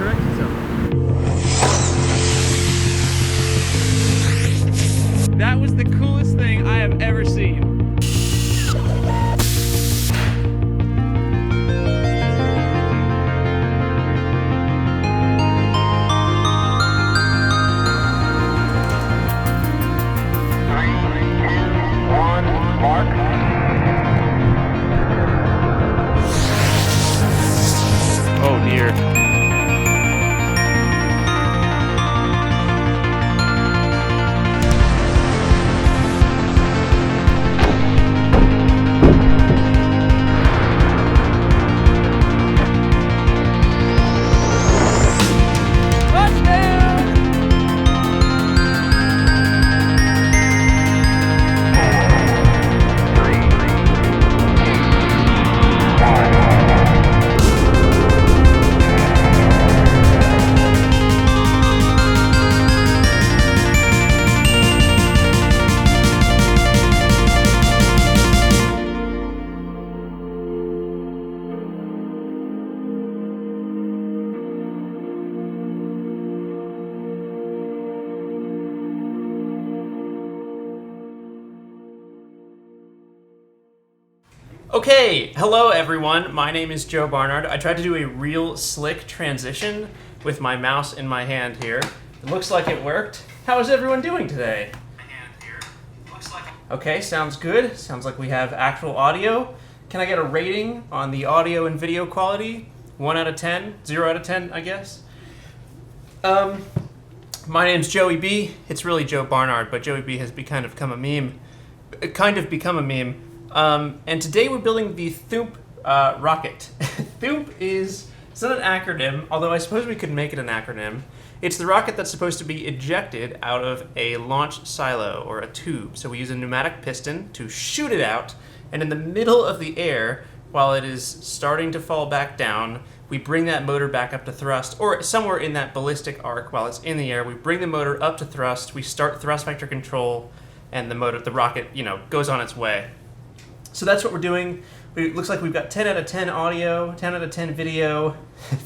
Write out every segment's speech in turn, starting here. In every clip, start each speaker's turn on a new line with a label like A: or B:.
A: correct itself. That was the coolest thing I have ever seen. Oh dear. Okay, hello everyone. My name is Joe Barnard. I tried to do a real slick transition with my mouse in my hand here. It looks like it worked. How is everyone doing today? Okay, sounds good. Sounds like we have actual audio. Can I get a rating on the audio and video quality? 1 out of 10? 0 out of 10, I guess? My name's Joey B. It's really Joe Barnard, but Joey B has become a meme. And today we're building the Thoomp rocket. Thoomp is, it's not an acronym, although I suppose we could make it an acronym. It's the rocket that's supposed to be ejected out of a launch silo or a tube. So we use a pneumatic piston to shoot it out, and in the middle of the air, while it is starting to fall back down, we bring that motor back up to thrust, or somewhere in that ballistic arc while it's in the air, we bring the motor up to thrust, we start thrust vector control, and the rocket, goes on its way. So that's what we're doing. It looks like we've got 10 out of 10 audio, 10 out of 10 video,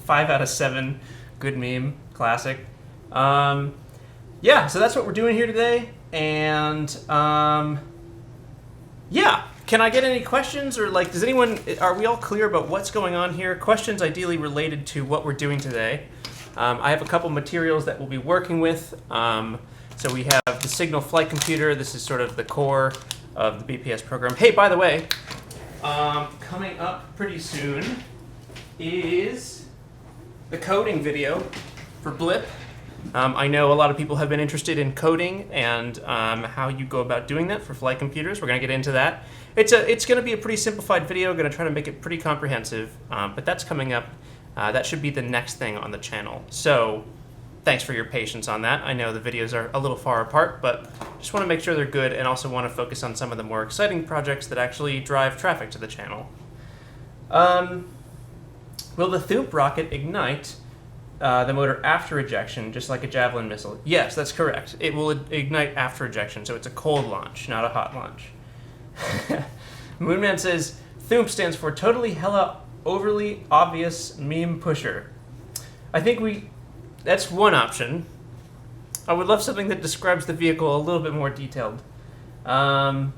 A: 5 out of 7 good meme, classic. Yeah, so that's what we're doing here today. And yeah, can I get any questions or are we all clear about what's going on here? Questions ideally related to what we're doing today. I have a couple materials that we'll be working with. So we have the signal flight computer. This is sort of the core of the BPS program. Hey, by the way, coming up pretty soon is the coding video for Blip. I know a lot of people have been interested in coding and how you go about doing that for flight computers. We're going to get into that. It's going to be a pretty simplified video. Going to try to make it pretty comprehensive, but that's coming up. That should be the next thing on the channel. So thanks for your patience on that. I know the videos are a little far apart, but just want to make sure they're good and also want to focus on some of the more exciting projects that actually drive traffic to the channel. Will the Thoomp rocket ignite the motor after ejection, just like a Javelin missile? Yes, that's correct. It will ignite after ejection, so it's a cold launch, not a hot launch. Moonman says, Thoomp stands for Totally Hella Overly Obvious Meme Pusher. I think that's one option. I would love something that describes the vehicle a little bit more detailed. Have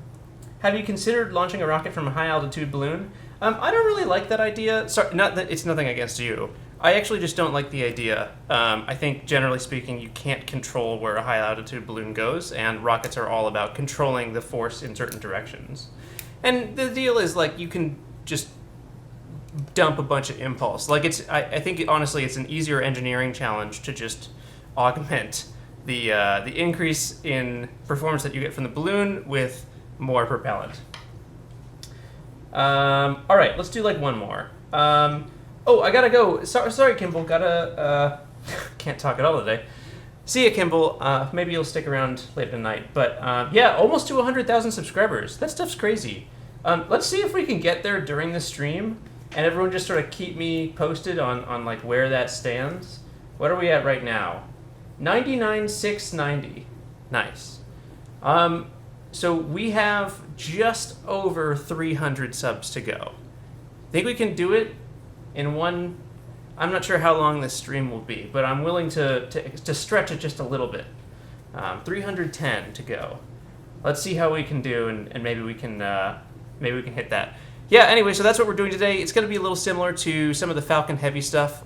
A: you considered launching a rocket from a high-altitude balloon? I don't really like that idea. Sorry, not that it's nothing against you. I actually just don't like the idea. I think, generally speaking, you can't control where a high-altitude balloon goes, and rockets are all about controlling the force in certain directions. And the deal is, you can just dump a bunch of impulse. I think, honestly, it's an easier engineering challenge to just augment the increase in performance that you get from the balloon with more propellant. All right, let's do one more. Oh, I gotta go. Sorry, Kimball. Can't talk at all today. See ya, Kimball. Maybe you'll stick around later tonight. But yeah, almost to 100,000 subscribers. That stuff's crazy. Let's see if we can get there during the stream, and everyone just sort of keep me posted on where that stands. What are we at right now? 99,690. Nice. So we have just over 300 subs to go. Think we can do it in one I'm not sure how long this stream will be, but I'm willing to stretch it just a little bit. 310 to go. Let's see how we can do, and maybe we can hit that. Yeah. Anyway, so that's what we're doing today. It's going to be a little similar to some of the Falcon Heavy stuff.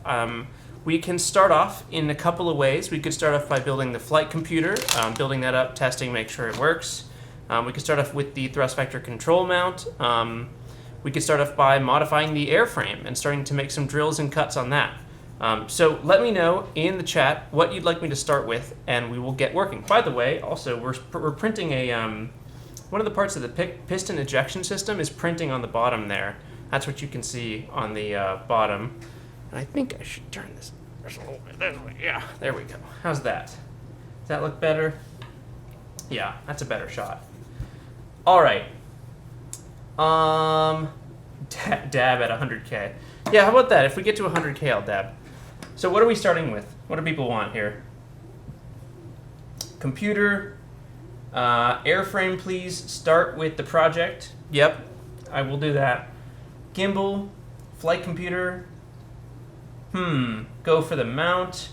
A: We can start off in a couple of ways. We could start off by building the flight computer, building that up, testing, make sure it works. We could start off with the thrust vector control mount. We could start off by modifying the airframe and starting to make some drills and cuts on that. So let me know in the chat what you'd like me to start with, and we will get working. By the way, also, we're printing a... one of the parts of the piston ejection system is printing on the bottom there. That's what you can see on the bottom. And I think I should turn this a little bit this way. Yeah, there we go. How's that? Does that look better? Yeah, that's a better shot. All right. Dab at 100K. Yeah, how about that? If we get to 100K, I'll dab. So what are we starting with? What do people want here? Computer, airframe, please. Start with the project. Yep, I will do that. Gimbal, flight computer. Go for the mount.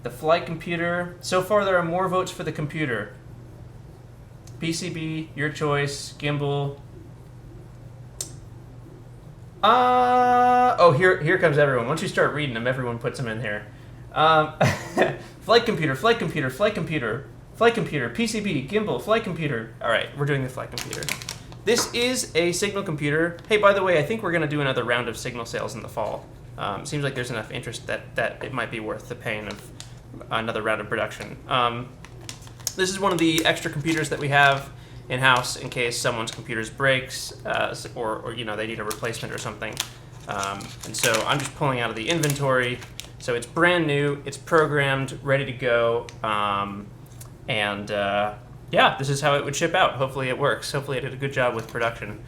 A: The flight computer. So far, there are more votes for the computer. PCB, your choice. Gimbal. Oh, here comes everyone. Once you start reading them, everyone puts them in here. Flight computer, flight computer, flight computer, flight computer, PCB, gimbal, flight computer. All right, we're doing the flight computer. This is a signal computer. Hey, by the way, I think we're going to do another round of signal sales in the fall. Seems like there's enough interest that it might be worth the pain of another round of production. This is one of the extra computers that we have in-house in case someone's computer breaks or they need a replacement or something. And so I'm just pulling out of the inventory. So it's brand new, it's programmed, ready to go. Yeah, this is how it would ship out. Hopefully it works. Hopefully I did a good job with production.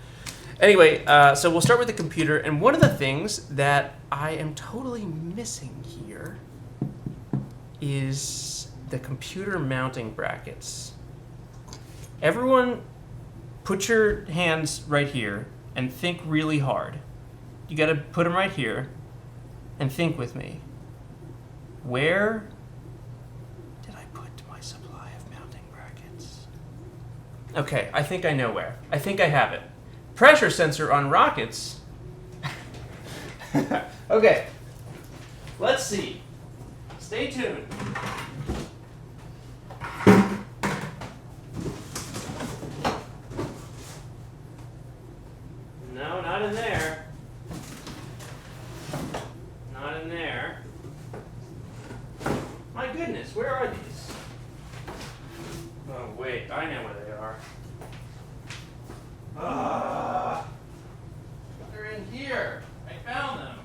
A: Anyway, so we'll start with the computer. And one of the things that I am totally missing here is the computer mounting brackets. Everyone put your hands right here and think really hard. You got to put them right here and think with me. Where did I put my supply of mounting brackets? Okay, I think I know where. I think I have it. Pressure sensor on rockets. Okay, let's see. Stay tuned. No, not in there. Not in there. My goodness, where are these? Oh, wait, I know where they are. They're in here. I found them.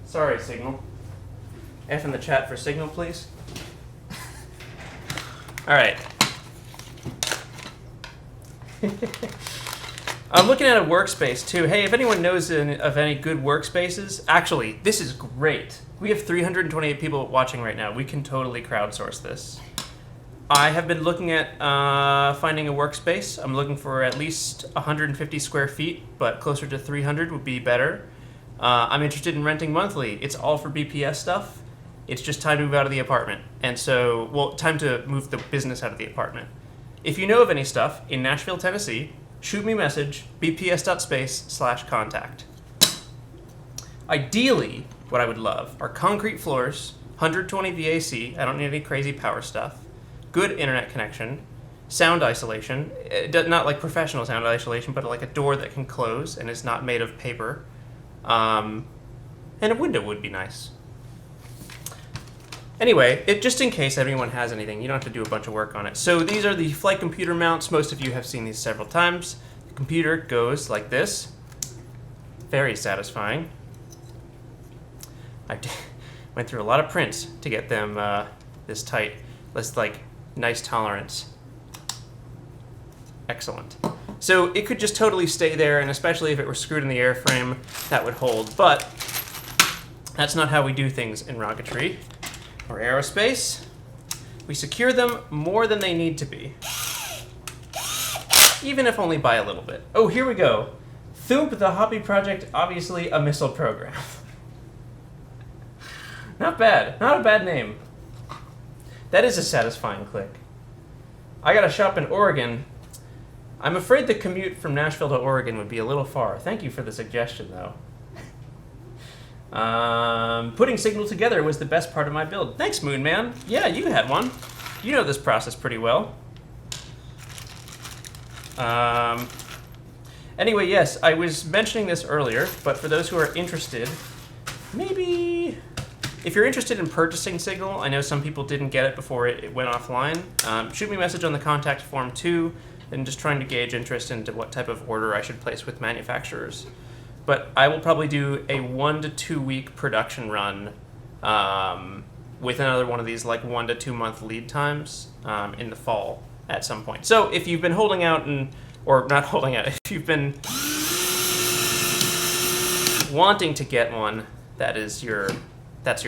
A: Sorry, Signal. F in the chat for Signal, please. All right. I'm looking at a workspace too. Hey, if anyone knows of any good workspaces, actually, this is great. We have 328 people watching right now. We can totally crowdsource this. I have been looking at finding a workspace. I'm looking for at least 150 square feet, but closer to 300 would be better. I'm interested in renting monthly. It's all for BPS stuff. It's just time to move out of the apartment. And so, well, time to move the business out of the apartment. If you know of any stuff in Nashville, Tennessee, shoot me a message, BPS.space/contact. Ideally, what I would love are concrete floors, 120 VAC, I don't need any crazy power stuff, good internet connection, sound isolation, not like professional sound isolation, but like a door that can close and is not made of paper, and a window would be nice. Anyway, just in case anyone has anything, you don't have to do a bunch of work on it. So these are the flight computer mounts. Most of you have seen these several times. The computer goes like this. Very satisfying. I went through a lot of prints to get them this tight. This like nice tolerance. Excellent. So it could just totally stay there, and especially if it were screwed in the airframe, that would hold. But that's not how we do things in rocketry or aerospace. We secure them more than they need to be. even if only by a little bit. Oh, here we go. Thoomp, the hobby project, obviously a missile program. Not bad. Not a bad name. That is a satisfying click. I got a shop in Oregon. I'm afraid the commute from Nashville to Oregon would be a little far. Thank you for the suggestion, though. Putting Signal together was the best part of my build. Thanks, Moon Man. Yeah, you had one. You know this process pretty well. Anyway, yes, I was mentioning this earlier, but for those who are interested, maybe if you're interested in purchasing Signal, I know some people didn't get it before it went offline. Shoot me a message on the contact form too, and just trying to gauge interest into what type of order I should place with manufacturers. But I will probably do a 1 to 2 week production run with another one of these like 1 to 2 month lead times in the fall at some point. So if you've been holding out or not holding out, if you've been wanting to get one, that's your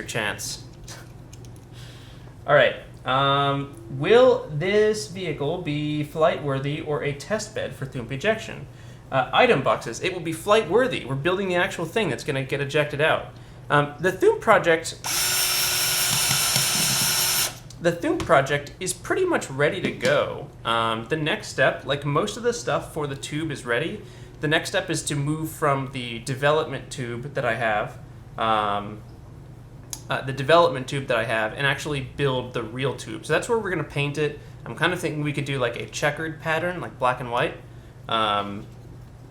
A: chance. All right. Will this vehicle be flight worthy or a test bed for Thoomp ejection? Item boxes. It will be flight worthy. We're building the actual thing that's going to get ejected out. The Thoomp project is pretty much ready to go. The next step, like most of the stuff for the tube is ready. The next step is to move from the development tube that I have, and actually build the real tube. So that's where we're going to paint it. I'm kind of thinking we could do like a checkered pattern, like black and white.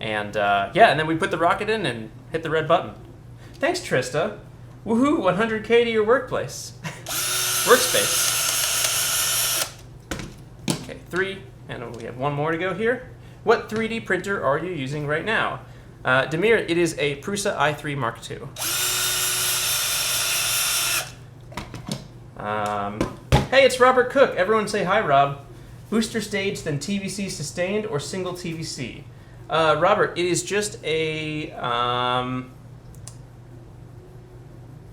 A: And then we put the rocket in and hit the red button. Thanks, Trista. Woohoo, 100K to your workspace. Okay, 3, and we have one more to go here. What 3D printer are you using right now? Demir, it is a Prusa i3 Mark II. Hey, it's Robert Cook. Everyone say hi, Rob. Booster stage, then TVC sustained, or single TVC? Robert, it is just a...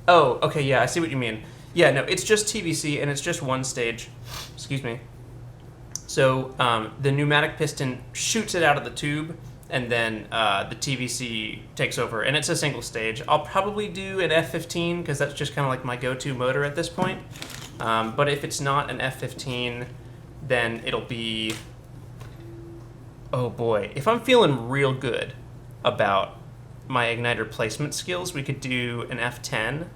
A: Oh, okay, yeah, I see what you mean. Yeah, no, it's just TVC, and it's just one stage. Excuse me. So the pneumatic piston shoots it out of the tube, and then the TVC takes over, and it's a single stage. I'll probably do an F15, because that's just kind of like my go-to motor at this point. But if it's not an F15, then it'll be... Oh boy, if I'm feeling real good about my igniter placement skills, we could do an F10.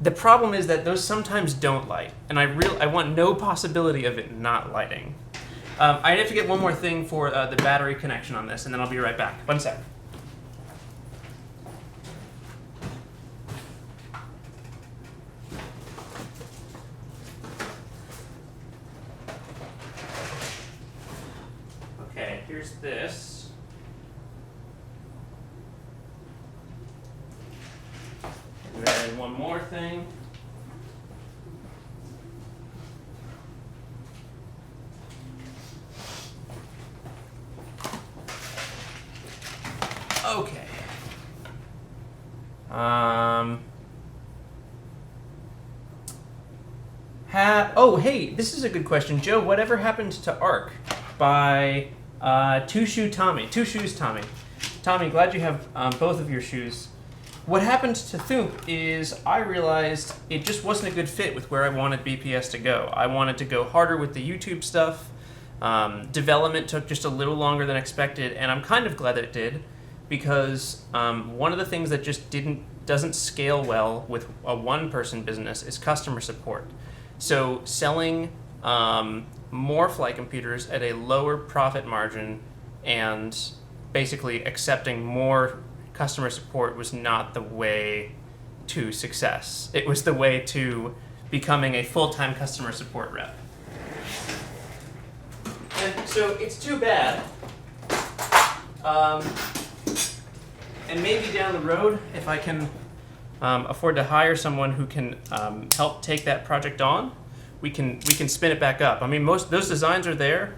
A: The problem is that those sometimes don't light, and I want no possibility of it not lighting. I have to get one more thing for the battery connection on this, and then I'll be right back. 1 sec. Okay, here's this. And then one more thing. Okay. Oh, hey, this is a good question. Joe, whatever happened to Arc by Two Shoes Tommy? Tommy, glad you have both of your shoes. What happened to Thoomp is I realized it just wasn't a good fit with where I wanted BPS to go. I wanted to go harder with the YouTube stuff. Development took just a little longer than expected, and I'm kind of glad that it did, because one of the things that just doesn't scale well with a one-person business is customer support. So selling more flight computers at a lower profit margin and basically accepting more customer support was not the way to success. It was the way to becoming a full-time customer support rep. And so it's too bad. And maybe down the road, if I can afford to hire someone who can help take that project on, we can spin it back up. I mean, most those designs are there.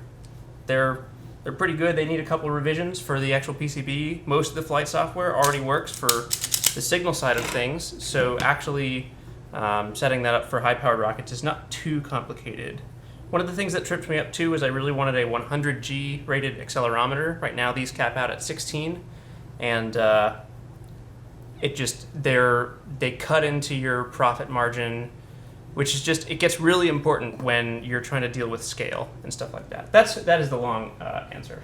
A: They're pretty good. They need a couple of revisions for the actual PCB. Most of the flight software already works for the signal side of things. So actually setting that up for high-powered rockets is not too complicated. One of the things that tripped me up too is I really wanted a 100G rated accelerometer. Right now these cap out at 16, and it just they cut into your profit margin, which is just, it gets really important when you're trying to deal with scale and stuff like that. That is the long answer.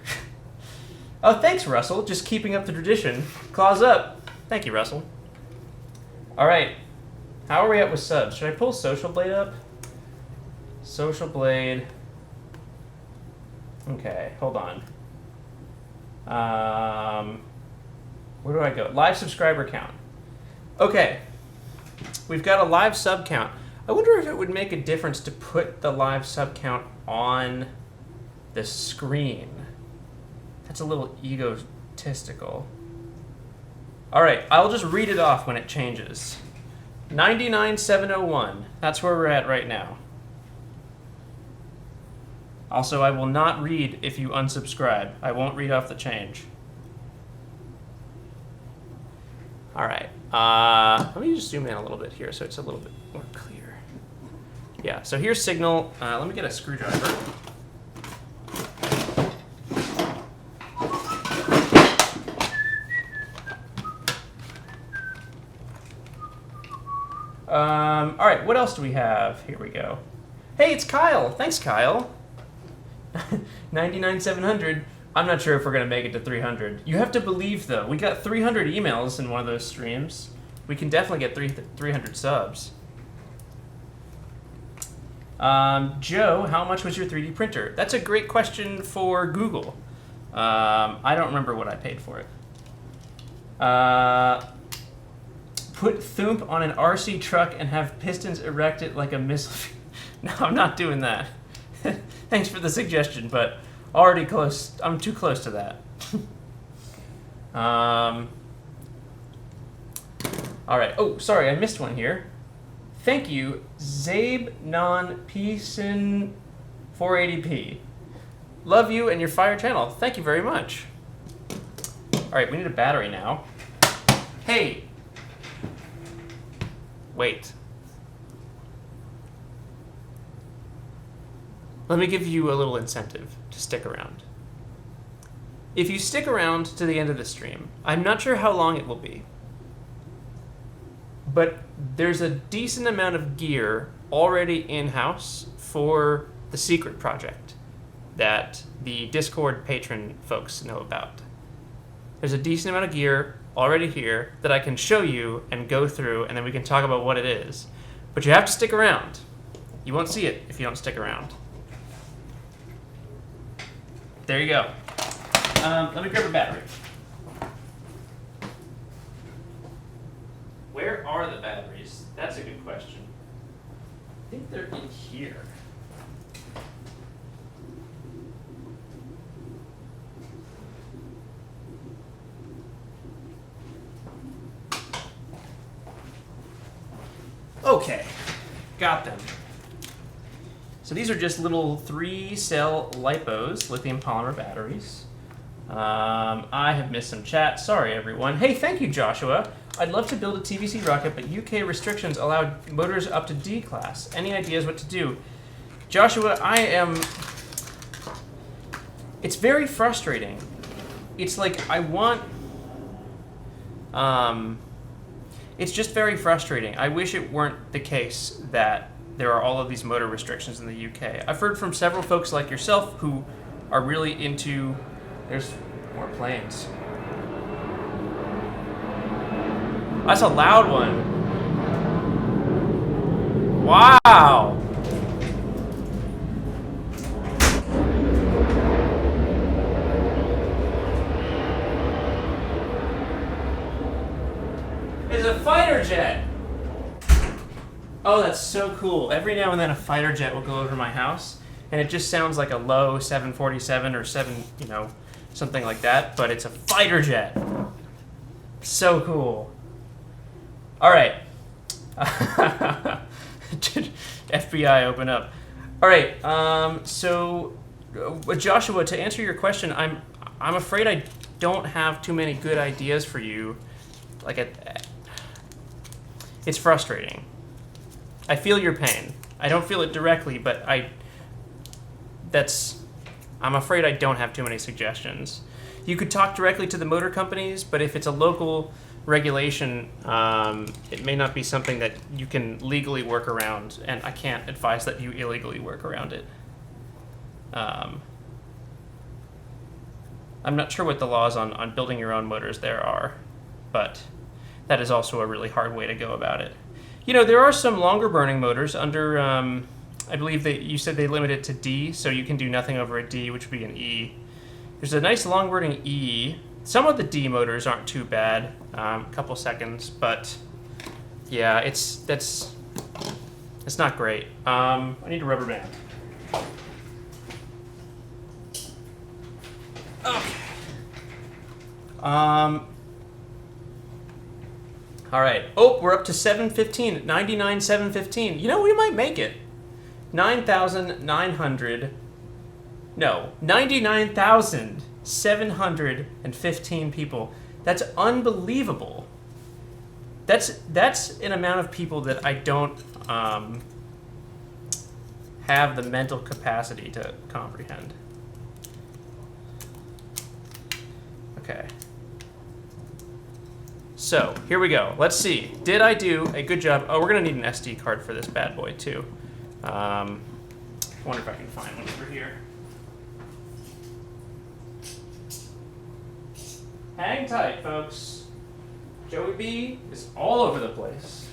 A: Oh, thanks, Russell. Just keeping up the tradition. Claws up. Thank you, Russell. All right. How are we at with subs? Should I pull Social Blade up? Social Blade. Okay, hold on. Where do I go? Live subscriber count. Okay. We've got a live sub count. I wonder if it would make a difference to put the live sub count on the screen. That's a little egotistical. All right, I'll just read it off when it changes. 99,701. That's where we're at right now. Also, I will not read if you unsubscribe. I won't read off the change. All right. Let me just zoom in a little bit here so it's a little bit more clear. Yeah, so here's Signal. Let me get a screwdriver. All right, what else do we have? Here we go. Hey, it's Kyle. Thanks, Kyle. 99,700. I'm not sure if we're going to make it to 300. You have to believe, though. We got 300 emails in one of those streams. We can definitely get 300 subs. Joe, how much was your 3D printer? That's a great question for Google. I don't remember what I paid for it. Put Thoomp on an RC truck and have pistons erected like a missile. No, I'm not doing that. Thanks for the suggestion, but already close. I'm too close to that. All right. Oh, sorry, I missed one here. Thank you, Zabe Non Piston 480p. Love you and your fire channel. Thank you very much. All right, we need a battery now. Hey. Wait. Let me give you a little incentive to stick around. If you stick around to the end of the stream, I'm not sure how long it will be, but there's a decent amount of gear already in-house for the secret project that the Discord patron folks know about. There's a decent amount of gear already here that I can show you and go through, and then we can talk about what it is. But you have to stick around. You won't see it if you don't stick around. There you go. Let me grab a battery. Where are the batteries? That's a good question. I think they're in here. Okay, got them. So these are just little 3-cell LiPos, lithium polymer batteries. I have missed some chat. Sorry, everyone. Hey, thank you, Joshua. I'd love to build a TVC rocket, but UK restrictions allow motors up to D class. Any ideas what to do? Joshua, it's very frustrating. It's like I want... it's just very frustrating. I wish it weren't the case that there are all of these motor restrictions in the UK. I've heard from several folks like yourself who are really into... There's more planes. That's a loud one. Wow. It's a fighter jet. Oh, that's so cool. Every now and then a fighter jet will go over my house, and it just sounds like a low 747 or something like that, but it's a fighter jet. So cool. All right. FBI, open up. All right. So, Joshua, to answer your question, I'm afraid I don't have too many good ideas for you. It's frustrating. I feel your pain. I don't feel it directly, but I'm afraid I don't have too many suggestions. You could talk directly to the motor companies, but if it's a local regulation, it may not be something that you can legally work around, and I can't advise that you illegally work around it. I'm not sure what the laws on building your own motors there are, but that is also a really hard way to go about it. You know, there are some longer burning motors under, I believe that you said they limit it to D, so you can do nothing over a D, which would be an E. There's a nice long burning E. Some of the D motors aren't too bad, a couple seconds, but yeah, it's not great. I need a rubber band. Okay. All right. Oh, we're up to 715. 99,715. You know, we might make it. 9,900. No, 99,715 people. That's unbelievable. That's an amount of people that I don't have the mental capacity to comprehend. Okay. So, here we go. Let's see. Did I do a good job? Oh, we're going to need an SD card for this bad boy, too. I wonder if I can find one over here. Hang tight, folks. Joey B is all over the place.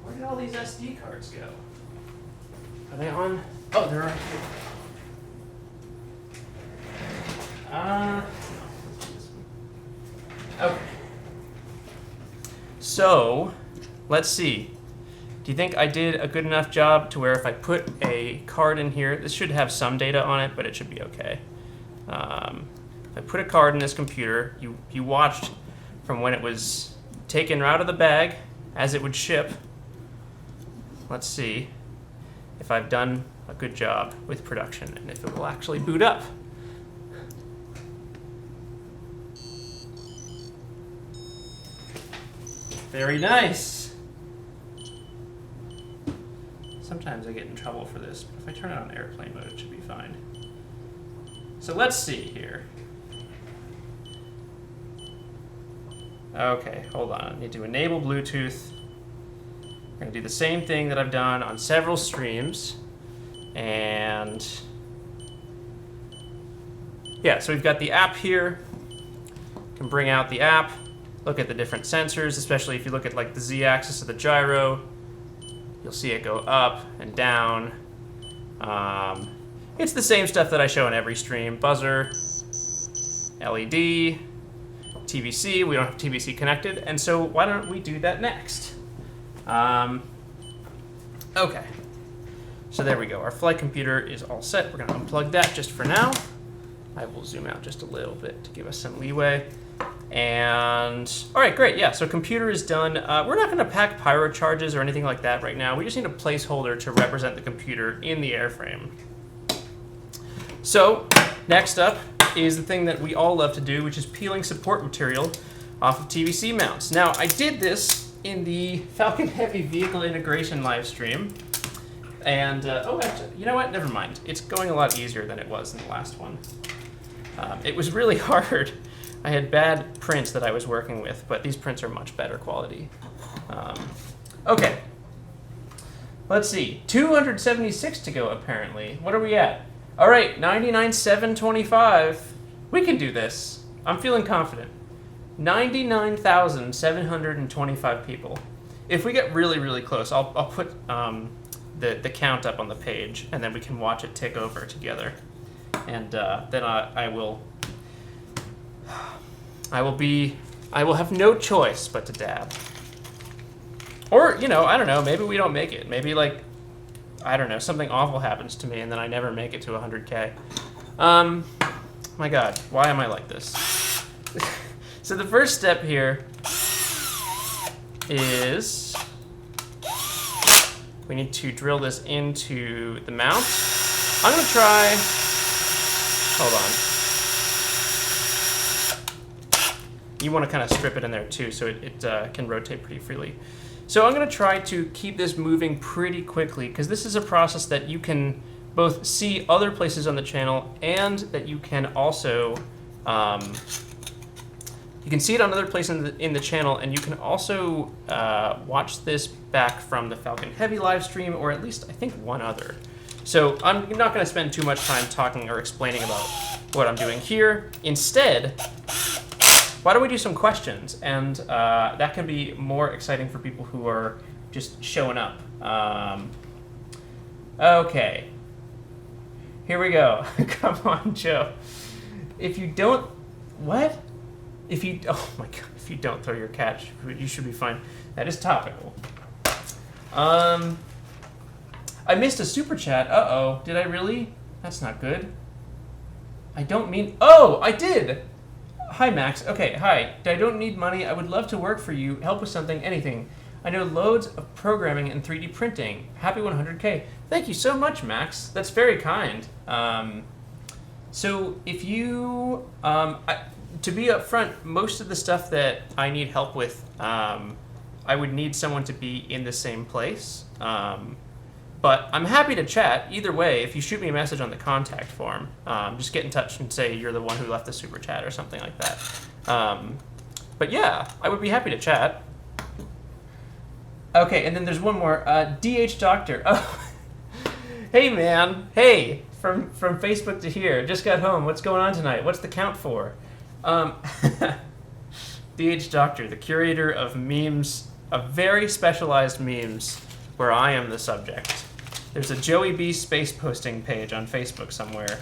A: Where did all these SD cards go? Are they on? Oh, they're right here. No. Okay. So, let's see. Do you think I did a good enough job to where if I put a card in here, this should have some data on it, but it should be okay. If I put a card in this computer, you watched from when it was taken out of the bag as it would ship. Let's see if I've done a good job with production and if it will actually boot up. Very nice. Sometimes I get in trouble for this, but if I turn it on airplane mode, it should be fine. So let's see here. Okay, hold on. I need to enable Bluetooth. I'm going to do the same thing that I've done on several streams. And yeah, so we've got the app here. Can bring out the app, look at the different sensors, especially if you look at like the Z-axis of the gyro. You'll see it go up and down. It's the same stuff that I show in every stream. Buzzer, LED, TVC. We don't have TVC connected, and so why don't we do that next? Okay. So there we go. Our flight computer is all set. We're going to unplug that just for now. I will zoom out just a little bit to give us some leeway. And all right, great. Yeah, so computer is done. We're not going to pack pyro charges or anything like that right now. We just need a placeholder to represent the computer in the airframe. So next up is the thing that we all love to do, which is peeling support material off of TVC mounts. Now, I did this in the Falcon Heavy Vehicle Integration live stream. And, oh, actually, you know what? Never mind. It's going a lot easier than it was in the last one. It was really hard. I had bad prints that I was working with, but these prints are much better quality. Okay. Let's see. 276 to go, apparently. What are we at? All right, 99,725. We can do this. I'm feeling confident. 99,725 people. If we get really, really close, I'll put the count up on the page, and then we can watch it tick over together. And then I will have no choice but to dab. Or, you know, I don't know, maybe we don't make it. Maybe, like, I don't know, something awful happens to me and then I never make it to 100K. My God, why am I like this? So the first step here is we need to drill this into the mount. I'm gonna try, hold on. You wanna kind of strip it in there too so it can rotate pretty freely. So I'm going to try to keep this moving pretty quickly because this is a process that you can both see other places on the channel and that you can also you can see it on other places in the channel, and you can also watch this back from the Falcon Heavy live stream, or at least I think one other. So I'm not going to spend too much time talking or explaining about what I'm doing here. Instead, why don't we do some questions? And that can be more exciting for people who are just showing up. Okay. Here we go. Come on, Joe. If you don't... What? If you... Oh, my God. If you don't throw your catch, you should be fine. That is topical. I missed a super chat. Uh-oh. Did I really? That's not good. I don't mean... Oh, I did! Hi, Max. Okay, hi. I don't need money. I would love to work for you. Help with something, anything. I know loads of programming and 3D printing. Happy 100K. Thank you so much, Max. That's very kind. So if you... to be upfront, most of the stuff that I need help with, I would need someone to be in the same place. But I'm happy to chat either way. If you shoot me a message on the contact form, just get in touch and say you're the one who left the super chat or something like that. But yeah, I would be happy to chat. Okay, and then there's one more. DH Doctor. Oh, hey man. Hey, from Facebook to here. Just got home. What's going on tonight? What's the count for? DH Doctor, the curator of memes, of very specialized memes, where I am the subject. There's a BPS.space posting page on Facebook somewhere,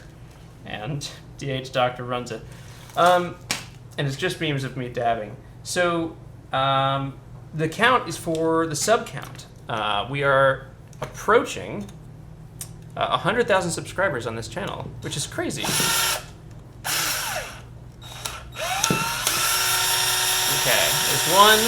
A: and DH Doctor runs it. And it's just memes of me dabbing. So the count is for the sub count. We are approaching 100,000 subscribers on this channel, which is crazy. Okay, there's one.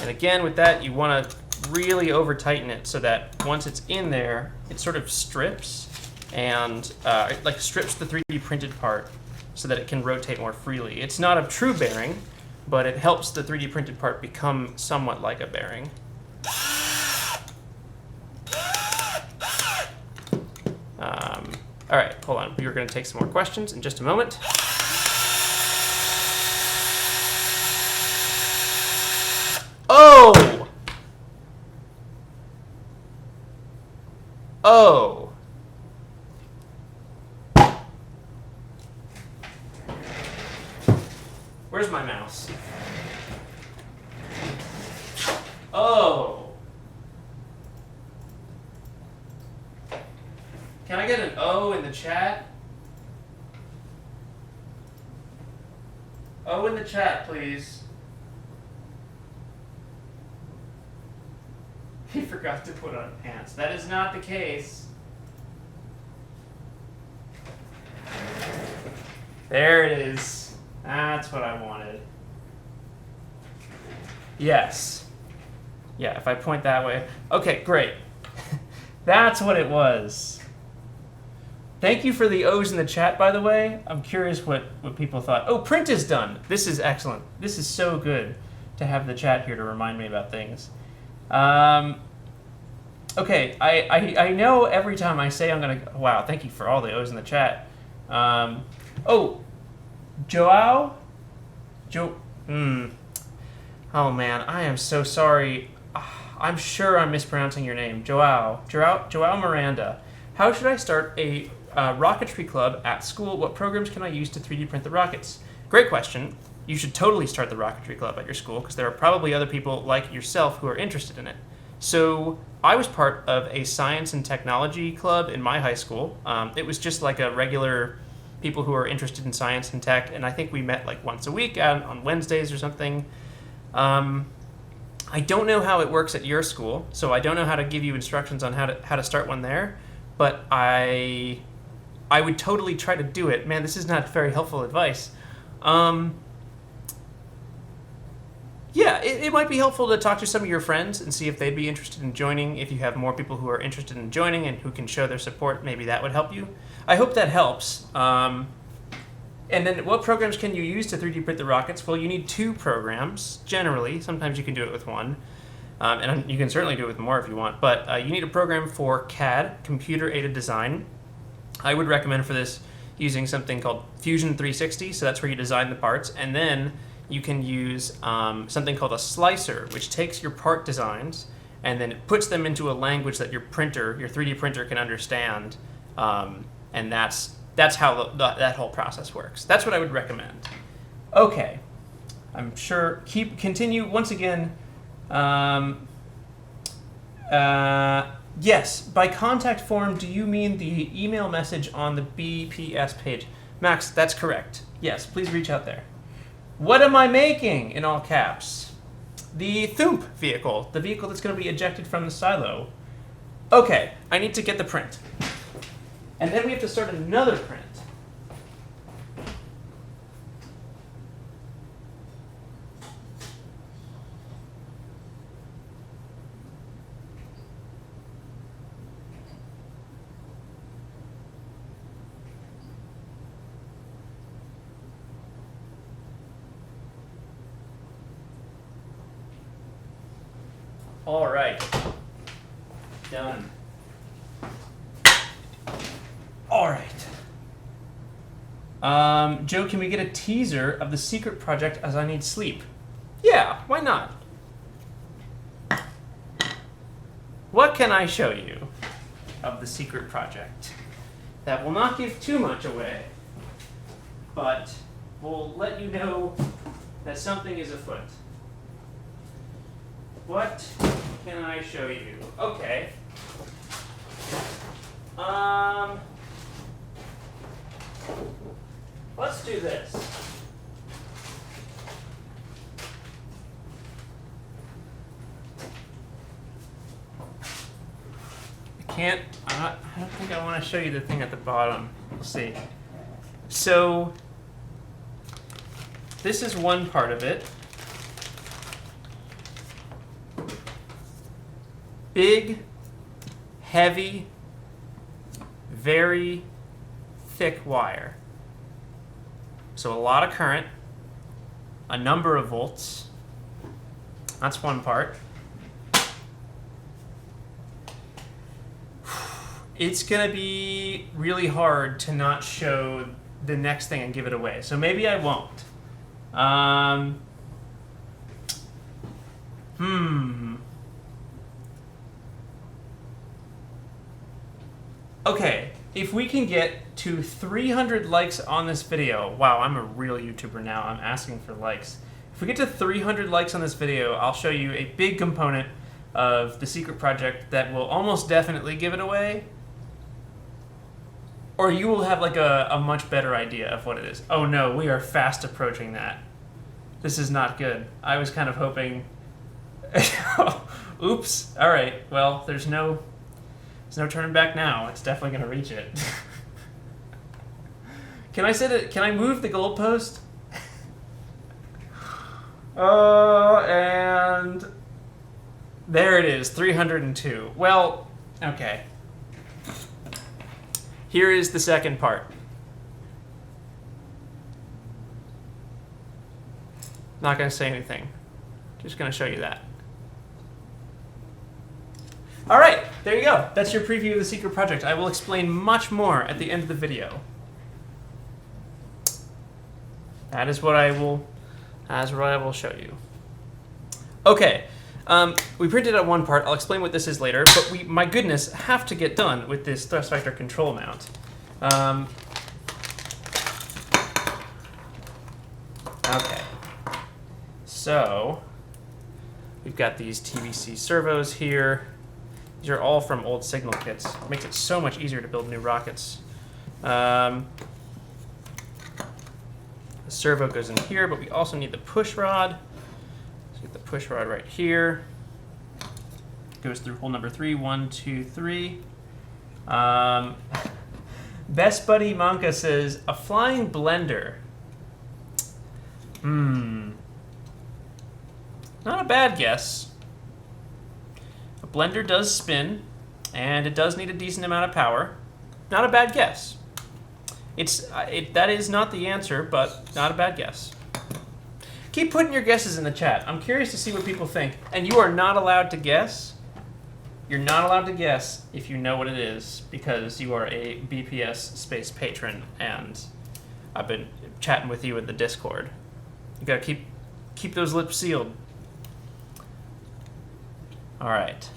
A: And again, with that, you want to really over tighten it so that once it's in there, it sort of strips and it like strips the 3D printed part so that it can rotate more freely. It's not a true bearing, but it helps the 3D printed part become somewhat like a bearing. All right, hold on. We're going to take some more questions in just a moment. Oh! Oh. Where's my mouse? Oh. Can I get an O in the chat? O in the chat, please. He forgot to put on pants. That is not the case. There it is. That's what I wanted. Yes. Yeah, if I point that way. Okay, great. That's what it was. Thank you for the O's in the chat, by the way. I'm curious what people thought. Oh, print is done. This is excellent. This is so good to have the chat here to remind me about things. Okay, I know every time I say I'm going to... Wow, thank you for all the O's in the chat. Oh, Joao? Oh, man, I am so sorry. I'm sure I'm mispronouncing your name. Joao Miranda. How should I start a rocketry club at school? What programs can I use to 3D print the rockets? Great question. You should totally start the rocketry club at your school because there are probably other people like yourself who are interested in it. So I was part of a science and technology club in my high school. It was just like a regular people who are interested in science and tech, and I think we met like once a week on Wednesdays or something. I don't know how it works at your school, so I don't know how to give you instructions on how to start one there, but I would totally try to do it. Man, this is not very helpful advice. Yeah, it might be helpful to talk to some of your friends and see if they'd be interested in joining. If you have more people who are interested in joining and who can show their support, maybe that would help you. I hope that helps. And then what programs can you use to 3D print the rockets? Well, you need 2 programs, generally. Sometimes you can do it with 1. And you can certainly do it with more if you want. But you need a program for CAD, computer-aided design. I would recommend for this using something called Fusion 360. So that's where you design the parts. And then you can use something called a slicer, which takes your part designs and then it puts them into a language that your 3D printer can understand. And that's how that whole process works. That's what I would recommend. Okay, I'm sure. Continue once again. Yes, by contact form, do you mean the email message on the BPS page? Max, that's correct. Yes, please reach out there. What am I making, in all caps? The Thoomp vehicle, the vehicle that's going to be ejected from the silo. Okay, I need to get the print. And then we have to start another print. All right, done. All right. Joe, can we get a teaser of the secret project as I need sleep? Yeah, why not? What can I show you of the secret project? That will not give too much away, but will let you know that something is afoot. What can I show you? Okay. Let's do this. I don't think I want to show you the thing at the bottom. We'll see. So, this is one part of it. Big, heavy, very thick wire. So a lot of current, a number of volts. That's one part. It's going to be really hard to not show the next thing and give it away. So maybe I won't. Okay, if we can get to 300 likes on this video, wow, I'm a real YouTuber now, I'm asking for likes. If we get to 300 likes on this video, I'll show you a big component of the secret project that will almost definitely give it away. Or you will have like a much better idea of what it is. Oh no, we are fast approaching that. This is not good. I was kind of hoping... Oops, all right, well, there's no turning back now. It's definitely going to reach it. Can I set it? Can I move the goalpost? And there it is, 302. Well, okay. Here is the second part. Not going to say anything. Just going to show you that. All right, there you go. That's your preview of the secret project. I will explain much more at the end of the video. That is what I will show you. Okay, we printed out one part. I'll explain what this is later, but we, my goodness, have to get done with this thrust vector control mount. Okay, so we've got these TVC servos here. These are all from old signal kits. It makes it so much easier to build new rockets. The servo goes in here, but we also need the push rod. So get the push rod right here. Goes through hole number 3, 1, 2, 3. Best Buddy Manka says, a flying blender. Not a bad guess. A blender does spin, and it does need a decent amount of power. Not a bad guess. That is not the answer, but not a bad guess. Keep putting your guesses in the chat. I'm curious to see what people think. And you are not allowed to guess. You're not allowed to guess if you know what it is, because you are a BPS.space patron, and I've been chatting with you in the Discord. You gotta keep those lips sealed. All right.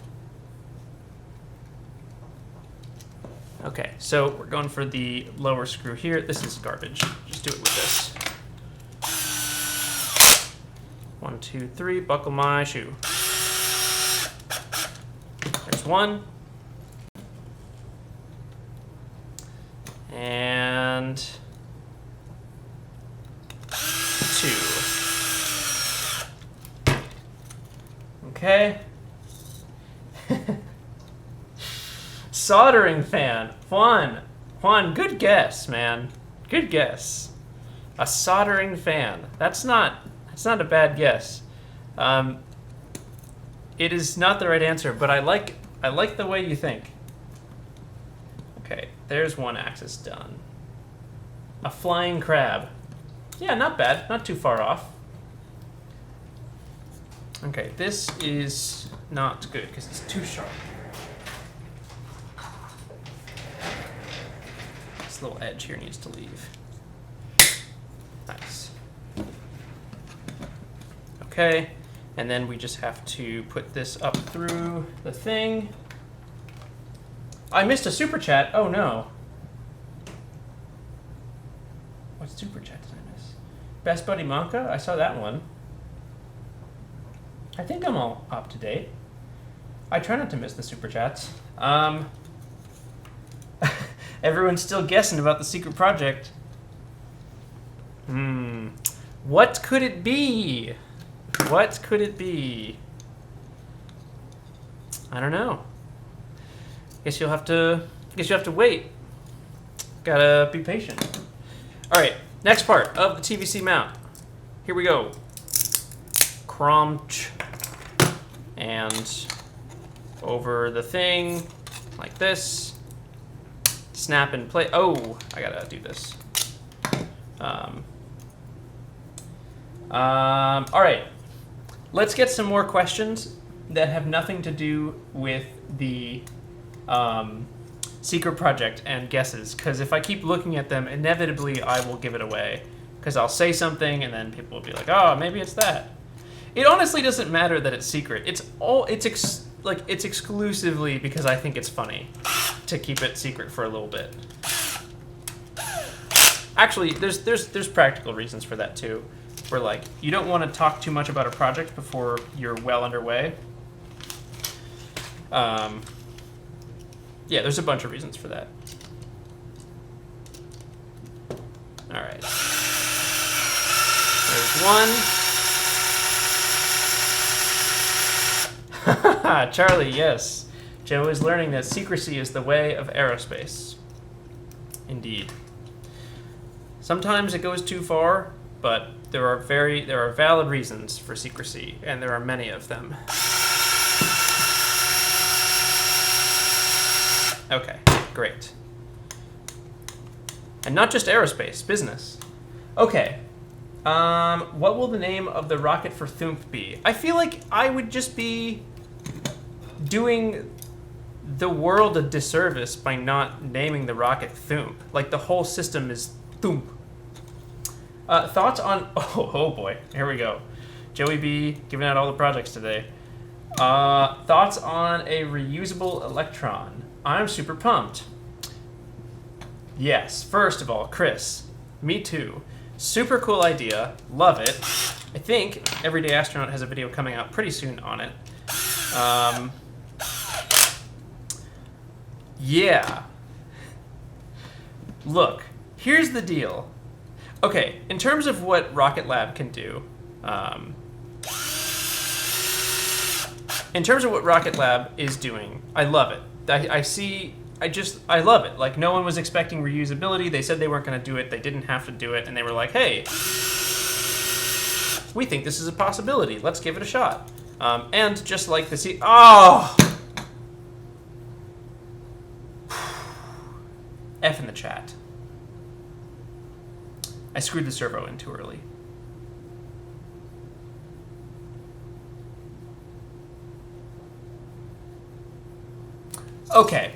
A: Okay, so we're going for the lower screw here. This is garbage. Just do it with this. 1, 2, 3, buckle my shoe. There's 1. And 2. Okay. Soldering fan. Juan, good guess, man. Good guess. A soldering fan. That's not a bad guess. It is not the right answer, but I like the way you think. Okay, there's one axis done. A flying crab. Yeah, not bad. Not too far off. Okay, this is not good because it's too sharp. This little edge here needs to leave. Nice. Okay, and then we just have to put this up through the thing. I missed a super chat. Oh no. What super chat did I miss? Best Buddy Monka? I saw that one. I think I'm all up to date. I try not to miss the super chats. Everyone's still guessing about the secret project. What could it be? What could it be? I don't know. Guess you'll have to wait. Gotta be patient. All right, next part of the TVC mount. Here we go. Cromch. And over the thing, like this. Snap and play. Oh, I gotta do this. All right, let's get some more questions that have nothing to do with the secret project and guesses, because if I keep looking at them, inevitably I will give it away, because I'll say something and then people will be like, oh, maybe it's that. It honestly doesn't matter that it's secret. It's exclusively because I think it's funny to keep it secret for a little bit. Actually, there's practical reasons for that too. Where like you don't want to talk too much about a project before you're well underway. Yeah, there's a bunch of reasons for that. All right. There's one. Charlie, yes. Joe is learning that secrecy is the way of aerospace. Indeed. Sometimes it goes too far, but there are valid reasons for secrecy, and there are many of them. Okay, great. And not just aerospace, business. Okay. What will the name of the rocket for Thoomp be? I feel like I would just be doing the world a disservice by not naming the rocket Thoomp. Like, the whole system is Thoomp. Thoughts on... Oh boy, here we go. Joey B giving out all the projects today. Thoughts on a reusable electron? I'm super pumped. Yes, first of all, Chris, me too. Super cool idea, love it. I think Everyday Astronaut has a video coming out pretty soon on it. Yeah. Look, here's the deal. Okay, in terms of what Rocket Lab can do, in terms of what Rocket Lab is doing, I love it. I love it. Like, no one was expecting reusability. They said they weren't going to do it. They didn't have to do it. And they were like, hey, we think this is a possibility. Let's give it a shot. And just like the F in the chat. I screwed the servo in too early. Okay.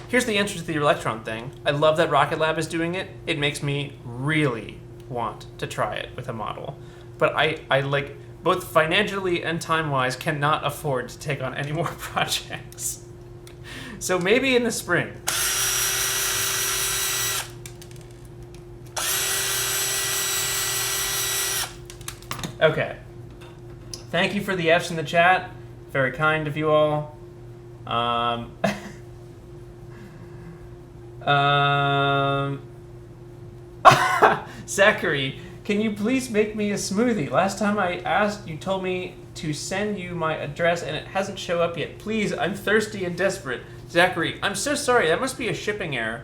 A: Here's the answer to the electron thing. I love that Rocket Lab is doing it. It makes me really want to try it with a model. But I like, both financially and time-wise, cannot afford to take on any more projects. So maybe in the spring. Okay. Thank you for the Fs in the chat. Very kind of you all. Zachary, can you please make me a smoothie? Last time I asked, you told me to send you my address and it hasn't shown up yet. Please, I'm thirsty and desperate. Zachary, I'm so sorry. That must be a shipping error.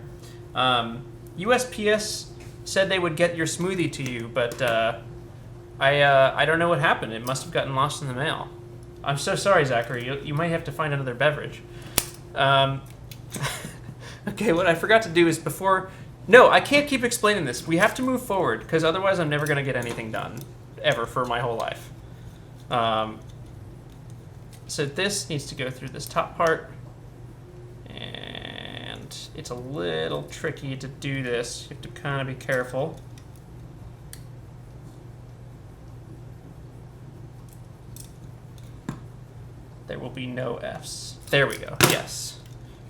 A: USPS said they would get your smoothie to you, but I don't know what happened. It must have gotten lost in the mail. I'm so sorry, Zachary. You might have to find another beverage. Okay, what I forgot to do is before... No, I can't keep explaining this. We have to move forward, because otherwise I'm never going to get anything done, ever, for my whole life. So this needs to go through this top part, and it's a little tricky to do this. You have to kind of be careful. There will be no Fs. There we go, yes.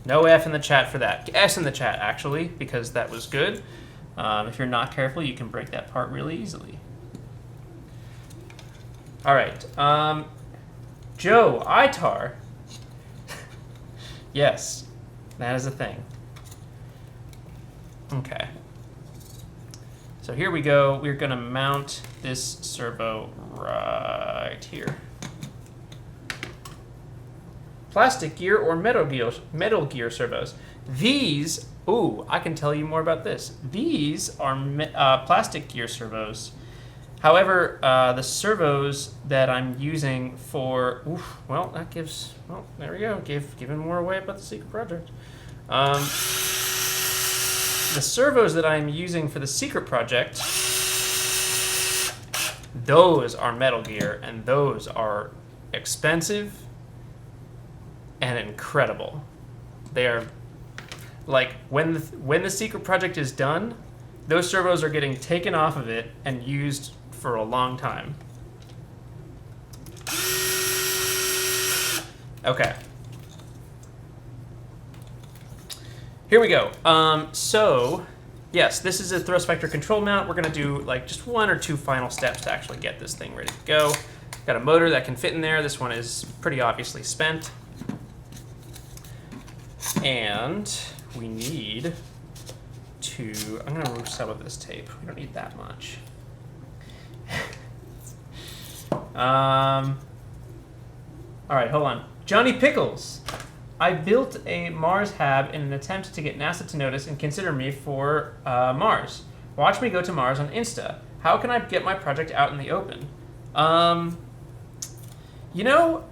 A: No F in the chat for that. S in the chat, actually, because that was good. If you're not careful, you can break that part really easily. All right. Joe, ITAR. Yes, that is a thing. Okay. So here we go. We're going to mount this servo right here. Plastic gear or metal gear servos. These, ooh, I can tell you more about this. These are plastic gear servos. However, the servos that I'm using for, well, that gives, well, there we go, giving more away about the secret project. The servos that I'm using for the secret project, those are metal gear, and those are expensive and incredible. They are, like, when the secret project is done, those servos are getting taken off of it and used for a long time. Okay. Here we go. So, yes, this is a thrust vector control mount. We're gonna do like just one or two final steps to actually get this thing ready to go. Got a motor that can fit in there. This one is pretty obviously spent. And we need to, I'm gonna remove some of this tape. We don't need that much. All right, hold on. Johnny Pickles. I built a Mars hab in an attempt to get NASA to notice and consider me for Mars. Watch me go to Mars on Insta. How can I get my project out in the open? You know,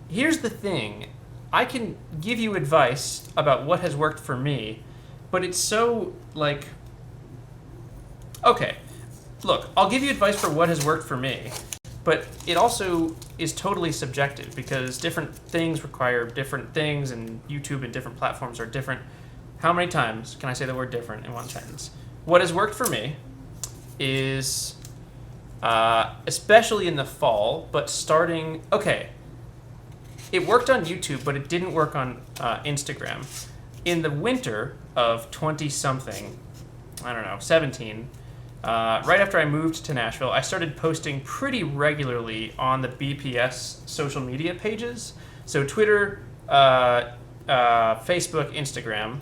A: here's the thing. I can give you advice about what has worked for me, but it's so, like, okay, look, I'll give you advice for what has worked for me, but it also is totally subjective because different things require different things, and YouTube and different platforms are different. How many times can I say the word different in one sentence? What has worked for me is, especially in the fall, but starting, okay, it worked on YouTube, but it didn't work on Instagram. In the winter of 20-something, I don't know, 17, right after I moved to Nashville, I started posting pretty regularly on the BPS social media pages. So Twitter, Facebook, Instagram,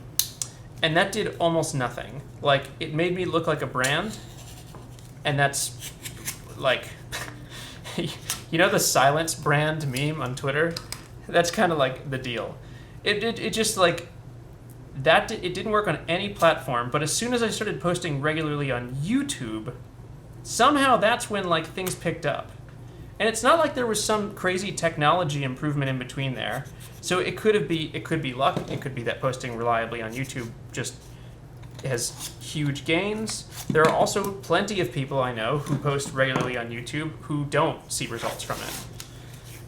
A: and that did almost nothing. Like, it made me look like a brand, and that's, like, you know the silence brand meme on Twitter? That's kind of like the deal. It just like that. It didn't work on any platform. But as soon as I started posting regularly on YouTube, somehow that's when like things picked up. And it's not like there was some crazy technology improvement in between there. So it could be luck. It could be that posting reliably on YouTube just has huge gains. There are also plenty of people I know who post regularly on YouTube who don't see results from it.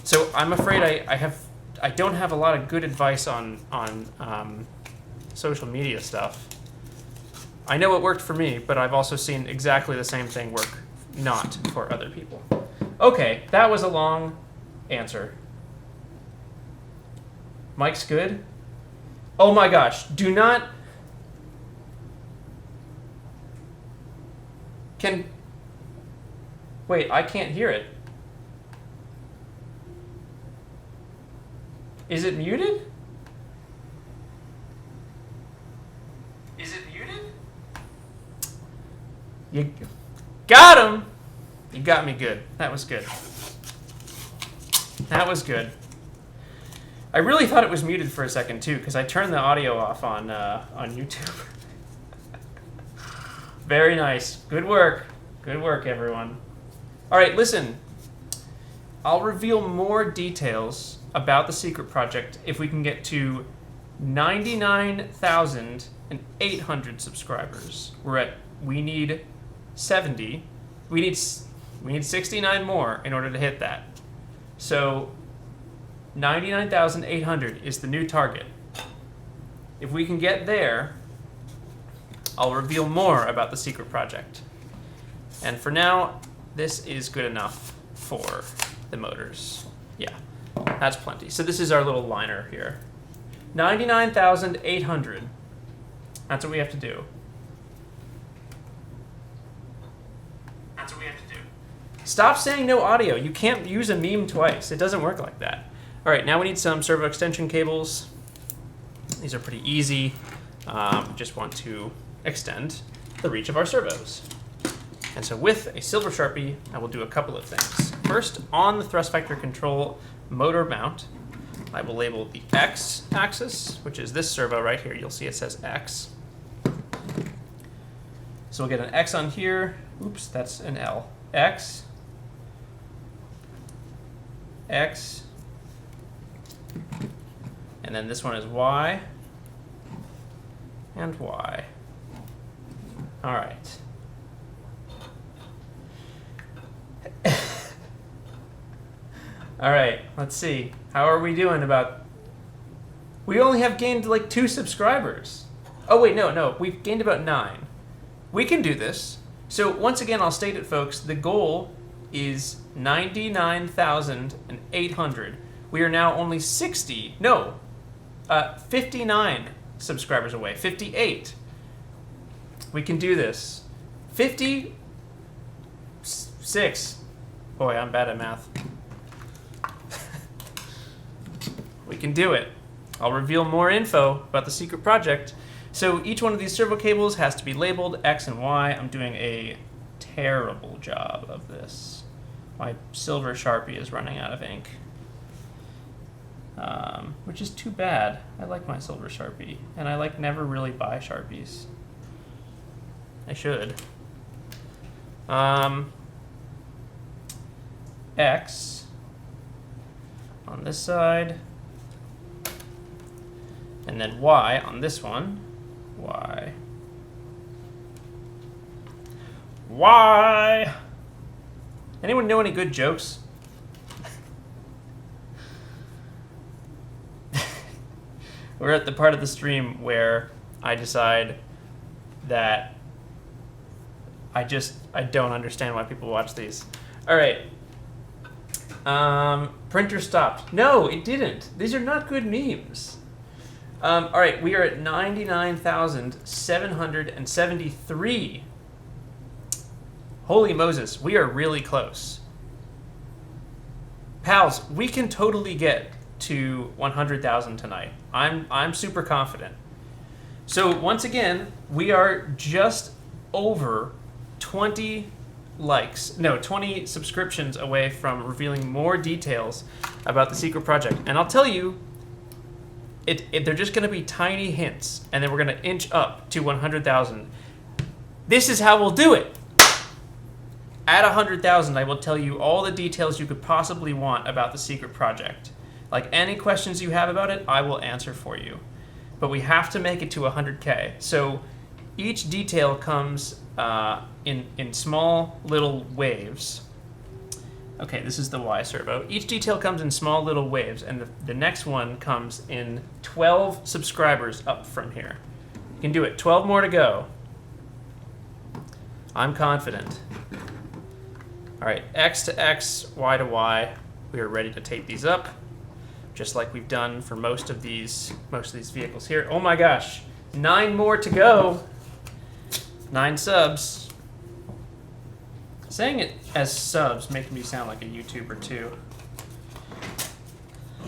A: So I'm afraid I don't have a lot of good advice on social media stuff. I know it worked for me, but I've also seen exactly the same thing work not for other people. Okay, that was a long answer. Mike's good? Oh my gosh, do not... Wait, I can't hear it. Is it muted? Is it muted? You got him! You got me good. That was good. That was good. I really thought it was muted for a second too, because I turned the audio off on YouTube. Very nice. Good work. Good work, everyone. All right, listen. I'll reveal more details about the secret project if we can get to 99,800 subscribers. We need 70. We need 69 more in order to hit that. So 99,800 is the new target. If we can get there, I'll reveal more about the secret project. And for now, this is good enough for the motors. Yeah, that's plenty. So this is our little liner here. 99,800. That's what we have to do. That's what we have to do. Stop saying no audio. You can't use a meme twice. It doesn't work like that. All right, now we need some servo extension cables. These are pretty easy. Just want to extend the reach of our servos. And so with a silver Sharpie, I will do a couple of things. First, on the thrust vector control motor mount, I will label the X axis, which is this servo right here. You'll see it says X. So we'll get an X on here. Oops, that's an L. X. X. And then this one is Y. And Y. All right. All right, let's see. How are we doing about... We only have gained like 2 subscribers. Oh, wait, no. We've gained about 9. We can do this. So once again, I'll state it, folks. The goal is 99,800. We are now only 59 subscribers away. 58. We can do this. 56. Boy, I'm bad at math. We can do it. I'll reveal more info about the secret project. So each one of these servo cables has to be labeled X and Y. I'm doing a terrible job of this. My silver Sharpie is running out of ink, which is too bad. I like my silver Sharpie, and I never really buy Sharpies. I should. X on this side, and then Y on this one. Y. Y. Anyone know any good jokes? We're at the part of the stream where I decide that I don't understand why people watch these. All right. Printer stopped. No, it didn't. These are not good memes. All right, we are at 99,773. Holy Moses, we are really close. Pals, we can totally get to 100,000 tonight. I'm super confident. So once again, we are just over 20 subscriptions away from revealing more details about the secret project. And I'll tell you, they're just going to be tiny hints, and then we're going to inch up to 100,000. This is how we'll do it. At 100,000, I will tell you all the details you could possibly want about the secret project. Like any questions you have about it, I will answer for you. But we have to make it to 100K. So Each detail comes in small little waves. Okay, this is the Y servo. Each detail comes in small little waves, and the next one comes in 12 subscribers up from here. You can do it. 12 more to go. I'm confident. All right, X to X, Y to Y. We are ready to tape these up, just like we've done for most of these vehicles here. Oh my gosh, 9 more to go. 9 subs. Saying it as subs making me sound like a YouTuber too.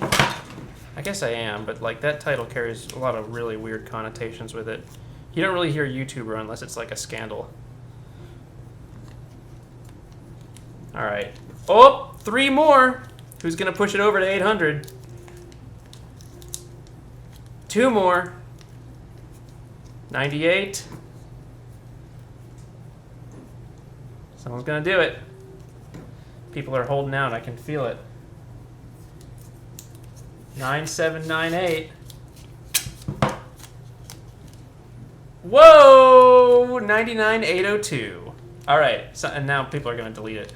A: I guess I am, but like that title carries a lot of really weird connotations with it. You don't really hear YouTuber unless it's like a scandal. All right. Oh, 3 more. Who's gonna push it over to 800? 2 more. 98. Someone's gonna do it. People are holding out. I can feel it. 9798. Whoa! 99802. All right. So, and now people are gonna delete it.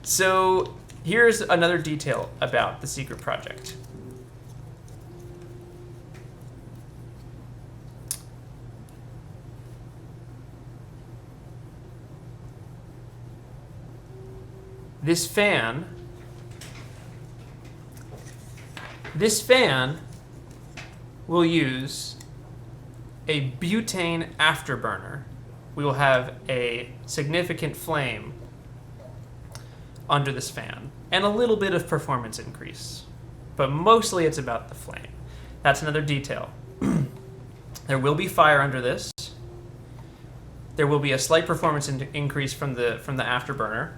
A: So here's another detail about the secret project. This fan will use a butane afterburner. We will have a significant flame under this fan and a little bit of performance increase, but mostly it's about the flame. That's another detail. There will be fire under this. There will be a slight performance increase from the afterburner.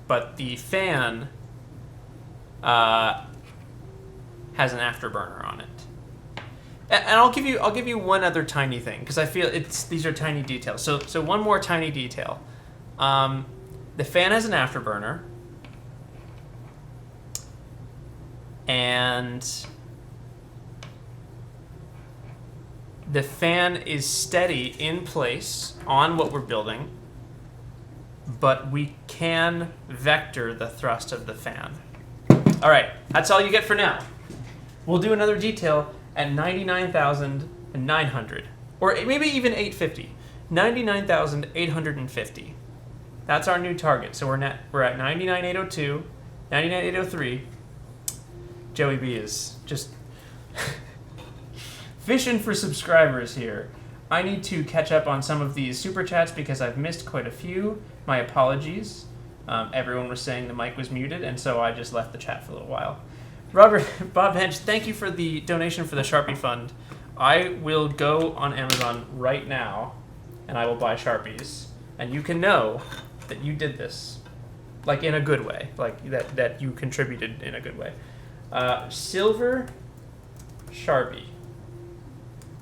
A: But the fan has an afterburner on it, and I'll give you one other tiny thing because I feel these are tiny details. So one more tiny detail. The fan has an afterburner, and the fan is steady in place on what we're building. But we can vector the thrust of the fan. All right, that's all you get for now. We'll do another detail at 99,900, or maybe even 850. 99,850. That's our new target. So we're at 99,802, 99,803. Joey B is just fishing for subscribers here. I need to catch up on some of these super chats because I've missed quite a few. My apologies. Everyone was saying the mic was muted, and so I just left the chat for a little while. Bob Hench, thank you for the donation for the Sharpie Fund. I will go on Amazon right now, and I will buy Sharpies. And you can know that you did this, like in a good way, like that you contributed in a good way. Silver Sharpie.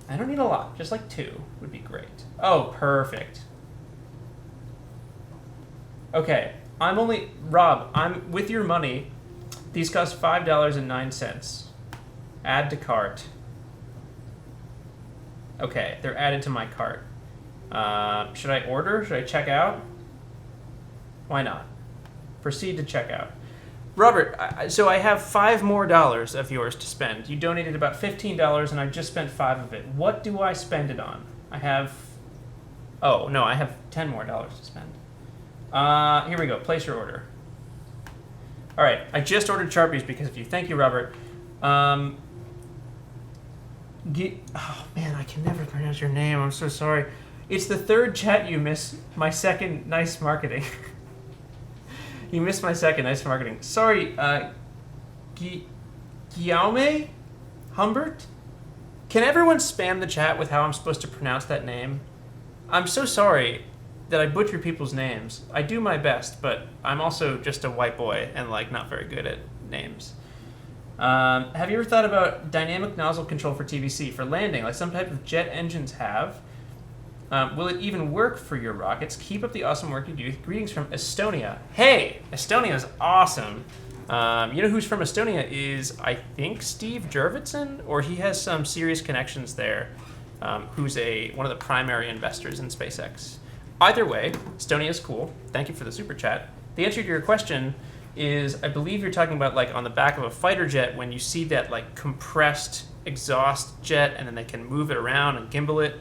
A: I don't need a lot, just like 2 would be great. Oh, perfect. Okay, Rob, I'm with your money. These cost $5.09. Add to cart. Okay, they're added to my cart. Should I order? Should I check out? Why not? Proceed to checkout. Robert, so I have $5 more of yours to spend. You donated about $15, and I just spent 5 of it. What do I spend it on? I have $10 more to spend. Here we go. Place your order. All right, I just ordered Sharpies because of you. Thank you, Robert. Oh man, I can never pronounce your name. I'm so sorry. It's the 3rd chat you miss. My second nice marketing. You missed my second nice marketing. Sorry, Guillaume Humbert? Can everyone spam the chat with how I'm supposed to pronounce that name? I'm so sorry that I butcher people's names. I do my best, but I'm also just a white boy and like not very good at names. Have you ever thought about dynamic nozzle control for TVC for landing, like some type of jet engines have? Will it even work for your rockets? Keep up the awesome work you do. Greetings from Estonia. Hey, Estonia is awesome. You know who's from Estonia is, I think, Steve Jurvetson, or he has some serious connections there, who's one of the primary investors in SpaceX. Either way, Estonia is cool. Thank you for the super chat. The answer to your question is, I believe you're talking about like on the back of a fighter jet when you see that like compressed exhaust jet and then they can move it around and gimbal it.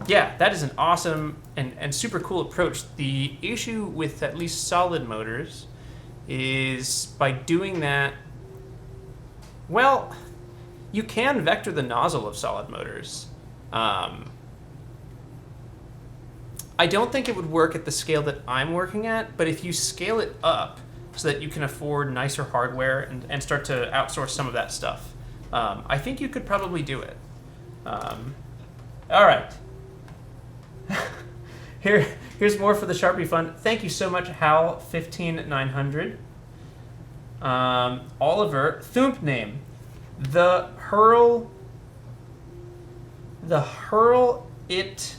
A: Yeah, that is an awesome and super cool approach. The issue with at least solid motors is by doing that, well, you can vector the nozzle of solid motors. I don't think it would work at the scale that I'm working at, but if you scale it up so that you can afford nicer hardware and start to outsource some of that stuff, I think you could probably do it. All right. Here's more for the Sharpie Fund. Thank you so much, Hal15900. Oliver, Thoomp name. The Hurl It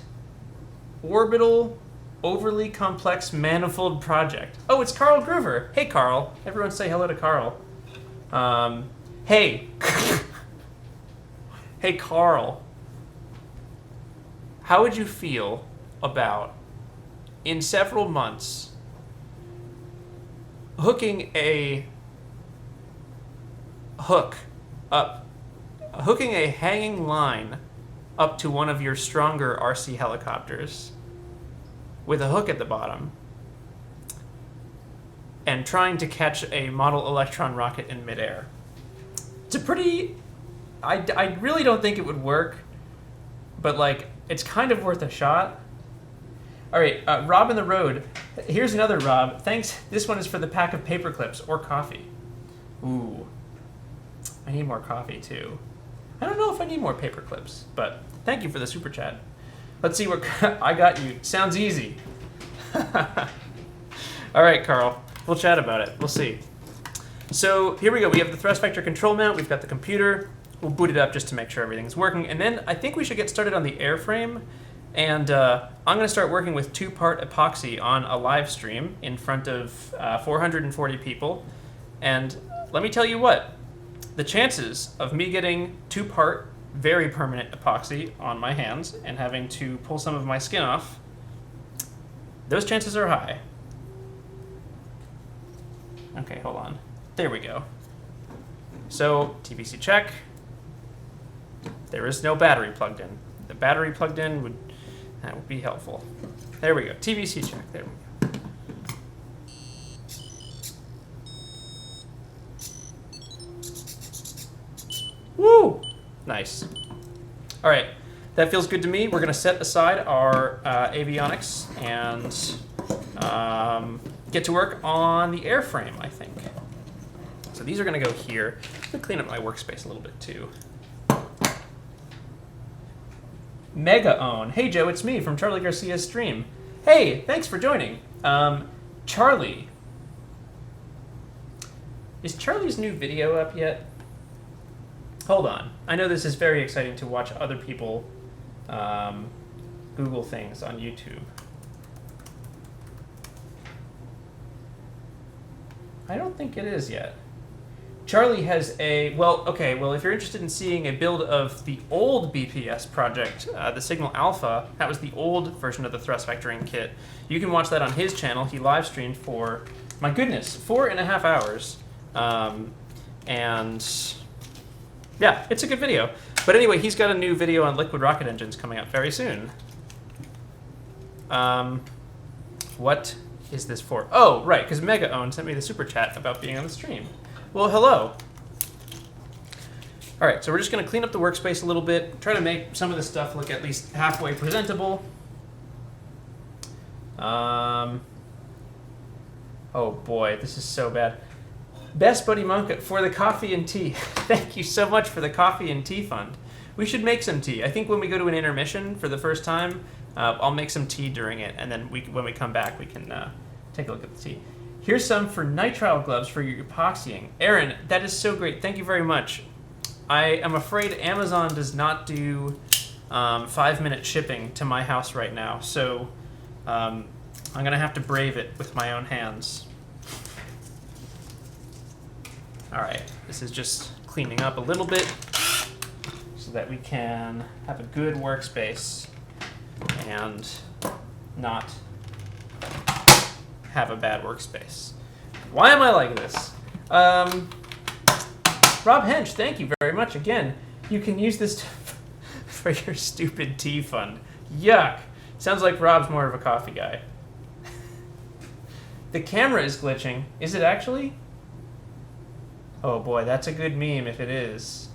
A: Orbital Overly Complex Manifold Project. Oh, it's Carl Groover. Hey, Carl. Everyone say hello to Carl. Hey. Hey, Carl. How would you feel about, in several months, hooking a hanging line up to one of your stronger RC helicopters with a hook at the bottom and trying to catch a model Electron rocket in midair? It's a pretty... I really don't think it would work, but like, it's kind of worth a shot. All right, Rob in the road. Here's another Rob. Thanks. This one is for the pack of paper clips or coffee. Ooh, I need more coffee too. I don't know if I need more paper clips, but thank you for the super chat. Let's see what I got you. Sounds easy. All right, Carl. We'll chat about it. We'll see. So here we go. We have the thrust vector control mount. We've got the computer. We'll boot it up just to make sure everything's working. And then I think we should get started on the airframe. And I'm going to start working with 2-part epoxy on a live stream in front of 440 people. And let me tell you what, the chances of me getting 2-part very permanent epoxy on my hands and having to pull some of my skin off, those chances are high. Okay, hold on. There we go. So, TBC check. There is no battery plugged in. The battery plugged in would be helpful. There we go. TBC check. There we go. Woo! Nice. All right. That feels good to me. We're going to set aside our avionics and get to work on the airframe, I think. So these are going to go here. I'm going to clean up my workspace a little bit too. Mega Own. Hey Joe, it's me from Charlie Garcia's stream. Hey, thanks for joining. Charlie. Is Charlie's new video up yet? Hold on. I know this is very exciting to watch other people Google things on YouTube. I don't think it is yet. Charlie has a, well, if you're interested in seeing a build of the old BPS project, the Signal Alpha, that was the old version of the thrust vectoring kit. You can watch that on his channel. He live streamed for, my goodness, 4.5 hours. And yeah, it's a good video. But anyway, he's got a new video on liquid rocket engines coming up very soon. What is this for? Oh, right, because Mega Own sent me the super chat about being on the stream. Well, hello. All right, so we're just going to clean up the workspace a little bit, try to make some of this stuff look at least halfway presentable. Oh boy, this is so bad. Best Buddy Monk for the coffee and tea. Thank you so much for the coffee and tea fund. We should make some tea. I think when we go to an intermission for the first time, I'll make some tea during it, and then when we come back, we can take a look at the tea. Here's some for nitrile gloves for your epoxying. Aaron, that is so great. Thank you very much. I am afraid Amazon does not do 5-minute shipping to my house right now, so I'm going to have to brave it with my own hands. All right, this is just cleaning up a little bit so that we can have a good workspace and not have a bad workspace. Why am I like this? Rob Hench, thank you very much. Again, you can use this for your stupid tea fund. Yuck. Sounds like Rob's more of a coffee guy. The camera is glitching. Is it actually? Oh boy, that's a good meme if it is.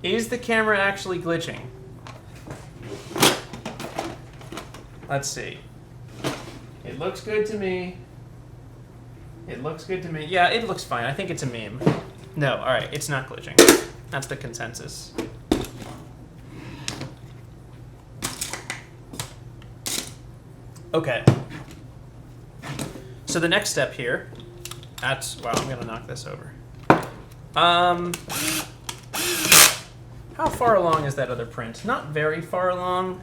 A: Is the camera actually glitching? Let's see. It looks good to me. It looks good to me. Yeah, it looks fine. I think it's a meme. No, all right, it's not glitching. That's the consensus. Okay. So the next step here, wow, I'm gonna knock this over. How far along is that other print? Not very far along.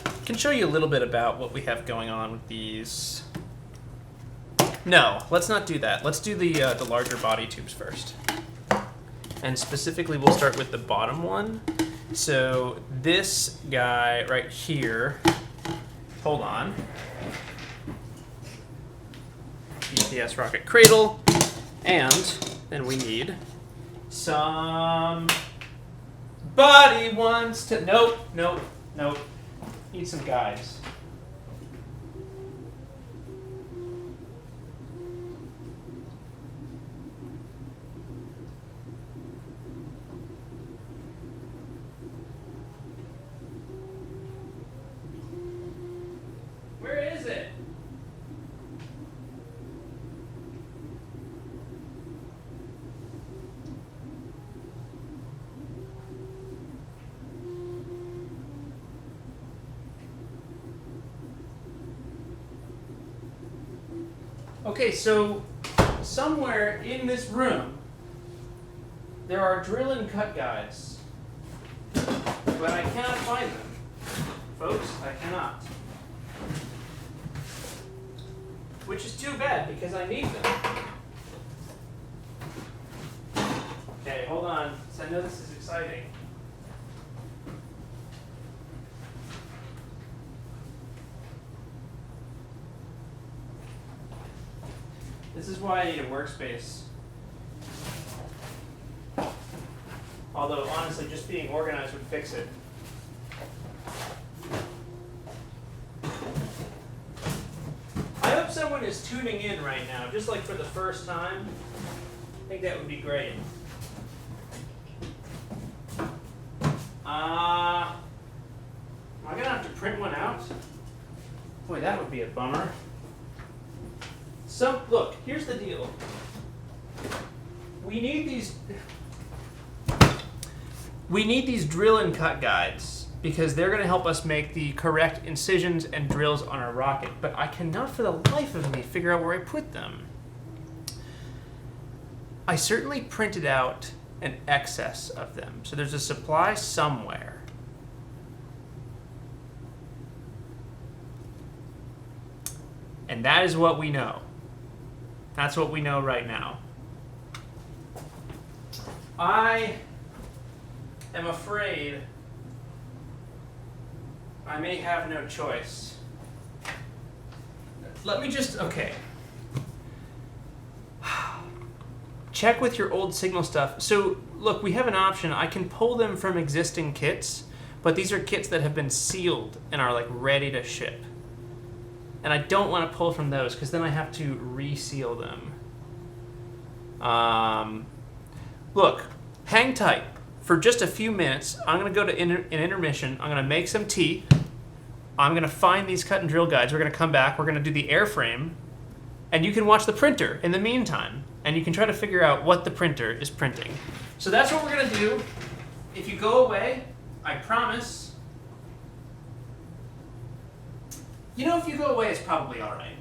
A: I can show you a little bit about what we have going on with these. No, let's not do that. Let's do the larger body tubes first. And specifically, we'll start with the bottom one. So this guy right here, hold on. BPS rocket cradle, and then we need some body wants to, nope. Need some guides. Where is it? Okay, so somewhere in this room, there are drill and cut guides, but I cannot find them. Folks, I cannot. Which is too bad, because I need them. Okay, hold on, so I know this is exciting. This is why I need a workspace. Although, honestly, just being organized would fix it. I hope someone is tuning in right now, just like for the first time. I think that would be great. Am I gonna have to print one out? Boy, that would be a bummer. So, look, here's the deal. We need these drill and cut guides because they're going to help us make the correct incisions and drills on our rocket, but I cannot for the life of me figure out where I put them. I certainly printed out an excess of them, so there's a supply somewhere. And that is what we know. That's what we know right now. I am afraid I may have no choice. Let me just, okay. Check with your old signal stuff. So look, we have an option. I can pull them from existing kits, but these are kits that have been sealed and are like ready to ship. And I don't want to pull from those because then I have to reseal them. Look, hang tight. For just a few minutes, I'm going to go to an intermission. I'm going to make some tea. I'm going to find these cut and drill guides. We're going to come back. We're going to do the airframe. And you can watch the printer in the meantime. And you can try to figure out what the printer is printing. So that's what we're going to do. If you go away, I promise. You know, if you go away, it's probably all right.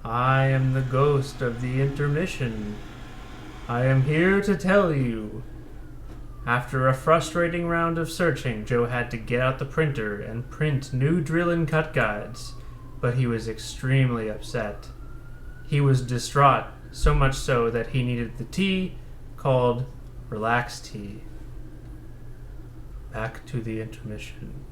B: I am the ghost of the intermission. I am here to tell you. After a frustrating round of searching, Joe had to get out the printer and print new drill and cut guides, but he was extremely upset. He was distraught, so much so that he needed the tea called Relax Tea. Back to the intermission.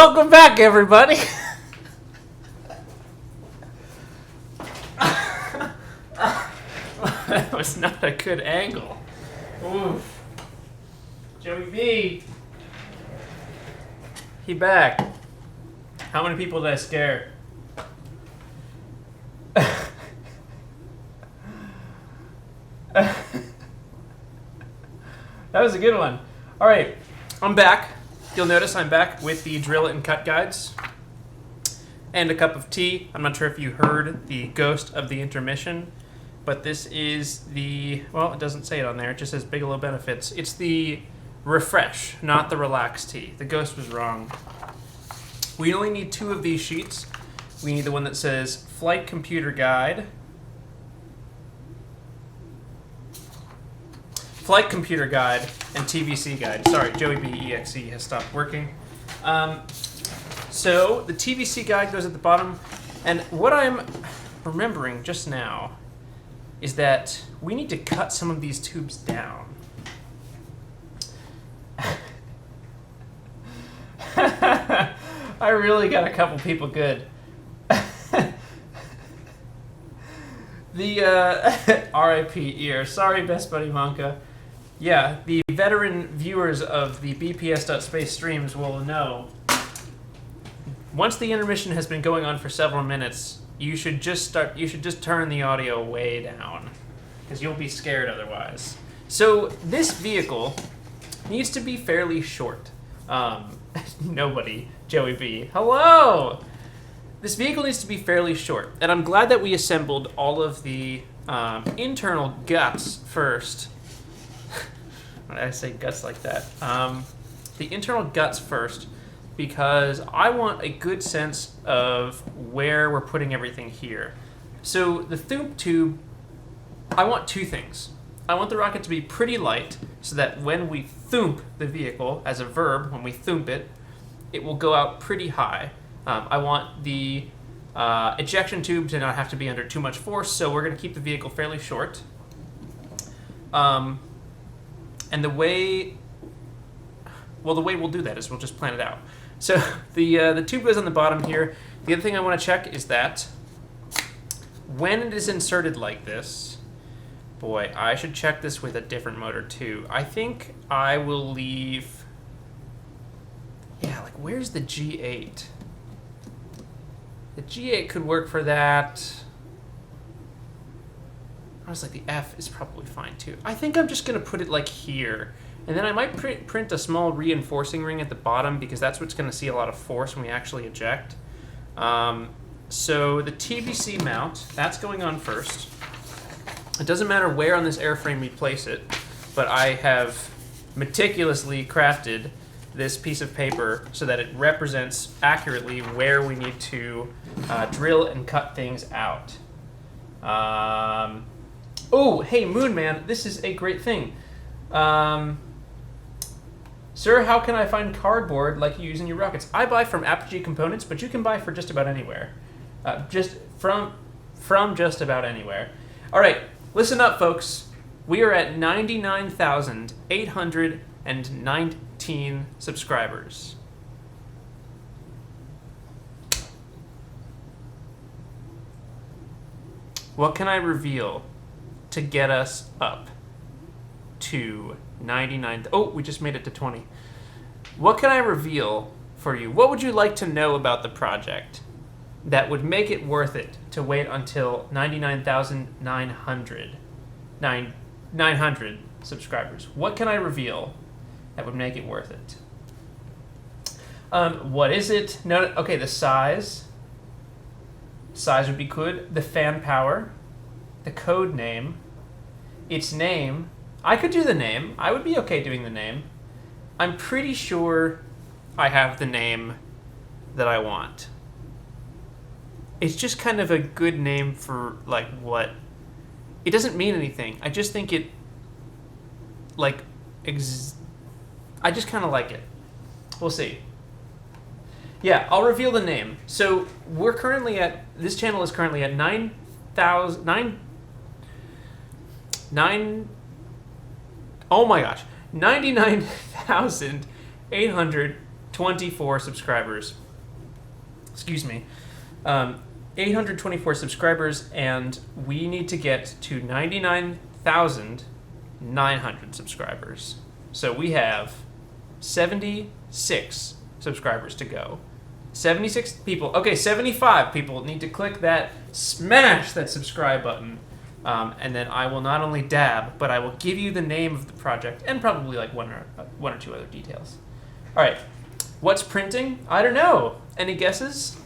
A: Welcome back, everybody. That was not a good angle. Oof. Joey B. He back. How many people did I scare? That was a good one. All right, I'm back. You'll notice I'm back with the drill and cut guides and a cup of tea. I'm not sure if you heard the ghost of the intermission, but this is the, well, it doesn't say it on there. It just says Bigelow Benefits. It's the refresh, not the relax tea. The ghost was wrong. We only need 2 of these sheets. We need the one that says Flight Computer Guide. Flight Computer Guide and TVC Guide. Sorry, Joey B EXE has stopped working. So the TVC Guide goes at the bottom, and what I'm remembering just now is that we need to cut some of these tubes down. I really got a couple people good. The RIP ear. Sorry, best buddy Monka. Yeah, the veteran viewers of the BPS.space streams will know. Once the intermission has been going on for several minutes, you should just turn the audio way down, because you'll be scared otherwise. So this vehicle needs to be fairly short. Nobody, Joey B. Hello! This vehicle needs to be fairly short, and I'm glad that we assembled all of the internal guts first. Why did I say guts like that? The internal guts first, because I want a good sense of where we're putting everything here. So the Thoomp tube, I want 2 things. I want the rocket to be pretty light, so that when we Thoomp the vehicle, as a verb, when we Thoomp it, it will go out pretty high. I want the ejection tube to not have to be under too much force, so we're going to keep the vehicle fairly short. And the way we'll do that is we'll just plan it out. So the tube goes on the bottom here. The other thing I want to check is that when it is inserted like this, boy, I should check this with a different motor too. I think I will leave, yeah, like where's the G8? The G8 could work for that. I was like, the F is probably fine too. I think I'm just going to put it like here. And then I might print a small reinforcing ring at the bottom, because that's what's going to see a lot of force when we actually eject. So the TVC mount, that's going on first. It doesn't matter where on this airframe we place it, but I have meticulously crafted this piece of paper so that it represents accurately where we need to drill and cut things out. Oh, hey, Moonman, this is a great thing. Sir, how can I find cardboard like you use in your rockets? I buy from Apogee Components, but you can buy for just about anywhere. Just from just about anywhere. All right, listen up, folks. We are at 99,819 subscribers. What can I reveal to get us up to 99? Oh, we just made it to 20. What can I reveal for you? What would you like to know about the project that would make it worth it to wait until 99,900 900 subscribers? What can I reveal that would make it worth it? What is it? No, okay, the size. Size would be good. The fan power. The code name. Its name. I could do the name. I would be okay doing the name. I'm pretty sure I have the name that I want. It's just kind of a good name for, like, what? It doesn't mean anything. I just think it, like, I just kind of like it. We'll see. Yeah, I'll reveal the name. So we're currently at, this channel is currently at 99,800 824 subscribers. Excuse me. 824 subscribers, and we need to get to 99,900 subscribers. So we have 76 subscribers to go. 76 people. Okay, 75 people need to click that, smash that subscribe button, and then I will not only dab, but I will give you the name of the project and probably like one or two other details. All right, what's printing? I don't know. Any guesses?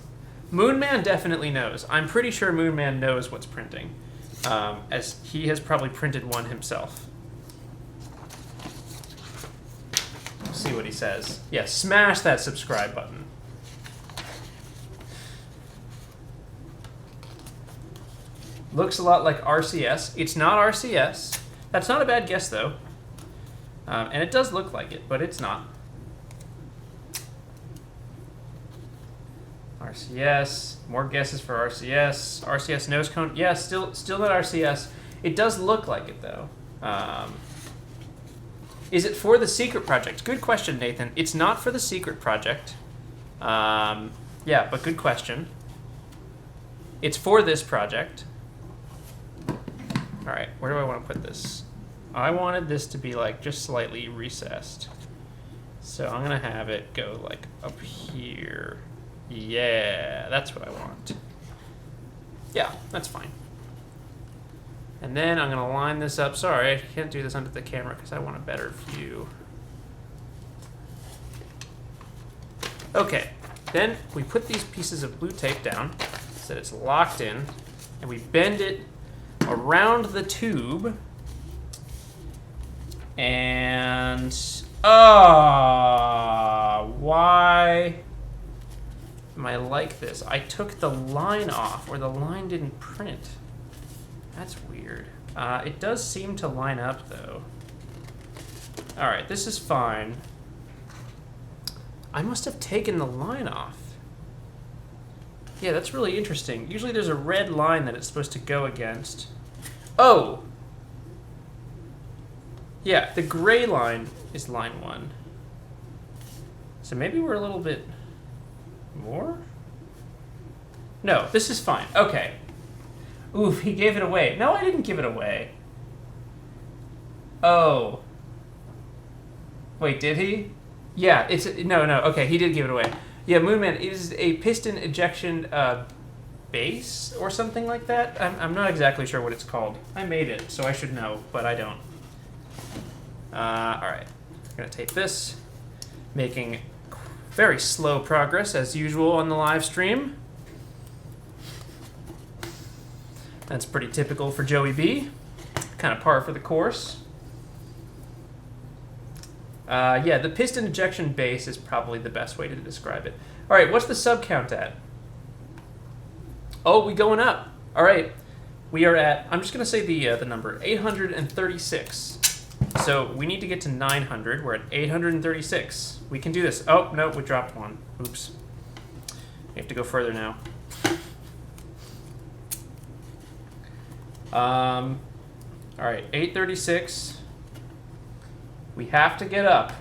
A: Moonman definitely knows. I'm pretty sure Moonman knows what's printing, as he has probably printed one himself. We'll see what he says. Yeah, smash that subscribe button. Looks a lot like RCS. It's not RCS. That's not a bad guess, though. And it does look like it, but it's not. RCS. More guesses for RCS. RCS nose cone. Yeah, still not RCS. It does look like it, though. Is it for the secret project? Good question, Nathan. It's not for the secret project. Yeah, but good question. It's for this project. All right, where do I want to put this? I wanted this to be like just slightly recessed. So I'm gonna have it go like up here. Yeah, that's what I want. Yeah, that's fine. And then I'm gonna line this up. Sorry, I can't do this under the camera because I want a better view. Okay, then we put these pieces of blue tape down so that it's locked in, and we bend it around the tube, and why am I like this? I took the line off, or the line didn't print. That's weird. It does seem to line up, though. All right, this is fine. I must have taken the line off. Yeah, that's really interesting. Usually there's a red line that it's supposed to go against. Oh! Yeah, the gray line is line 1. So maybe we're a little bit more? No, this is fine. Okay. Oof, he gave it away. No, I didn't give it away. Oh. Wait, did he? Yeah, it's... No, okay, he did give it away. Yeah, Moonman is a piston ejection base or something like that. I'm not exactly sure what it's called. I made it, so I should know, but I don't. All right, I'm gonna tape this. Making very slow progress as usual on the live stream. That's pretty typical for Joey B. Kind of par for the course. Yeah, the piston ejection base is probably the best way to describe it. All right, what's the sub count at? Oh, we going up. All right, we are at, I'm just going to say the number, 836. So we need to get to 900. We're at 836. We can do this. Oh, no, we dropped one. Oops. We have to go further now. All right, 836. We have to get up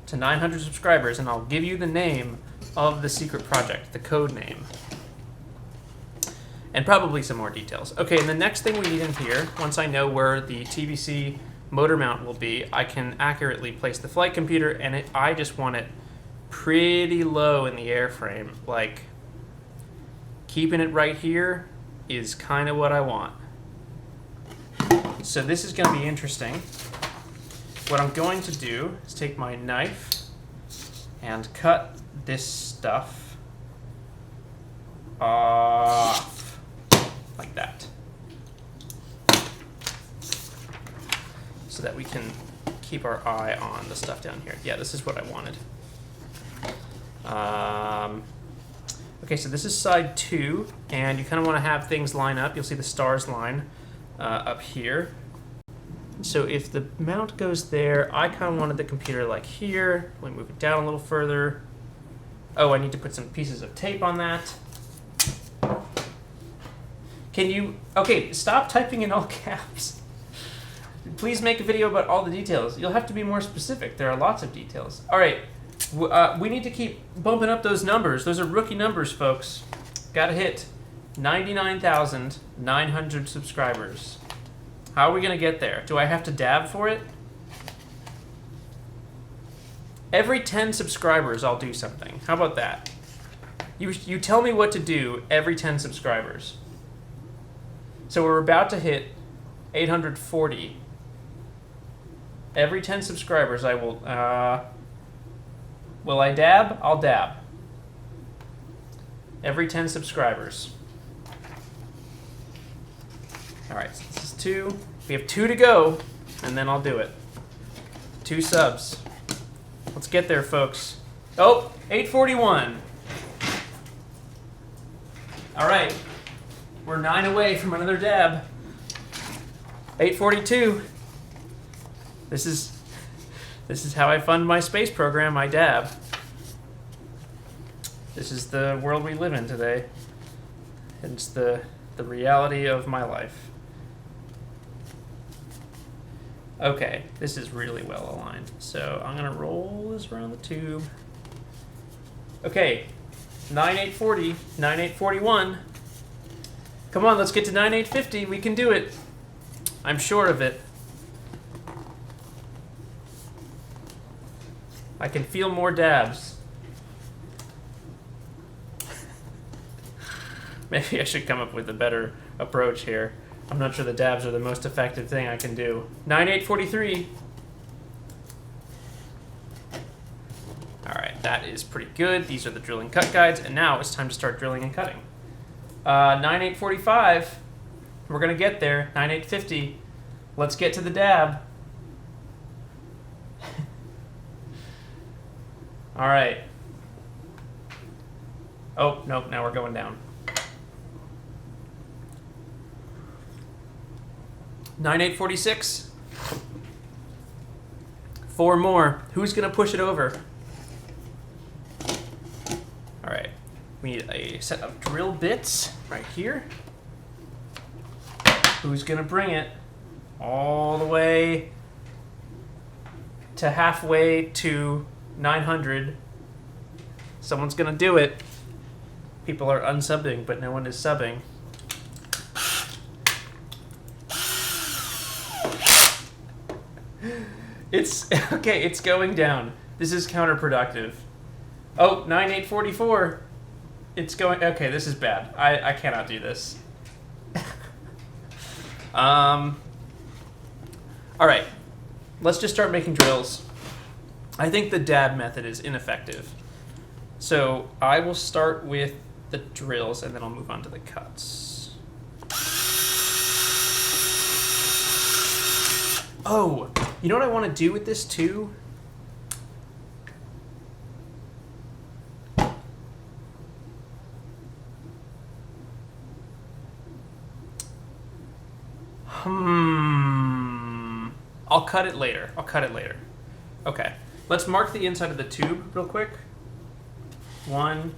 A: to 900 subscribers, and I'll give you the name of the secret project, the code name, and probably some more details. Okay, and the next thing we need in here, once I know where the TBC motor mount will be, I can accurately place the flight computer, and I just want it pretty low in the airframe. Like, keeping it right here is kind of what I want. So this is going to be interesting. What I'm going to do is take my knife and cut this stuff off like that, so that we can keep our eye on the stuff down here. Yeah, this is what I wanted. Okay, so this is side 2, and you kind of want to have things line up. You'll see the stars line up here. So if the mount goes there, I kind of wanted the computer like here. Let me move it down a little further. Oh, I need to put some pieces of tape on that. Can you... Okay, stop typing in all caps. Please make a video about all the details. You'll have to be more specific. There are lots of details. All right, We need to keep bumping up those numbers. Those are rookie numbers, folks. Gotta hit 99,900 subscribers. How are we gonna get there? Do I have to dab for it? Every 10 subscribers, I'll do something. How about that? You tell me what to do every 10 subscribers. So we're about to hit 840. Every 10 subscribers, I will... will I dab? I'll dab. Every 10 subscribers. Alright, so this is 2. We have 2 to go, and then I'll do it. 2 subs. Let's get there, folks. Oh, 841. Alright. We're 9 away from another dab. 842. This is how I fund my space program. I dab. This is the world we live in today. It's the reality of my life. Okay, this is really well aligned. So I'm gonna roll this around the tube. Okay, 9840, 9841. Come on, let's get to 9850. We can do it. I'm sure of it. I can feel more dabs. Maybe I should come up with a better approach here. I'm not sure the dabs are the most effective thing I can do. 9843. Alright, that is pretty good. These are the drilling cut guides, and now it's time to start drilling and cutting. 9845. We're gonna get there. 9850. Let's get to the dab. Alright. Oh, nope, now we're going down. 9846. 4 more. Who's gonna push it over? Alright. We need a set of drill bits right here. Who's gonna bring it all the way to halfway to 900? Someone's gonna do it. People are unsubbing, but no one is subbing. It's okay, it's going down. This is counterproductive. Oh, 9844. It's going okay, this is bad. I cannot do this. Alright. Let's just start making drills. I think the dab method is ineffective. So I will start with the drills and then I'll move on to the cuts. Oh, you know what I want to do with this too? I'll cut it later. Okay. Let's mark the inside of the tube real quick. 1,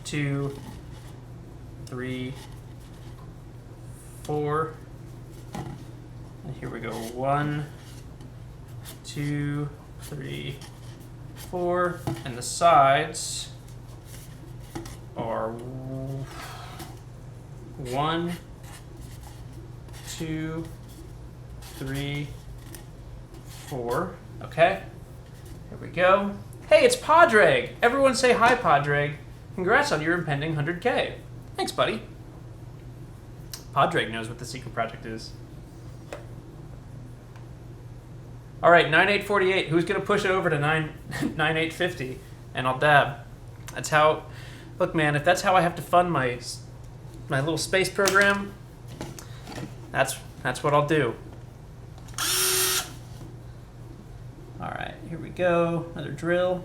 A: 2, 3, 4. And here we go. 1, 2, 3, 4. And the sides are 1, 2, 3, 4. Okay. Here we go. Hey, it's Padraig! Everyone say hi, Padraig. Congrats on your impending 100K. Thanks, buddy. Padraig knows what the secret project is. All right, 9848. Who's going to push it over to 9850? And I'll dab. That's how... Look, man, if that's how I have to fund my little space program, that's what I'll do. All right, here we go. Another drill.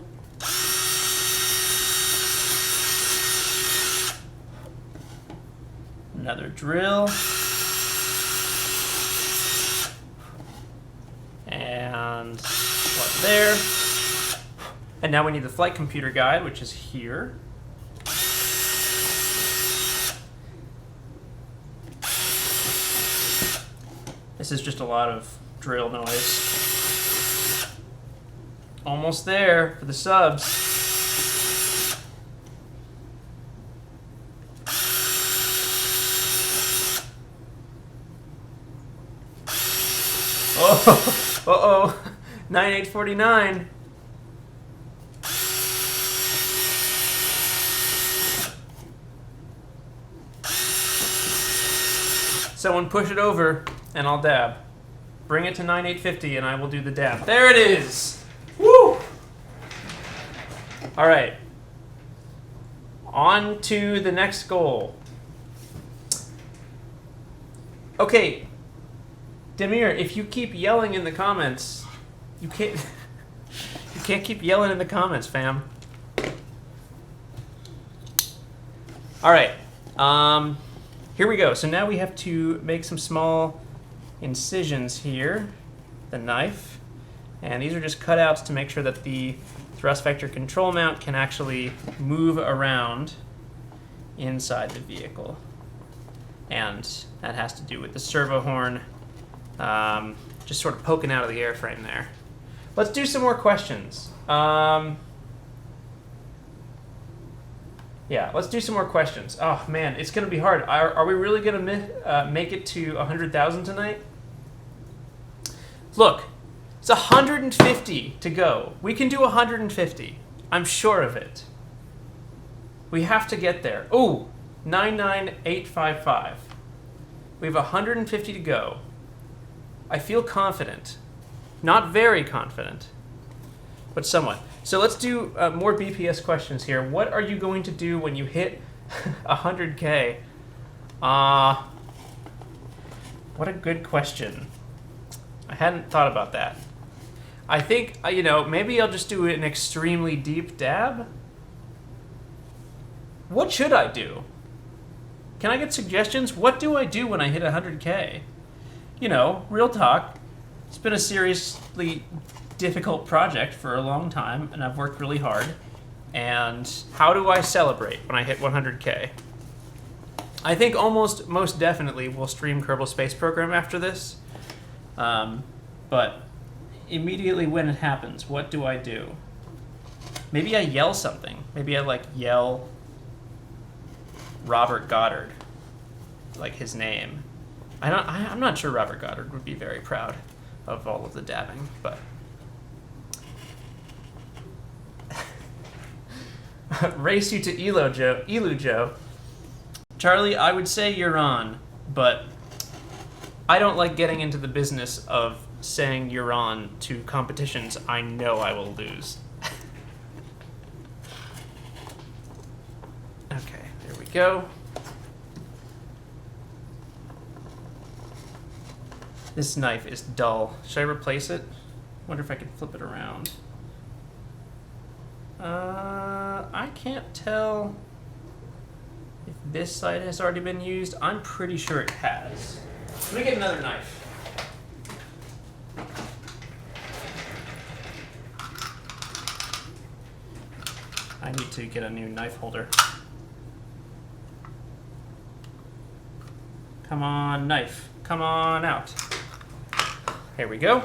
A: Another drill. And one there. And now we need the flight computer guide, which is here. This is just a lot of drill noise. Almost there for the subs. Oh, uh-oh. 9849. Someone push it over, and I'll dab. Bring it to 9850, and I will do the dab. There it is! Woo! All right. On to the next goal. Okay, Demir, if you keep yelling in the comments, you can't keep yelling in the comments, fam. All right. Here we go. So now we have to make some small incisions here, the knife, and these are just cutouts to make sure that the thrust vector control mount can actually move around inside the vehicle. And that has to do with the servo horn just sort of poking out of the airframe there. Let's do some more questions. Yeah, let's do some more questions. Oh man, it's gonna be hard. Are we really gonna make it to 100,000 tonight? Look, it's 150 to go. We can do 150. I'm sure of it. We have to get there. Ooh, 99855. We have 150 to go. I feel confident. Not very confident, but somewhat. So let's do more BPS questions here. What are you going to do when you hit 100K? What a good question. I hadn't thought about that. I think, maybe I'll just do an extremely deep dab. What should I do? Can I get suggestions? What do I do when I hit 100K? Real talk. It's been a seriously difficult project for a long time, and I've worked really hard. And how do I celebrate when I hit 100K? I think most definitely we'll stream Kerbal Space Program after this. But immediately when it happens, what do I do? Maybe I yell something. Maybe I yell Robert Goddard, like his name. I'm not sure Robert Goddard would be very proud of all of the dabbing, but race you to Elu Joe. Charlie, I would say you're on, but I don't like getting into the business of saying you're on to competitions I know I will lose. Okay, there we go. This knife is dull. Should I replace it? Wonder if I can flip it around. I can't tell if this side has already been used. I'm pretty sure it has. Let me get another knife. I need to get a new knife holder. Come on, knife. Come on out. Here we go.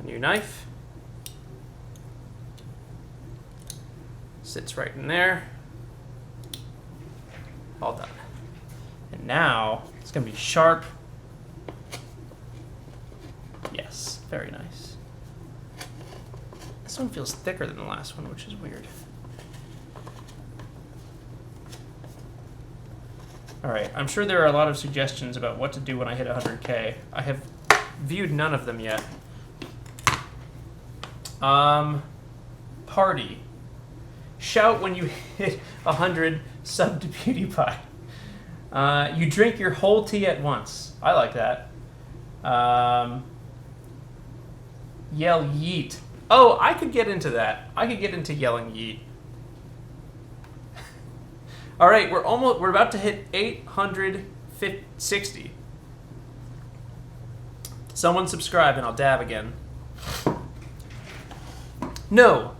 A: A new knife. Sits right in there. All done. And now it's going to be sharp. Yes, very nice. This one feels thicker than the last one, which is weird. All right, I'm sure there are a lot of suggestions about what to do when I hit 100K. I have viewed none of them yet. Party. Shout when you hit 100, sub to PewDiePie. You drink your whole tea at once. I like that. Yell yeet. Oh, I could get into that. I could get into yelling yeet. All right, we're about to hit 860. Someone subscribe and I'll dab again. No,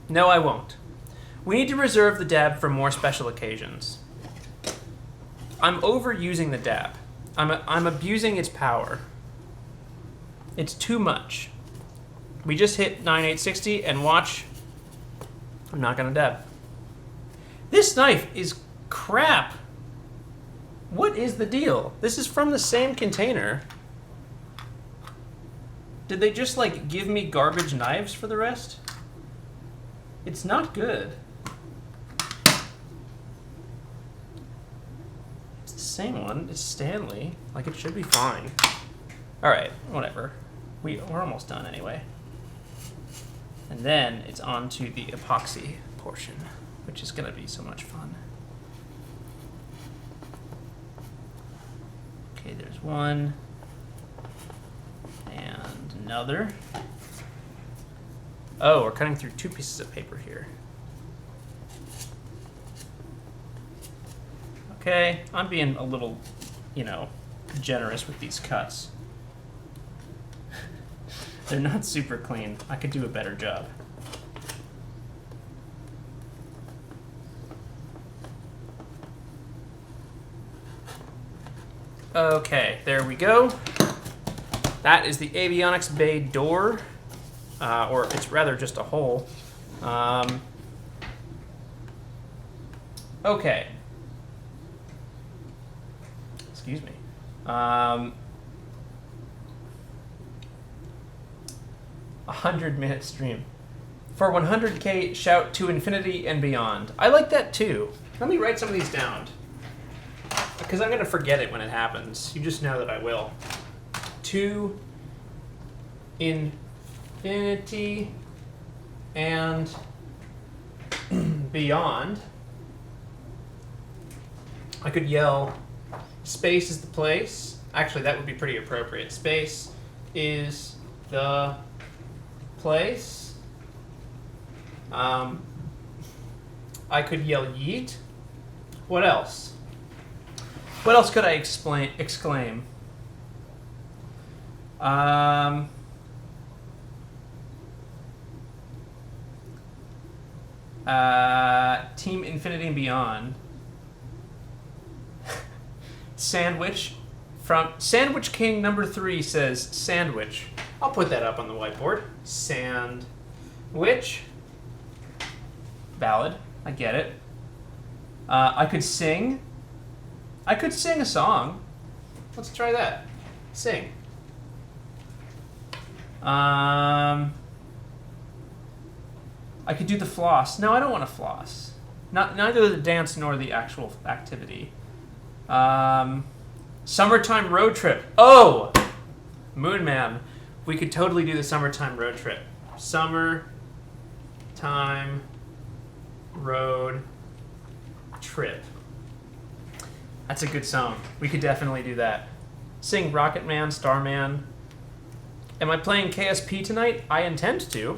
A: I won't. We need to reserve the dab for more special occasions. I'm overusing the dab. I'm abusing its power. It's too much. We just hit 9860, and watch. I'm not gonna dab. This knife is crap. What is the deal? This is from the same container. Did they just like give me garbage knives for the rest? It's not good. It's the same one. It's Stanley. Like, it should be fine. All right, whatever. We're almost done anyway. And then it's on to the epoxy portion, which is gonna be so much fun. Okay, there's one. And another. Oh, we're cutting through 2 pieces of paper here. Okay, I'm being a little, you know, generous with these cuts. They're not super clean. I could do a better job. Okay, there we go. That is the Avionics bay door, or it's rather just a hole. Okay. Excuse me. 100-minute stream. For 100K, shout to infinity and beyond. I like that too. Let me write some of these down, because I'm going to forget it when it happens. You just know that I will. To infinity and beyond. I could yell, space is the place. Actually, that would be pretty appropriate. Space is the place. I could yell yeet. What else? What else could I exclaim? Team Infinity and Beyond. Sandwich. From Sandwich King number 3 says sandwich. I'll put that up on the whiteboard. Sandwich. Valid. I get it. I could sing. I could sing a song. Let's try that. Sing. I could do the floss. No, I don't want to floss. Neither the dance nor the actual activity. Summertime road trip. Oh! Moon Man. We could totally do the summertime road trip. Summertime road trip. That's a good song. We could definitely do that. Sing Rocket Man, Starman. Am I playing KSP tonight? I intend to.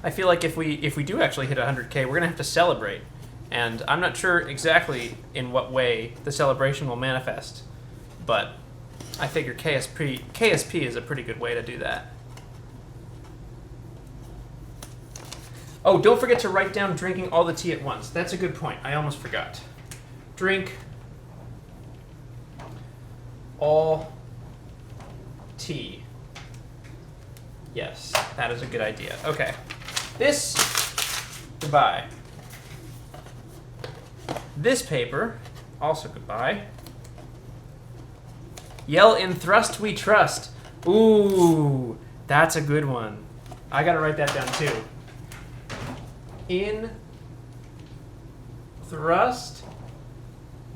A: I feel like if we do actually hit 100K, we're gonna have to celebrate. And I'm not sure exactly in what way the celebration will manifest, but I figure KSP is a pretty good way to do that. Oh, don't forget to write down drinking all the tea at once. That's a good point. I almost forgot. Drink all tea. Yes, that is a good idea. Okay. This, goodbye. This paper, also goodbye. Yell in thrust we trust. Ooh, that's a good one. I gotta write that down too. In thrust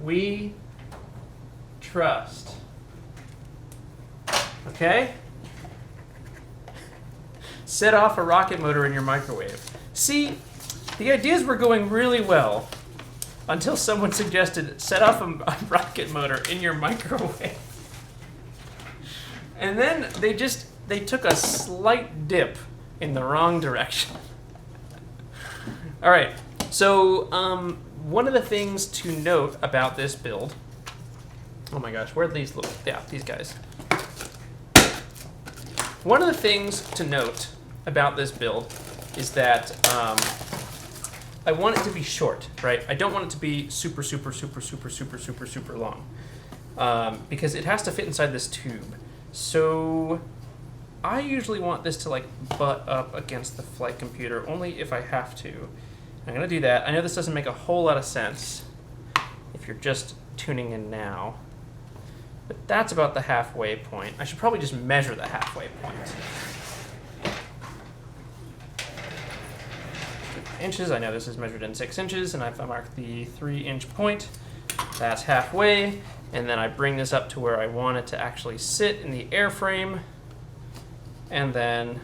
A: we trust. Okay? Set off a rocket motor in your microwave. See, the ideas were going really well until someone suggested set off a rocket motor in your microwave. And then they took a slight dip in the wrong direction. All right, so one of the things to note about this build, oh my gosh, where are these little, yeah, these guys. One of the things to note about this build is that I want it to be short, right? I don't want it to be super long because it has to fit inside this tube. So I usually want this to like butt up against the flight computer, only if I have to. I'm gonna do that. I know this doesn't make a whole lot of sense if you're just tuning in now, but that's about the halfway point. I should probably just measure the halfway point. Inches, I know this is measured in 6 inches, and I've marked the 3-inch point. That's halfway, and then I bring this up to where I want it to actually sit in the airframe, and then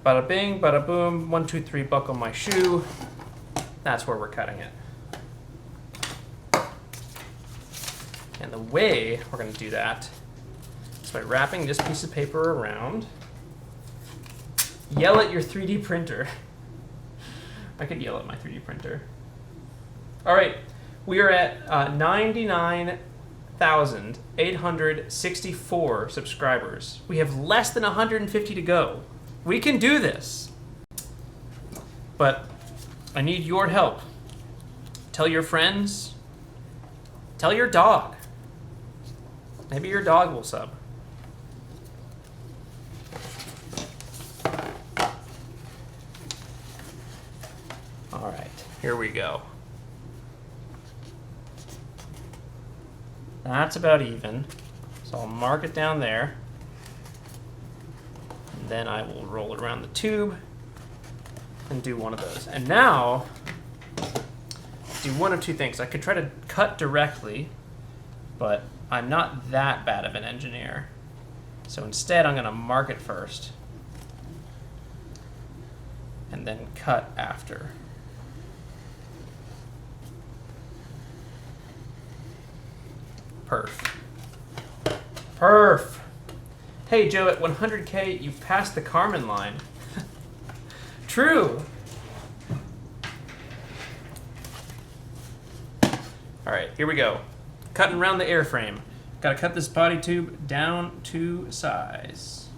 A: bada bing, bada boom, 1, 2, 3, buckle my shoe. That's where we're cutting it. And the way we're going to do that is by wrapping this piece of paper around. Yell at your 3D printer. I could yell at my 3D printer. All right, we are at 99,864 subscribers. We have less than 150 to go. We can do this. But I need your help. Tell your friends. Tell your dog. Maybe your dog will sub. All right, here we go. That's about even. So I'll mark it down there. And then I will roll it around the tube and do one of those. And now, do one of two things. I could try to cut directly, but I'm not that bad of an engineer. So instead, I'm going to mark it first and then cut after. Perf. Perf. Hey, Joe, at 100K, you've passed the Carmen line. True. All right, here we go. Cutting around the airframe. Got to cut this body tube down to size.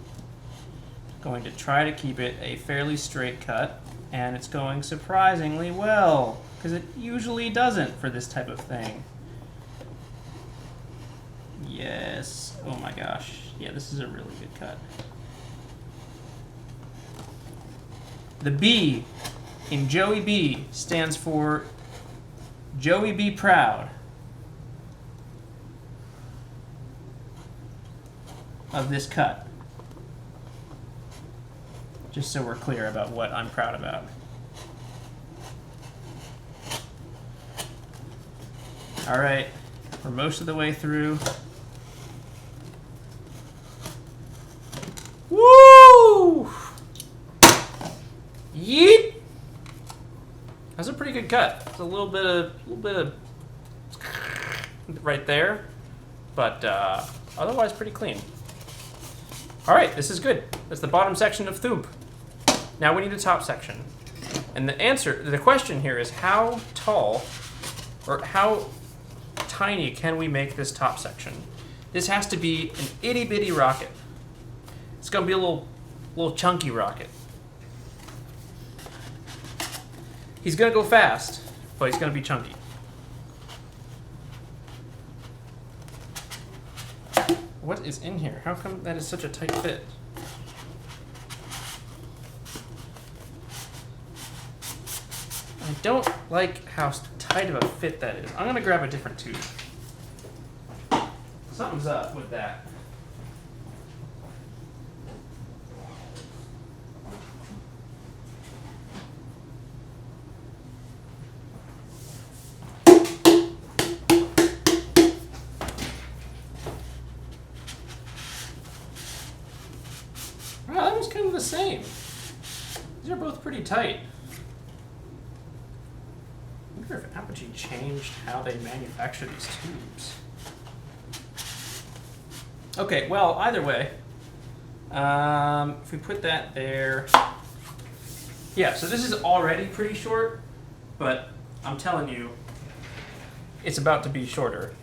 A: Going to try to keep it a fairly straight cut, and it's going surprisingly well, because it usually doesn't for this type of thing. Yes. Oh my gosh. Yeah, this is a really good cut. The B in Joey B stands for Joey Be Proud of this cut. Just so we're clear about what I'm proud about. All right, we're most of the way through. Woo! Yeet! That's a pretty good cut. It's a little bit of right there, but otherwise pretty clean. All right, this is good. That's the bottom section of Thoomp. Now we need a top section, and the question here is how tall or how tiny can we make this top section? This has to be an itty bitty rocket. It's gonna be a little chunky rocket. He's gonna go fast, but he's gonna be chunky. What is in here? How come that is such a tight fit? I don't like how tight of a fit that is. I'm gonna grab a different tube. Something's up with that. Wow, that was kind of the same. These are both pretty tight. I wonder if Apogee changed how they manufacture these tubes. Okay, well, either way, if we put that there, yeah, so this is already pretty short, but I'm telling you, it's about to be shorter.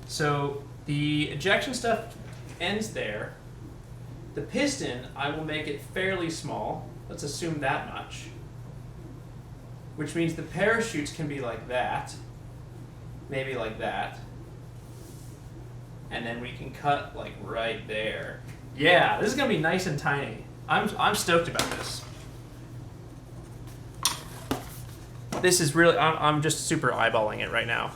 A: So the ejection stuff ends there. The piston, I will make it fairly small. Let's assume that much. Which means the parachutes can be like that, maybe like that. And then we can cut like right there. Yeah, this is gonna be nice and tiny. I'm stoked about this. This is really, I'm just super eyeballing it right now.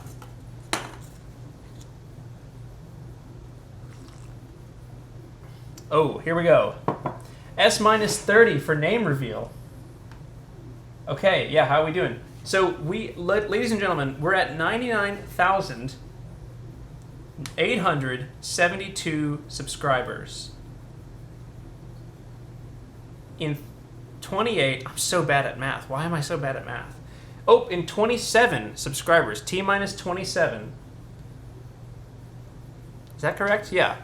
A: Oh, here we go. S minus 30 for name reveal. Okay, yeah, how are we doing? So ladies and gentlemen, we're at 99,872 subscribers. In 28, I'm so bad at math. Why am I so bad at math? Oh, in 27 subscribers, T minus 27. Is that correct? Yeah.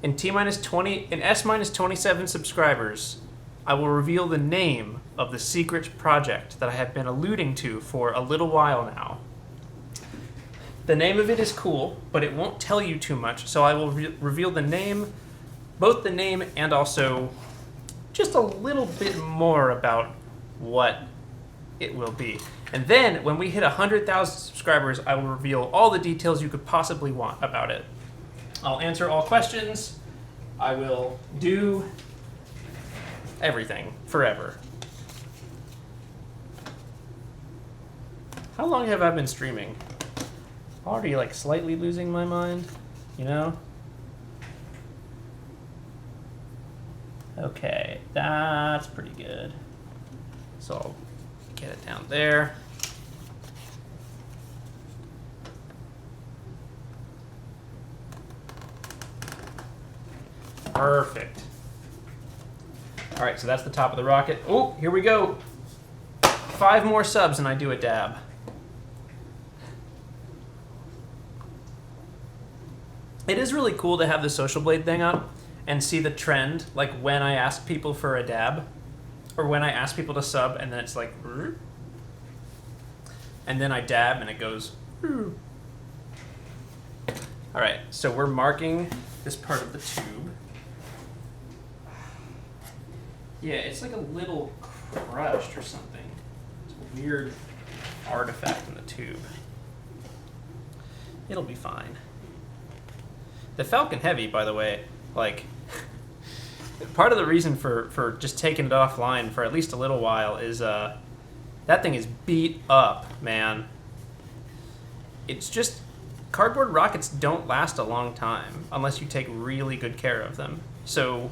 A: In T minus 20, in S minus 27 subscribers, I will reveal the name of the secret project that I have been alluding to for a little while now. The name of it is cool, but it won't tell you too much, so I will reveal the name, both the name and also just a little bit more about what it will be. And then, when we hit 100,000 subscribers, I will reveal all the details you could possibly want about it. I'll answer all questions. I will do everything forever. How long have I been streaming? Already like slightly losing my mind, you know? Okay, that's pretty good. So I'll get it down there. Perfect. All right, so that's the top of the rocket. Oh, here we go. 5 more subs and I do a dab. It is really cool to have the Social Blade thing up and see the trend, like when I ask people for a dab, or when I ask people to sub, and then it's like, and then I dab and it goes. All right, so we're marking this part of the tube. Yeah, it's like a little crushed or something. It's a weird artifact in the tube. It'll be fine. The Falcon Heavy, by the way, like, part of the reason for just taking it offline for at least a little while is that thing is beat up, man. It's just, cardboard rockets don't last a long time unless you take really good care of them. So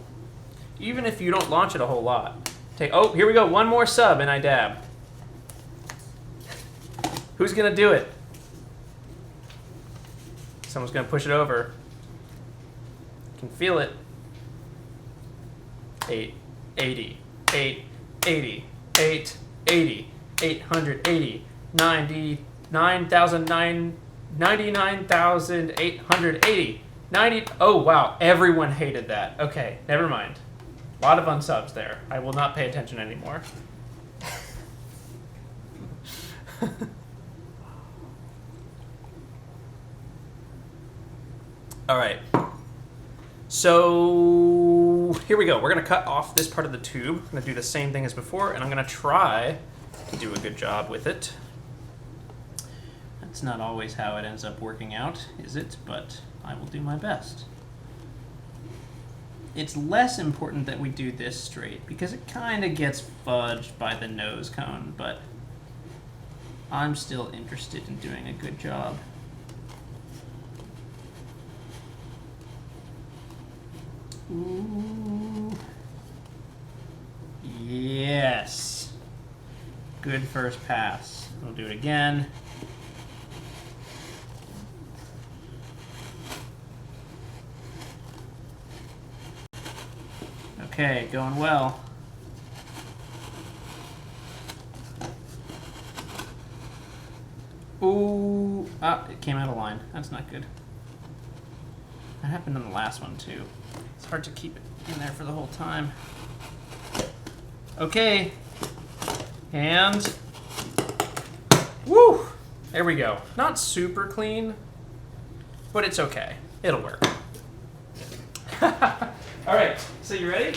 A: even if you don't launch it a whole lot, oh, here we go, 1 more sub and I dab. Who's gonna do it? Someone's gonna push it over. Can feel it. 880, 880, 880, 880, 99,880, 90. Oh wow, everyone hated that. Okay, never mind. A lot of unsubs there. I will not pay attention anymore. All right. So here we go. We're going to cut off this part of the tube. I'm going to do the same thing as before, and I'm going to try to do a good job with it. That's not always how it ends up working out, is it? But I will do my best. It's less important that we do this straight, because it kind of gets fudged by the nose cone, but I'm still interested in doing a good job. Ooh. Yes. Good first pass. We'll do it again. Okay, going well. Ooh, it came out of line. That's not good. That happened in the last one too. It's hard to keep it in there for the whole time. Okay, and woo! There we go. Not super clean, but it's okay. It'll work. All right, so you ready?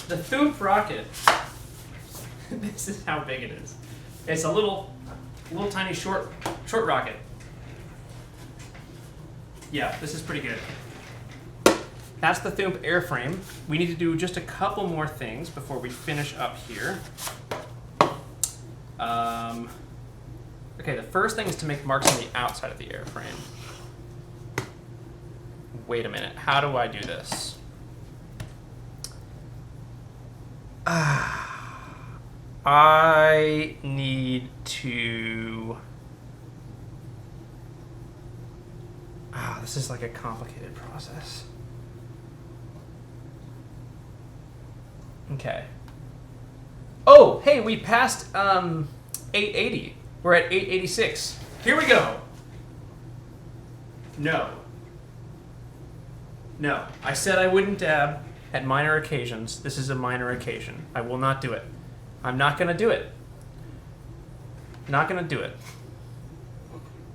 A: The Thoomp rocket. This is how big it is. It's a little tiny short rocket. Yeah, this is pretty good. That's the Thoomp airframe. We need to do just a couple more things before we finish up here. Okay, the first thing is to make marks on the outside of the airframe. Wait a minute, how do I do this? I need to... this is like a complicated process. Okay. Oh, hey, we passed 880. We're at 886. Here we go. No. No. I said I wouldn't dab at minor occasions. This is a minor occasion. I will not do it. I'm not going to do it. Not going to do it.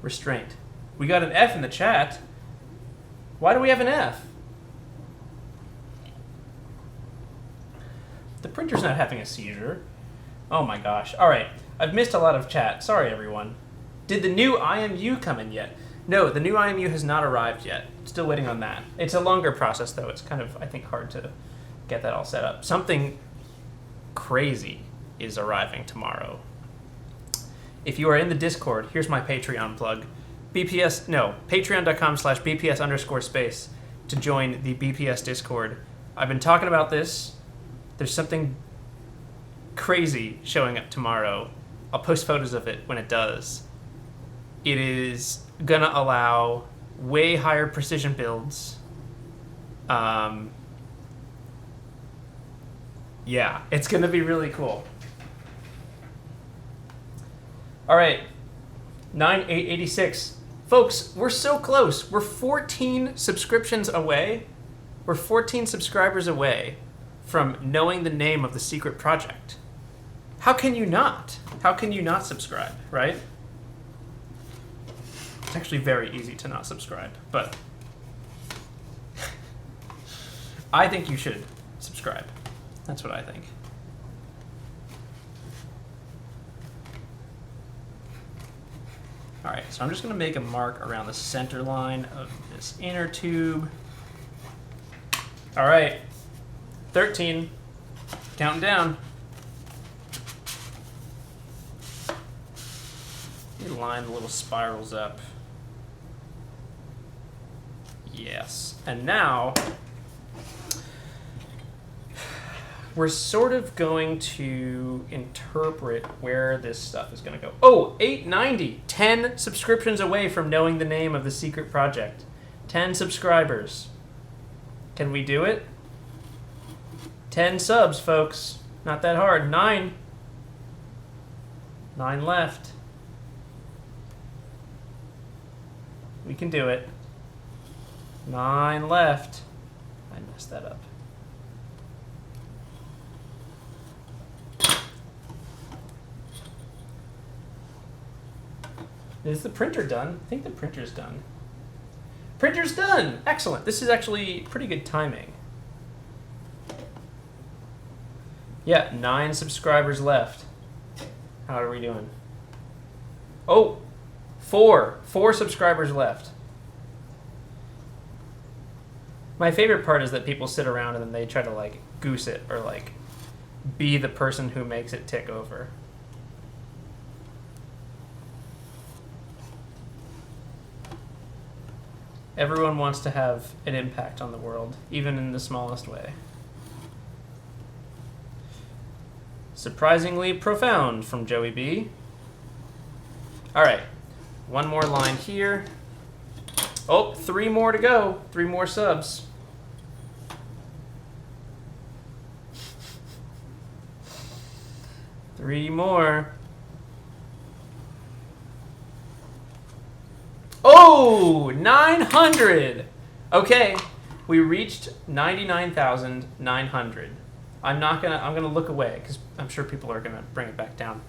A: Restraint. We got an F in the chat. Why do we have an F? The printer's not having a seizure. Oh my gosh. All right. I've missed a lot of chat. Sorry, everyone. Did the new IMU come in yet? No, the new IMU has not arrived yet. Still waiting on that. It's a longer process, though. It's kind of, I think, hard to get that all set up. Something crazy is arriving tomorrow. If you are in the Discord, here's my Patreon plug. Patreon.com/BPS_space to join the BPS Discord. I've been talking about this. There's something crazy showing up tomorrow. I'll post photos of it when it does. It is gonna allow way higher precision builds. Yeah, it's gonna be really cool. All right, 9886. Folks, we're so close. We're 14 subscriptions away. We're 14 subscribers away from knowing the name of the secret project. How can you not? How can you not subscribe, right? It's actually very easy to not subscribe, but I think you should subscribe. That's what I think. All right, so I'm just gonna make a mark around the center line of this inner tube. All right, 13, counting down. Let me line the little spirals up. Yes, and now we're sort of going to interpret where this stuff is going to go. Oh, 890, 10 subscriptions away from knowing the name of the secret project. 10 subscribers. Can we do it? 10 subs, folks. Not that hard. 9. 9 left. We can do it. 9 left. I messed that up. Is the printer done? I think the printer's done. Printer's done! Excellent. This is actually pretty good timing. Yeah, 9 subscribers left. How are we doing? Oh, 4. 4 subscribers left. My favorite part is that people sit around and then they try to like goose it or like be the person who makes it tick over. Everyone wants to have an impact on the world, even in the smallest way. Surprisingly profound from Joey B. All right, one more line here. Oh, 3 more to go. 3 more subs. Three more. Oh, 900. Okay, we reached 99,900. I'm gonna look away because I'm sure people are gonna bring it back down.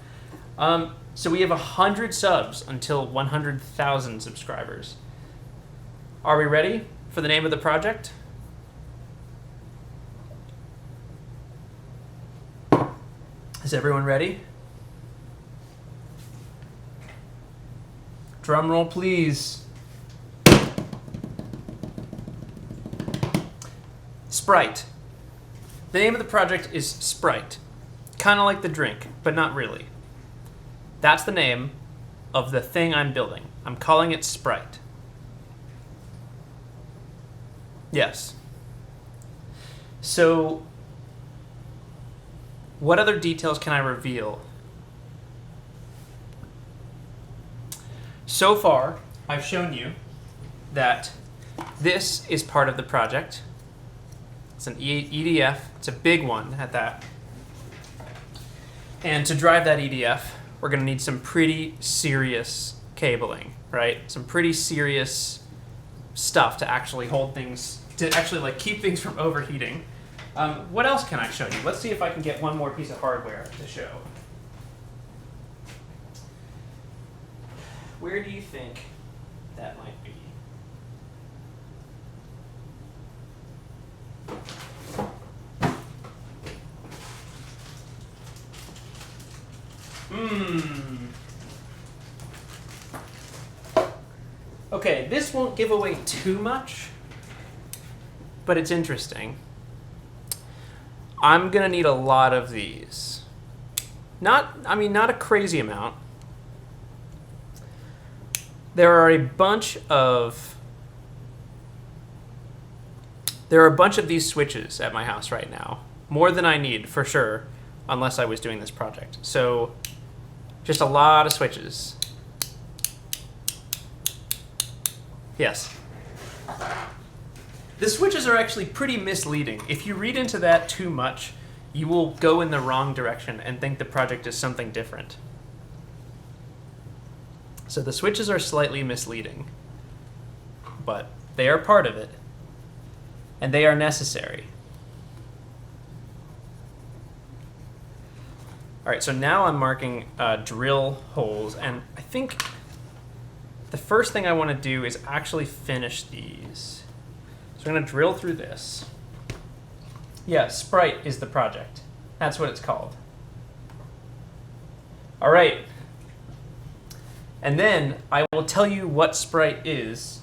A: So we have 100 subs until 100,000 subscribers. Are we ready for the name of the project? Is everyone ready? Drum roll, please. Sprite. The name of the project is Sprite. Kind of like the drink, but not really. That's the name of the thing I'm building. I'm calling it Sprite. Yes. So, what other details can I reveal? So far, I've shown you that this is part of the project. It's an EDF. It's a big one at that. And to drive that EDF, we're going to need some pretty serious cabling, right? Some pretty serious stuff to actually hold things, to actually like keep things from overheating. What else can I show you? Let's see if I can get one more piece of hardware to show. Where do you think that might be? Okay, this won't give away too much, but it's interesting. I'm gonna need a lot of these. Not a crazy amount. There are a bunch of these switches at my house right now. More than I need, for sure, unless I was doing this project. So, just a lot of switches. Yes. The switches are actually pretty misleading. If you read into that too much, you will go in the wrong direction and think the project is something different. So the switches are slightly misleading, but they are part of it, and they are necessary. All right, so now I'm marking drill holes, and I think the first thing I want to do is actually finish these. So I'm going to drill through this. Yeah, Sprite is the project. That's what it's called. All right. And then I will tell you what Sprite is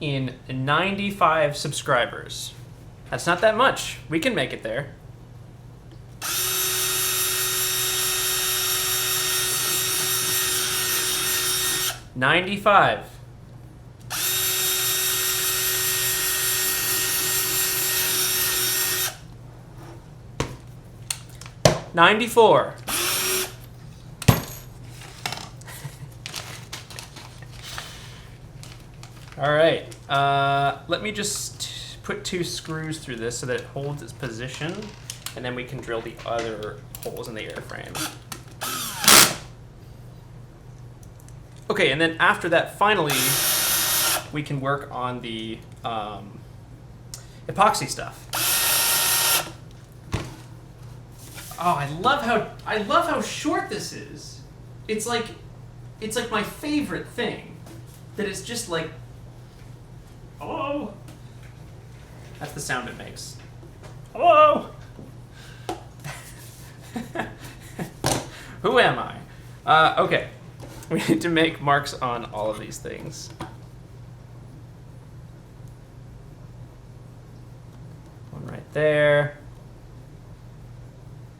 A: in 95 subscribers. That's not that much. We can make it there. $95. $94. All right. Let me just put 2 screws through this so that it holds its position, and then we can drill the other holes in the airframe. Okay, and then after that, finally, we can work on the epoxy stuff. Oh, I love how short this is. It's like my favorite thing. That it's just like, hello. That's the sound it makes. Hello. Who am I? Okay. We need to make marks on all of these things. One right there.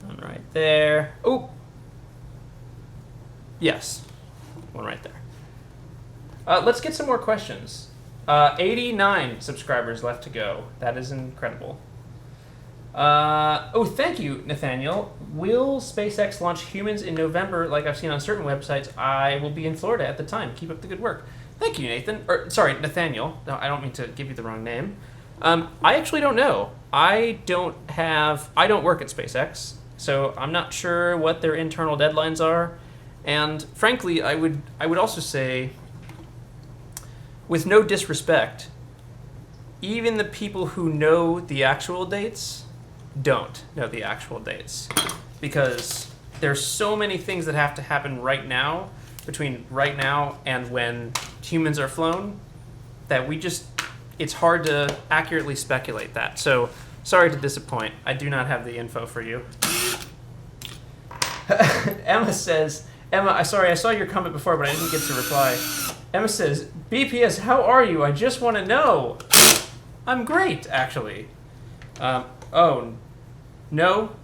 A: One right there. Oh! Yes. One right there. Let's get some more questions. 89 subscribers left to go. That is incredible. Oh, thank you, Nathaniel. Will SpaceX launch humans in November like I've seen on certain websites? I will be in Florida at the time. Keep up the good work. Thank you, Nathan. Sorry, Nathaniel. No, I don't mean to give you the wrong name. I actually don't know. I don't work at SpaceX, so I'm not sure what their internal deadlines are. And frankly, I would also say, with no disrespect, even the people who know the actual dates don't know the actual dates, because there's so many things that have to happen right now, between right now and when humans are flown, that it's hard to accurately speculate that. So sorry to disappoint. I do not have the info for you. Emma says, sorry, I saw your comment before, but I didn't get to reply. Emma says, BPS, how are you? I just want to know. I'm great, actually. Oh, no.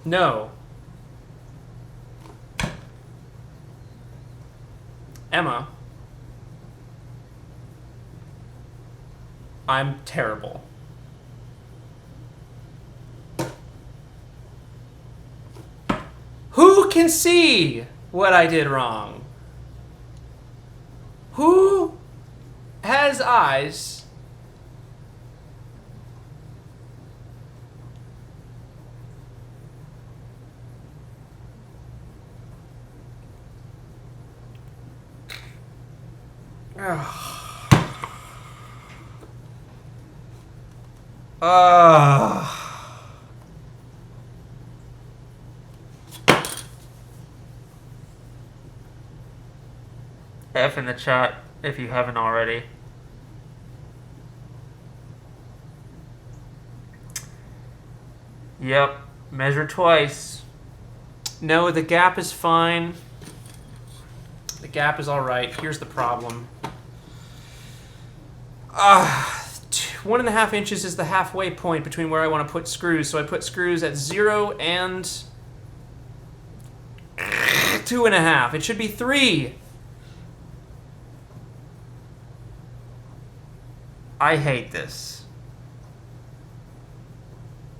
A: No. Emma. I'm terrible. Who can see what I did wrong? Who has eyes? F in the chat if you haven't already. Yep, measure twice. No, the gap is fine. The gap is all right. Here's the problem. 1.5 inches is the halfway point between where I want to put screws. So I put screws at 0 and 2.5. It should be 3. I hate this.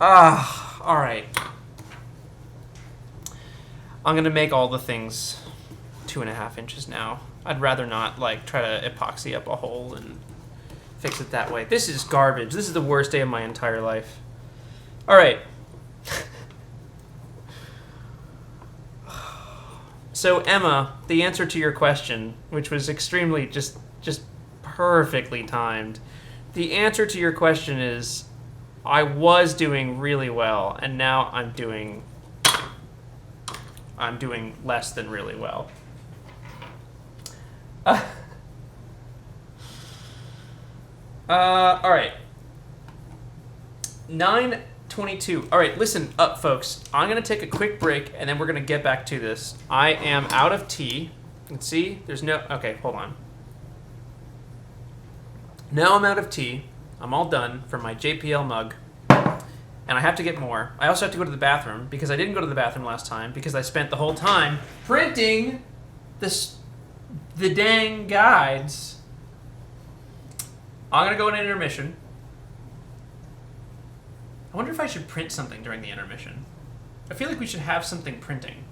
A: All right. I'm gonna make all the things 2.5 inches now. I'd rather not like try to epoxy up a hole and fix it that way. This is garbage. This is the worst day of my entire life. All right. So Emma, the answer to your question, which was extremely just perfectly timed. The answer to your question is I was doing really well, and now I'm doing less than really well. All right. 9:22. All right, listen up, folks. I'm going to take a quick break, and then we're going to get back to this. I am out of tea. Let's see. There's no... Okay, hold on. Now I'm out of tea. I'm all done from my JPL mug. And I have to get more. I also have to go to the bathroom, because I didn't go to the bathroom last time, because I spent the whole time printing the dang guides. I'm going to go in an intermission. I wonder if I should print something during the intermission. I feel like we should have something printing.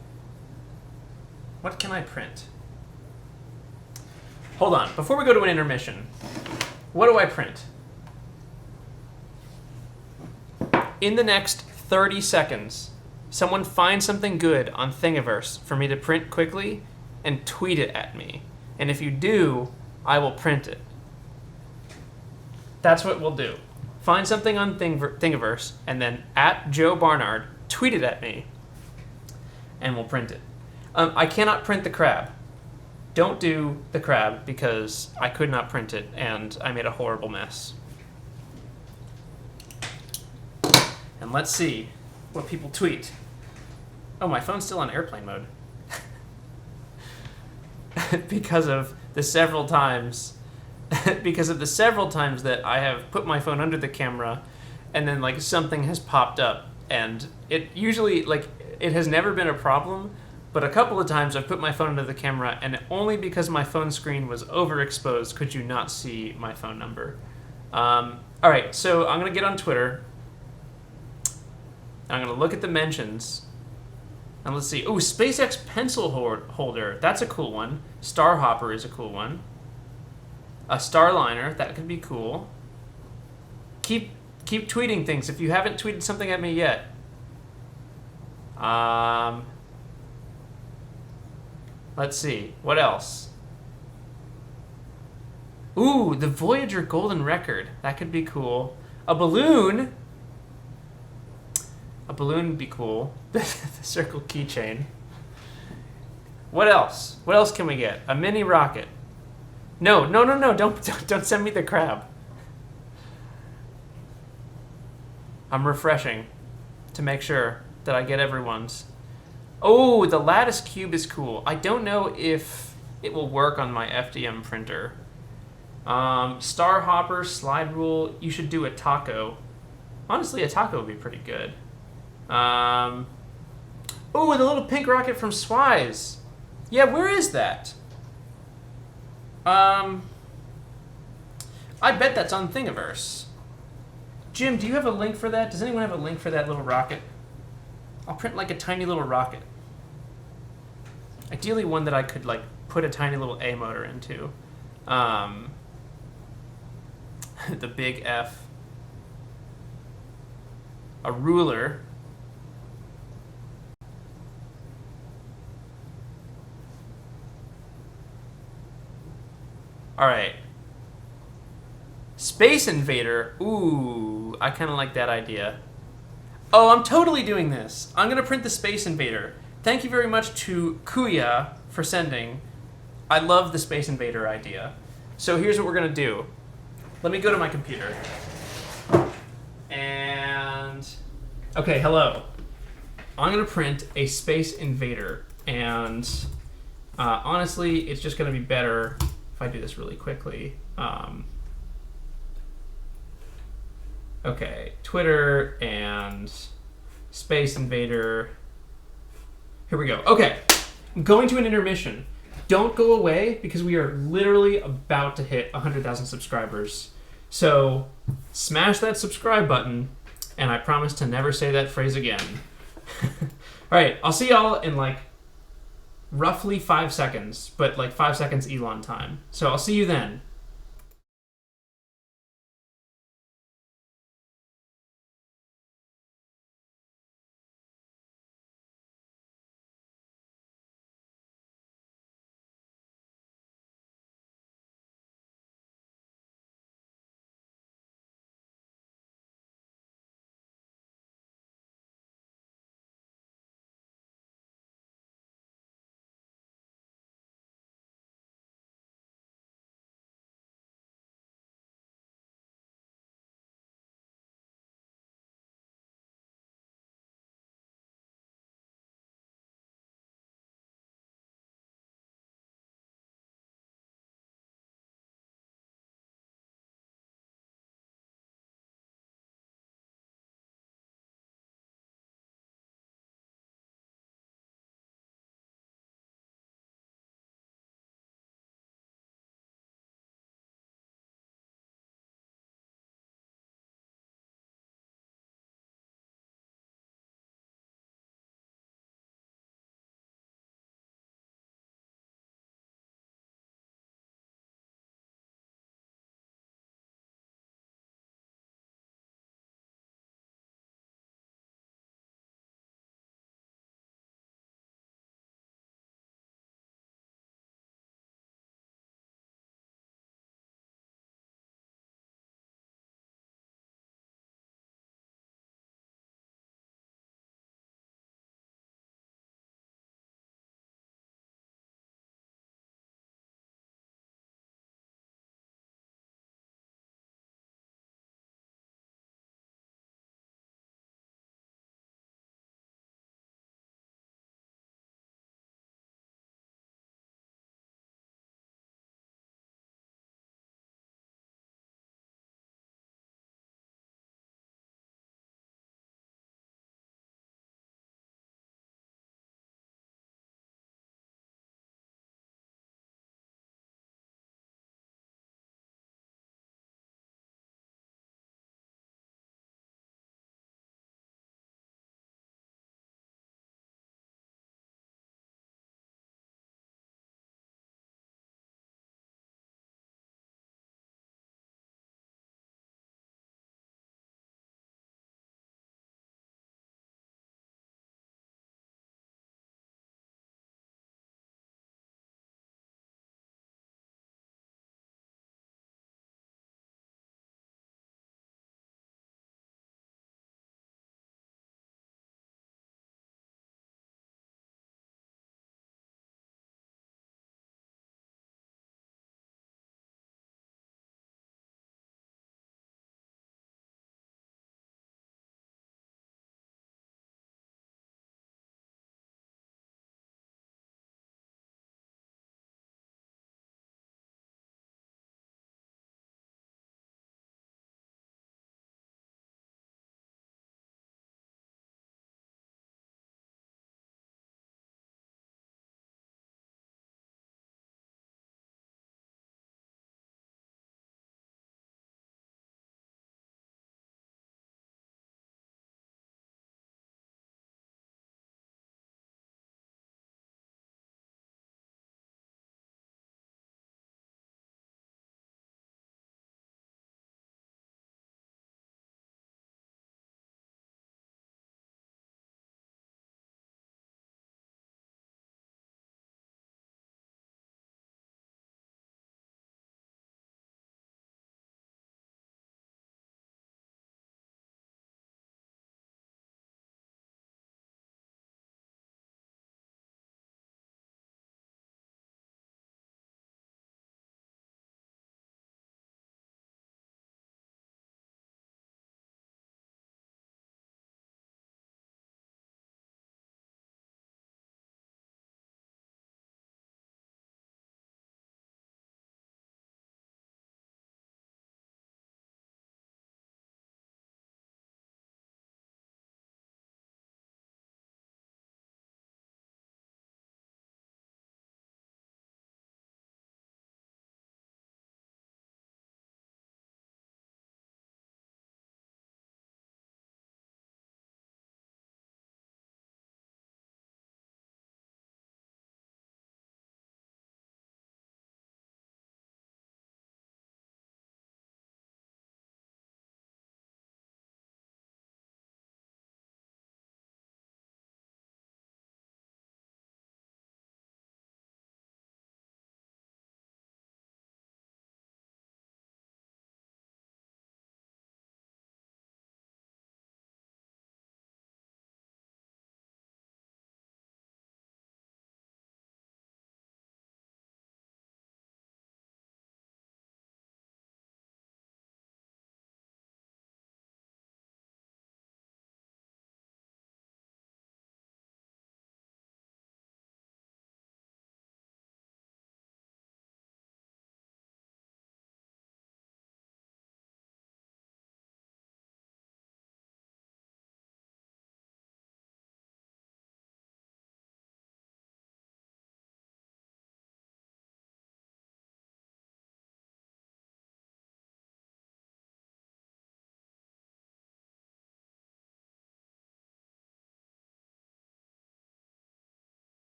A: What can I print? Hold on. Before we go to an intermission, what do I print? In the next 30 seconds, someone find something good on Thingiverse for me to print quickly and tweet it at me. And if you do, I will print it. That's what we'll do. Find something on Thingiverse, and then at Joe Barnard, tweet it at me, and we'll print it. I cannot print the crab. Don't do the crab, because I could not print it, and I made a horrible mess. And let's see what people tweet. Oh, my phone's still on airplane mode. Because of the several times that I have put my phone under the camera and then like something has popped up, and it usually like it has never been a problem, but a couple of times I've put my phone under the camera and only because my phone screen was overexposed could you not see my phone number. All right, so I'm gonna get on Twitter. I'm gonna look at the mentions. And let's see. Oh, SpaceX pencil holder. That's a cool one. Starhopper is a cool one. A Starliner. That could be cool. Keep tweeting things if you haven't tweeted something at me yet. Let's see. What else? Ooh, the Voyager Golden Record. That could be cool. A balloon. A balloon would be cool. The circle keychain. What else? What else can we get? A mini rocket. No. Don't send me the crab. I'm refreshing to make sure that I get everyone's. Oh, the lattice cube is cool. I don't know if it will work on my FDM printer. Star Hopper, Slide Rule. You should do a taco. Honestly, a taco would be pretty good. Oh, the little pink rocket from Swise. Yeah, where is that? I bet that's on Thingiverse. Jim, do you have a link for that? Does anyone have a link for that little rocket? I'll print like a tiny little rocket. Ideally one that I could like put a tiny little A motor into. The big F. A ruler. All right. Space Invader. Ooh, I kind of like that idea. Oh, I'm totally doing this. I'm going to print the Space Invader. Thank you very much to Kuya for sending. I love the Space Invader idea. So here's what we're going to do. Let me go to my computer. And, okay, hello. I'm going to print a Space Invader. And honestly, it's just going to be better if I do this really quickly. Okay, Twitter and Space Invader. Here we go. Okay, I'm going to an intermission. Don't go away because we are literally about to hit 100,000 subscribers. So smash that subscribe button, and I promise to never say that phrase again. All right, I'll see y'all in like roughly 5 seconds, but like 5 seconds Elon time. So I'll see you then.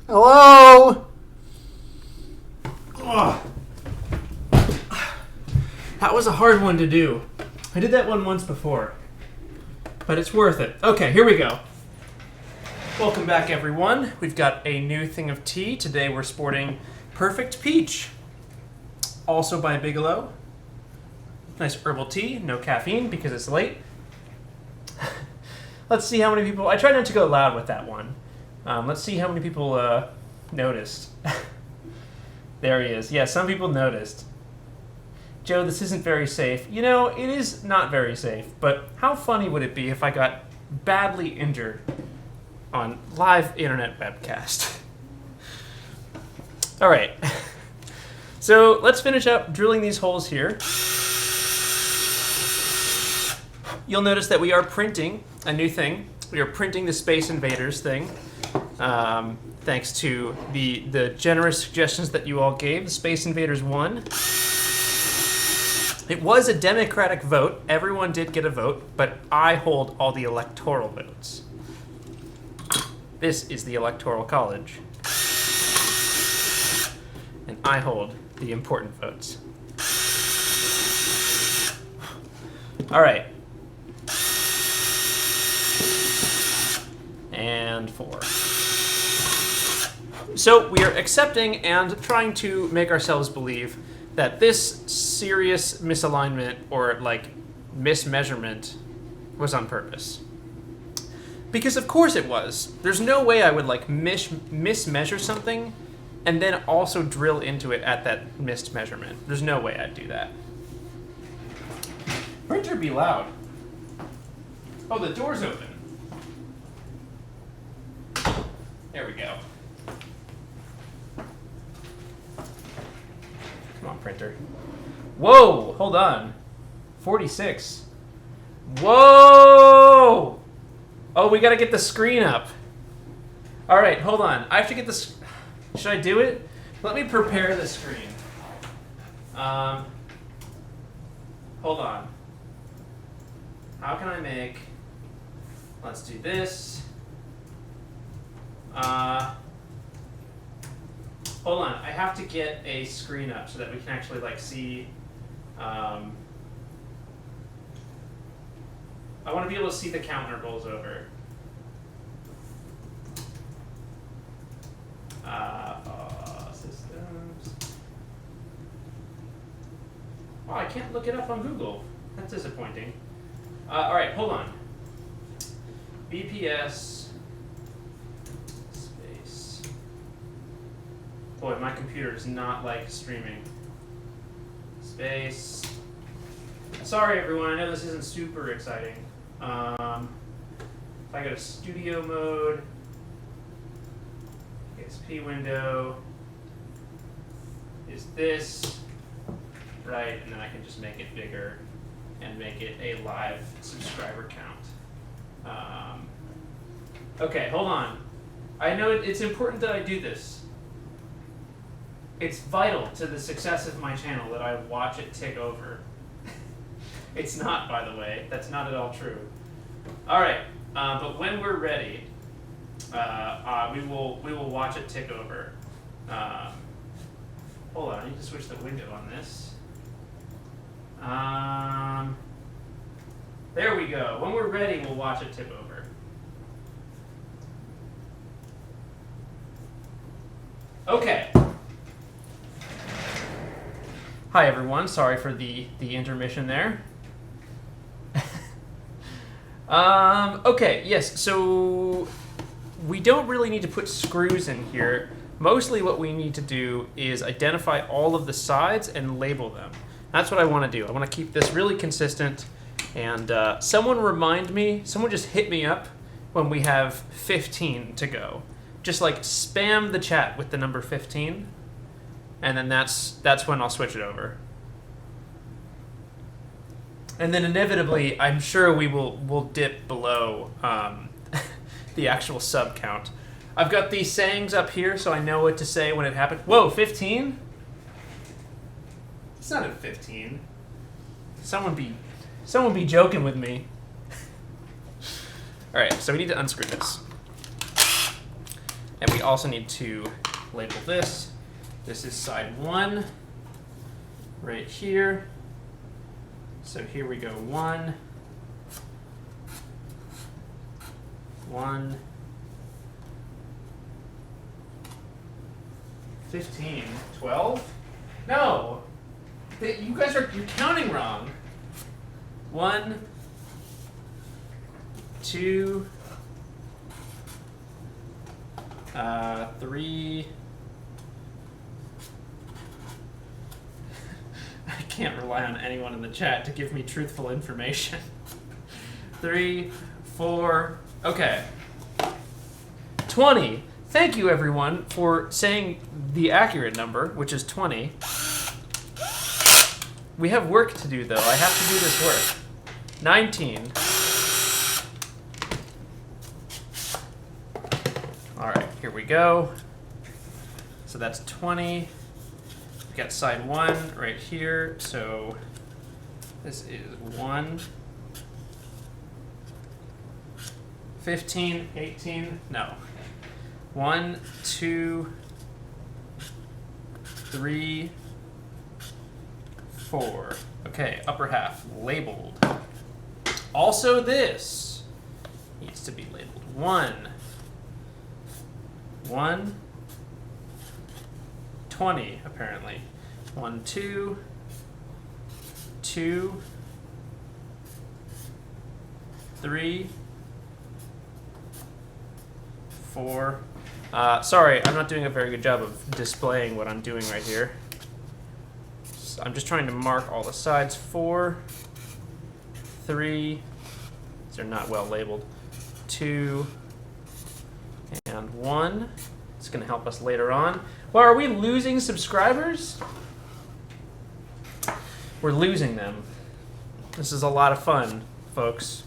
C: Hello?
A: Oh. That was a hard one to do. I did that one once before, but it's worth it. Okay, here we go. Welcome back, everyone. We've got a new thing of tea. Today we're sporting Perfect Peach, also by Bigelow. Nice herbal tea, no caffeine because it's late. Let's see how many people... I tried not to go loud with that one. Let's see how many people noticed. There he is. Yeah, some people noticed. Joe, this isn't very safe. You know, it is not very safe, but how funny would it be if I got badly injured on live internet webcast? All right. So let's finish up drilling these holes here. You'll notice that we are printing a new thing. We are printing the Space Invaders thing. Thanks to the generous suggestions that you all gave. The Space Invaders 1. It was a democratic vote. Everyone did get a vote, but I hold all the electoral votes. This is the Electoral College. And I hold the important votes. All right. And 4. So we are accepting and trying to make ourselves believe that this serious misalignment or like mismeasurement was on purpose. Because of course it was. There's no way I would like mismeasure something and then also drill into it at that missed measurement. There's no way I'd do that. Printer be loud. Oh, the door's open. There we go. Come on, printer. Whoa, hold on. 46. Whoa! Oh, we gotta get the screen up. All right, hold on. I have to get this. Should I do it? Let me prepare the screen. Hold on. How can I make? Let's do this. Hold on, I have to get a screen up so that we can actually like see. I want to be able to see the count intervals over. Systems. Oh, I can't look it up on Google. That's disappointing. All right, hold on. BPS. Space. Boy, my computer is not like streaming. Space. Sorry, everyone. I know this isn't super exciting. If I go to studio mode, XP window is this, right? And then I can just make it bigger and make it a live subscriber count. Okay, hold on. I know it's important that I do this. It's vital to the success of my channel that I watch it tick over. It's not, by the way. That's not at all true. All right, but when we're ready, we will watch it tick over. Hold on, I need to switch the window on this. There we go. When we're ready, we'll watch it tick over. Okay. Hi everyone. Sorry for the intermission there. Okay, yes, so we don't really need to put screws in here. Mostly what we need to do is identify all of the sides and label them. That's what I want to do. I want to keep this really consistent. And someone just hit me up when we have 15 to go. Just like spam the chat with the number 15. And then that's when I'll switch it over. And then inevitably, I'm sure we'll dip below the actual sub count. I've got these sayings up here, so I know what to say when it happens. Whoa, 15? It's not at 15. Someone be joking with me. All right, so we need to unscrew this. And we also need to label this. This is side 1 right here. So here we go, 1, 1, 15, 12? No! You guys you're counting wrong. 1, 2, 3. I can't rely on anyone in the chat to give me truthful information. 3, 4, okay. 20. Thank you, everyone, for saying the accurate number, which is 20. We have work to do, though. I have to do this work. 19. All right, here we go. So that's 20. We got side 1 right here. So this is 1. 15, 18, no. 1, 2, 3, 4. Okay, upper half labeled. Also this needs to be labeled 1. 1, 20 apparently. 1, 2, 2, 3, 4. Sorry, I'm not doing a very good job of displaying what I'm doing right here. So I'm just trying to mark all the sides. 4, 3, these are not well labeled. 2, and 1. It's going to help us later on. Well, are we losing subscribers? We're losing them. This is a lot of fun, folks.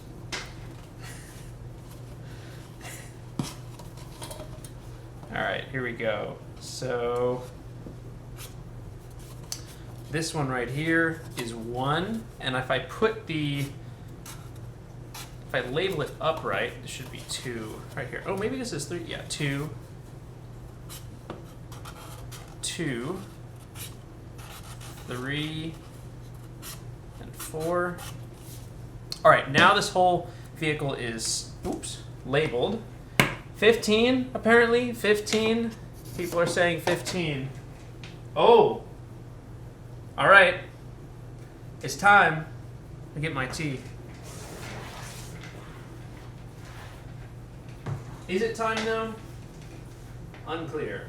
A: All right, here we go. So this one right here is 1, and if I label it upright, it should be 2 right here. Oh, maybe this is 3. Yeah, 2, 2, 3, and 4. All right, now this whole vehicle is, labeled. 15, apparently. 15. People are saying 15. Oh. All right. It's time to get my tea. Is it time, though? Unclear.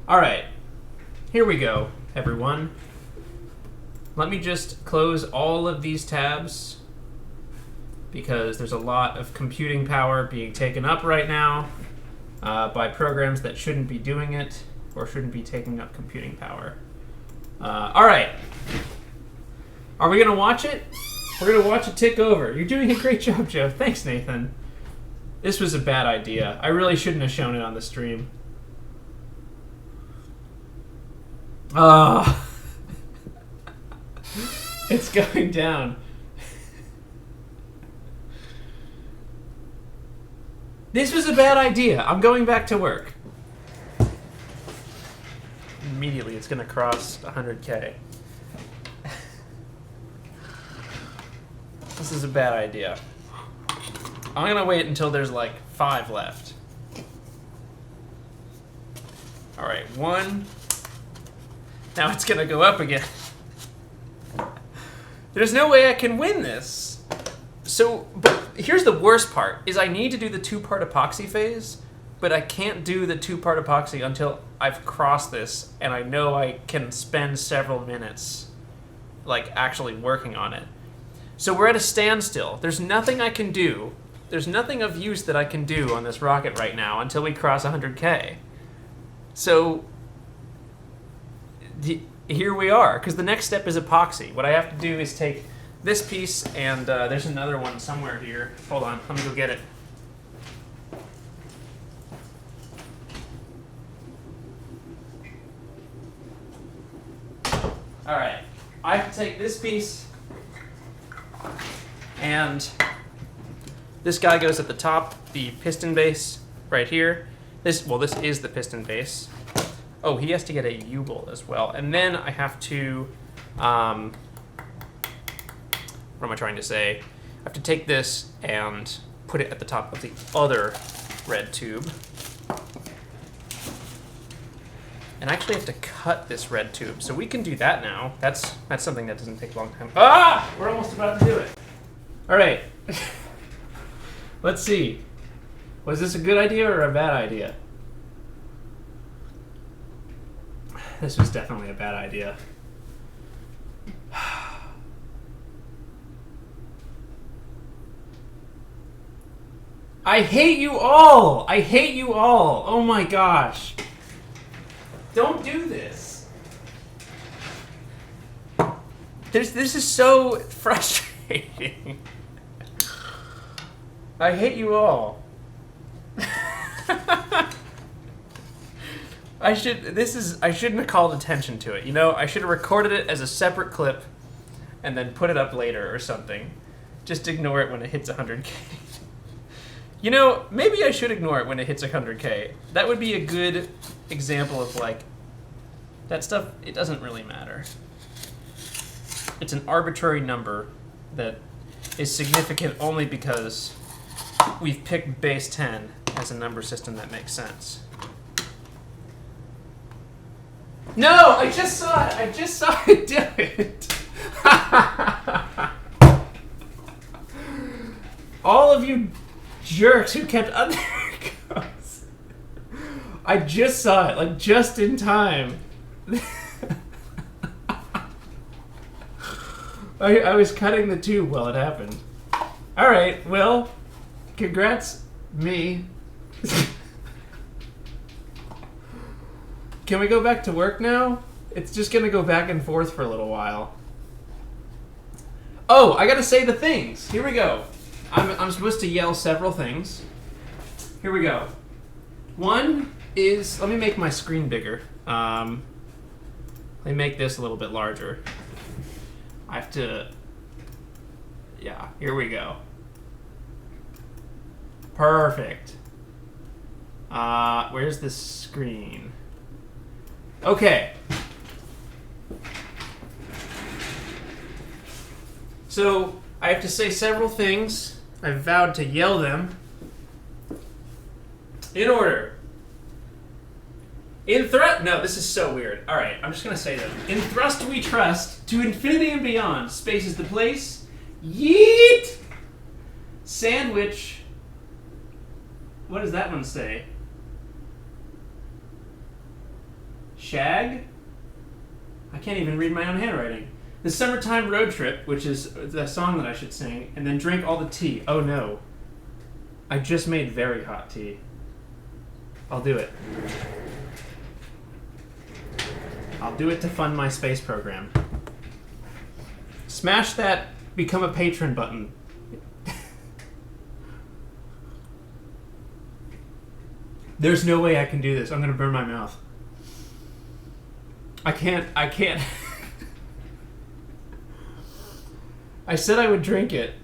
A: All right. Here we go, everyone. Let me just close all of these tabs, because there's a lot of computing power being taken up right now by programs that shouldn't be doing it or shouldn't be taking up computing power. All right. Are we going to watch it? We're going to watch it tick over. You're doing a great job, Joe. Thanks, Nathan. This was a bad idea. I really shouldn't have shown it on the stream. It's going down. This was a bad idea. I'm going back to work. Immediately, it's going to cross 100K. This is a bad idea. I'm going to wait until there's like 5 left. All right, 1. Now it's going to go up again. There's no way I can win this. So, but here's the worst part, is I need to do the 2-part epoxy phase, but I can't do the 2-part epoxy until I've crossed this, and I know I can spend several minutes, like, actually working on it. So we're at a standstill. There's nothing I can do. There's nothing of use that I can do on this rocket right now until we cross 100K. So here we are, because the next step is epoxy. What I have to do is take this piece, and there's another one somewhere here. Hold on, let me go get it. All right, I have to take this piece and This guy goes at the top, the piston base right here. This is the piston base. Oh, he has to get a U-bolt as well. And then I have to, what am I trying to say? I have to take this and put it at the top of the other red tube. And I actually have to cut this red tube, so we can do that now. That's something that doesn't take a long time. Ah! We're almost about to do it. All right. Let's see. Was this a good idea or a bad idea? This was definitely a bad idea. I hate you all! I hate you all! Oh my gosh. Don't do this. This is so frustrating. I hate you all. I shouldn't have called attention to it. You know, I should have recorded it as a separate clip and then put it up later or something. Just ignore it when it hits 100K. You know, maybe I should ignore it when it hits 100K. That would be a good example of, like, that stuff, it doesn't really matter. It's an arbitrary number that is significant only because we've picked base 10 as a number system that makes sense. No! I just saw it! I just saw it do it! All of you jerks who kept there it goes. I just saw it, like, just in time. I was cutting the tube while it happened. Alright, well, congrats, me. Can we go back to work now? It's just gonna go back and forth for a little while. Oh, I gotta say the things. Here we go. I'm supposed to yell several things. Here we go. One is, let me make my screen bigger. Let me make this a little bit larger. I have to, yeah, here we go. Perfect. Where's the screen? Okay. So, I have to say several things. I've vowed to yell them. In order. No, this is so weird. Alright, I'm just gonna say them. In thrust we trust, to infinity and beyond. Space is the place. Yeet! Sandwich. What does that one say? Shag? I can't even read my own handwriting. The summertime road trip, which is the song that I should sing, and then drink all the tea. Oh no. I just made very hot tea. I'll do it. I'll do it to fund my space program. Smash that become a patron button. There's no way I can do this. I'm gonna burn my mouth. I can't. I said I would drink it.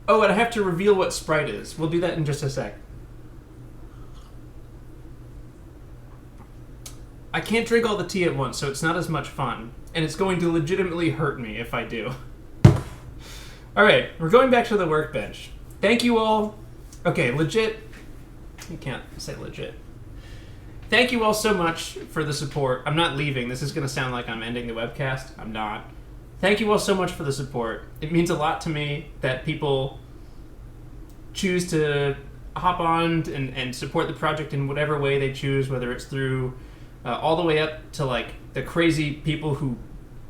A: Oh, and I have to reveal what Sprite is. We'll do that in just a sec. I can't drink all the tea at once, so it's not as much fun. And it's going to legitimately hurt me if I do. Alright, we're going back to the workbench. Thank you all. Okay, legit. You can't say legit. Thank you all so much for the support. I'm not leaving. This is going to sound like I'm ending the webcast. I'm not. Thank you all so much for the support. It means a lot to me that people choose to hop on and support the project in whatever way they choose, whether it's through all the way up to like the crazy people who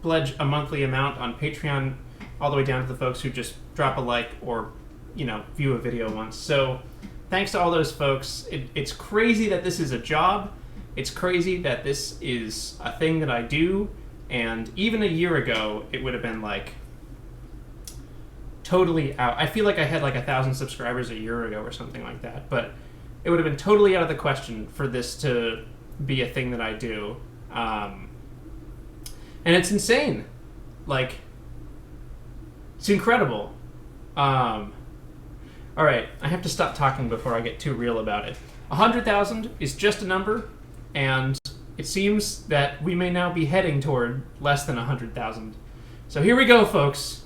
A: pledge a monthly amount on Patreon, all the way down to the folks who just drop a like or, you know, view a video once. So thanks to all those folks. It's crazy that this is a job. It's crazy that this is a thing that I do. And even a year ago, it would have been like totally out. I feel like I had like 1,000 subscribers a year ago or something like that. But it would have been totally out of the question for this to be a thing that I do. And it's insane. Like, it's incredible. All right, I have to stop talking before I get too real about it. 100,000 is just a number, and it seems that we may now be heading toward less than 100,000. So here we go, folks.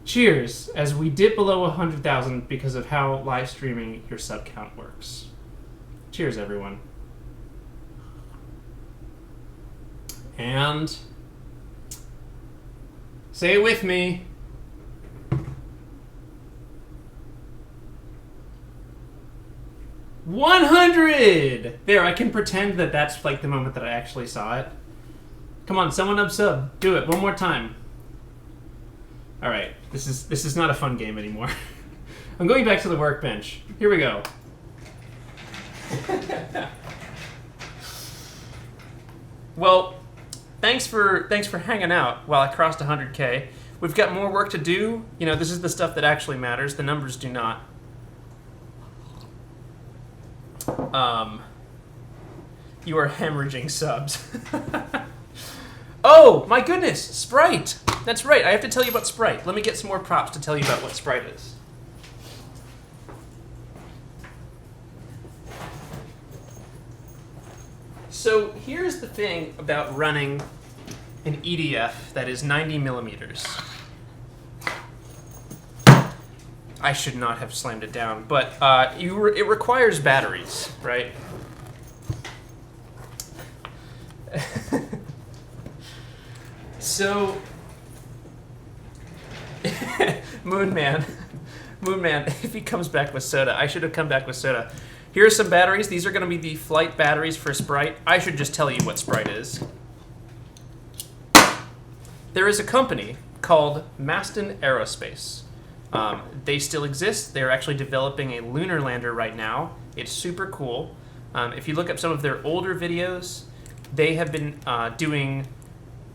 A: Cheers, as we dip below 100,000 because of how live streaming your sub count works. Cheers, everyone. And say it with me. $100! There, I can pretend that that's like the moment that I actually saw it. Come on, someone up-sub. Do it one more time. All right, this is not a fun game anymore. I'm going back to the workbench. Here we go. Well, thanks for hanging out while I crossed 100K. We've got more work to do. You know, this is the stuff that actually matters. The numbers do not. You are hemorrhaging subs. Oh, my goodness, Sprite. That's right, I have to tell you about Sprite. Let me get some more props to tell you about what Sprite is. So here's the thing about running an EDF that is 90 millimeters. I should not have slammed it down, but it requires batteries, right? So, Moonman, if he comes back with soda, I should have come back with soda. Here are some batteries. These are going to be the flight batteries for Sprite. I should just tell you what Sprite is. There is a company called Piston Aerospace. They still exist. They're actually developing a lunar lander right now. It's super cool. If you look up some of their older videos, they have been doing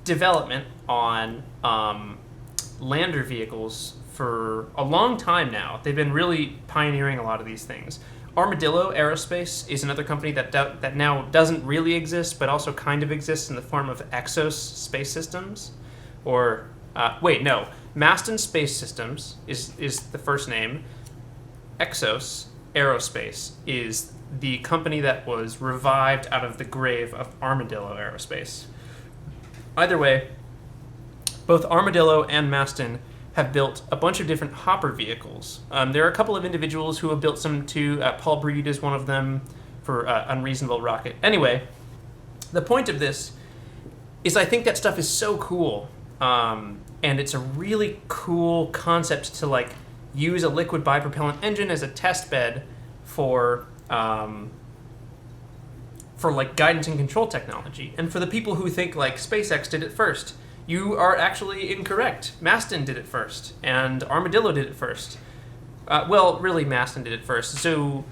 A: development on lander vehicles for a long time now. They've been really pioneering a lot of these things. Armadillo Aerospace is another company that now doesn't really exist, but also kind of exists in the form of Exos Space Systems. Or, wait, no. Piston Space Systems is the first name. Exos Aerospace is the company that was revived out of the grave of Armadillo Aerospace. Either way, both Armadillo and Piston have built a bunch of different hopper vehicles. There are a couple of individuals who have built some too. Paul Breed is one of them for Unreasonable Rocket. Anyway, the point of this is I think that stuff is so cool. And it's a really cool concept to like use a liquid bipropellant engine as a test bed for like guidance and control technology. And for the people who think like SpaceX did it first, you are actually incorrect. Piston did it first, and Armadillo did it first. Well, really, Piston did it first. So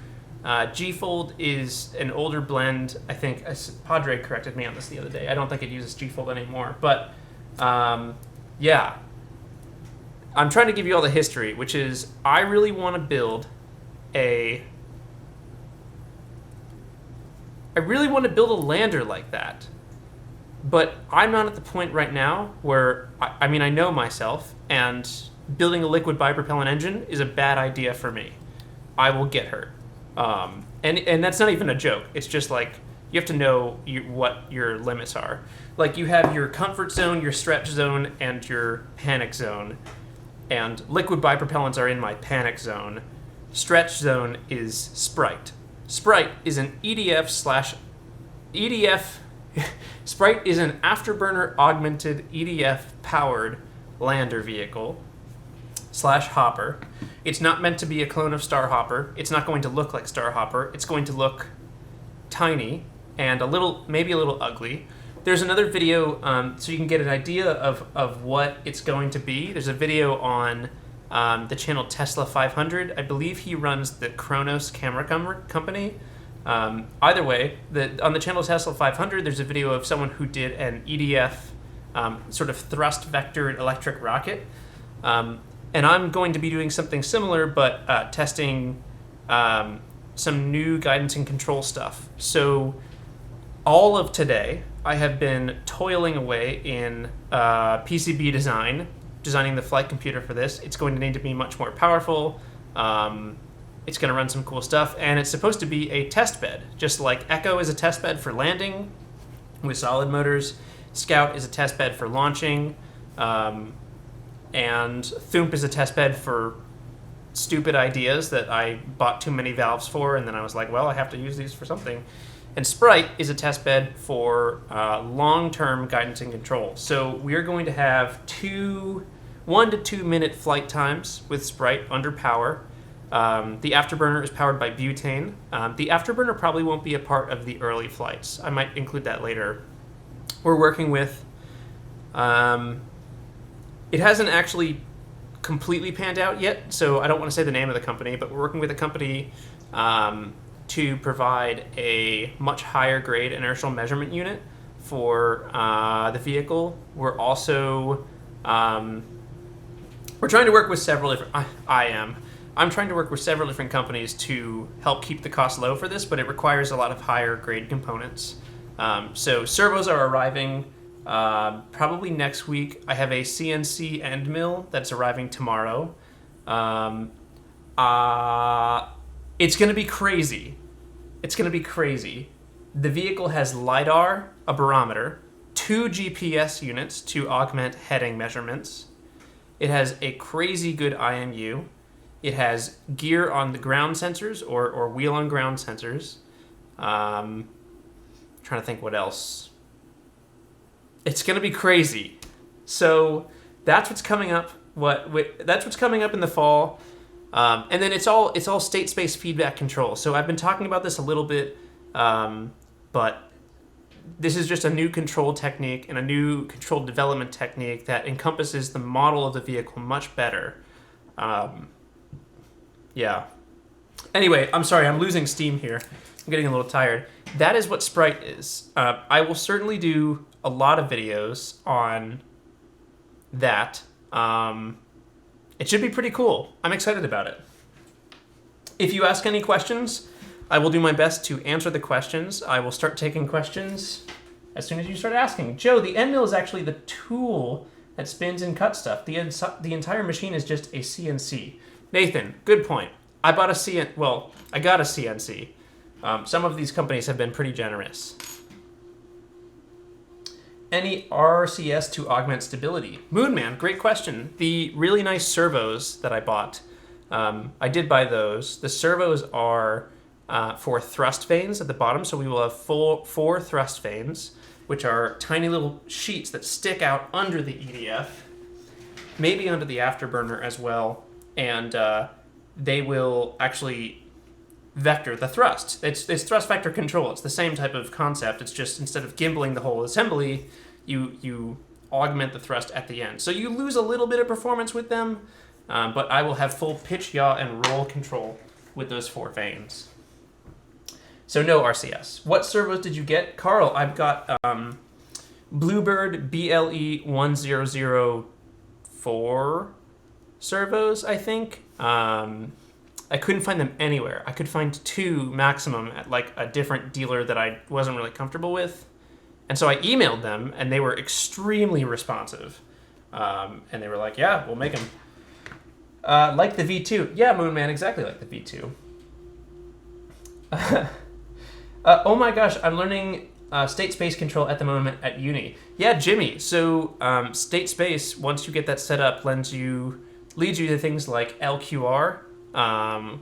A: G-Fold is an older blend. I think Padre corrected me on this the other day. I don't think it uses G-Fold anymore, but yeah. I'm trying to give you all the history, which is I really want to build a lander like that. But I'm not at the point right now where, I mean, I know myself, and building a liquid bipropellant engine is a bad idea for me. I will get hurt. And that's not even a joke. It's just like, you have to know what your limits are. Like, you have your comfort zone, your stretch zone, and your panic zone. And liquid bipropellants are in my panic zone. Stretch zone is Sprite. Sprite is an EDF. Sprite is an afterburner augmented EDF powered lander vehicle / hopper. It's not meant to be a clone of Starhopper. It's not going to look like Starhopper. It's going to look tiny and maybe a little ugly. There's another video so you can get an idea of what it's going to be. There's a video on the channel Tesla 500. I believe he runs the Kronos camera company. Either way, on the channel Tesla 500, there's a video of someone who did an EDF sort of thrust vectored electric rocket. And I'm going to be doing something similar, but testing some new guidance and control stuff. So all of today, I have been toiling away in PCB designing the flight computer for this. It's going to need to be much more powerful. It's going to run some cool stuff, and it's supposed to be a test bed. Just like Echo is a test bed for landing with solid motors, Scout is a test bed for launching, and Thoomp is a test bed for stupid ideas that I bought too many valves for, and then I was like, well, I have to use these for something. And Sprite is a test bed for long-term guidance and control. So we are going to have 1 to 2 minute flight times with Sprite under power. The afterburner is powered by butane. The afterburner probably won't be a part of the early flights. I might include that later. We're working with... it hasn't actually completely panned out yet, so I don't want to say the name of the company, but we're working with a company to provide a much higher grade inertial measurement unit for the vehicle. We're also... we're trying to work with several different... I'm trying to work with several different companies to help keep the cost low for this, but it requires a lot of higher grade components. So servos are arriving probably next week. I have a CNC end mill that's arriving tomorrow. It's going to be crazy. It's going to be crazy. The vehicle has LiDAR, a barometer, 2 GPS units to augment heading measurements. It has a crazy good IMU. It has gear on the ground sensors or wheel on ground sensors. Trying to think what else. It's going to be crazy. So that's what's coming up. That's what's coming up in the fall. And then it's all state space feedback control. So I've been talking about this a little bit, but this is just a new control technique and a new control development technique that encompasses the model of the vehicle much better. Yeah. Anyway, I'm sorry, I'm losing steam here. I'm getting a little tired. That is what Sprite is. I will certainly do a lot of videos on that. It should be pretty cool. I'm excited about it. If you ask any questions, I will do my best to answer the questions. I will start taking questions as soon as you start asking. Joe, the end mill is actually the tool that spins and cuts stuff. The entire machine is just a CNC. Nathan, good point. I got a CNC. Some of these companies have been pretty generous. Any RCS to augment stability? Moonman, great question. The really nice servos that I bought, I did buy those. The servos are for thrust vanes at the bottom, so we will have 4 thrust vanes, which are tiny little sheets that stick out under the EDF, maybe under the afterburner as well, and they will actually vector the thrust. It's thrust vector control. It's the same type of concept. It's just instead of gimbling the whole assembly, you augment the thrust at the end. So you lose a little bit of performance with them, but I will have full pitch, yaw, and roll control with those 4 vanes. So no RCS. What servos did you get? Carl, I've got Bluebird BLE 1004 servos, I think. I couldn't find them anywhere. I could find 2 maximum at like a different dealer that I wasn't really comfortable with. And so I emailed them, and they were extremely responsive. And they were like, yeah, we'll make them. Like the V2. Yeah, Moonman, exactly like the V2. Oh my gosh, I'm learning state space control at the moment at uni. Yeah, Jimmy. So state space, once you get that set up, leads you to things like LQR,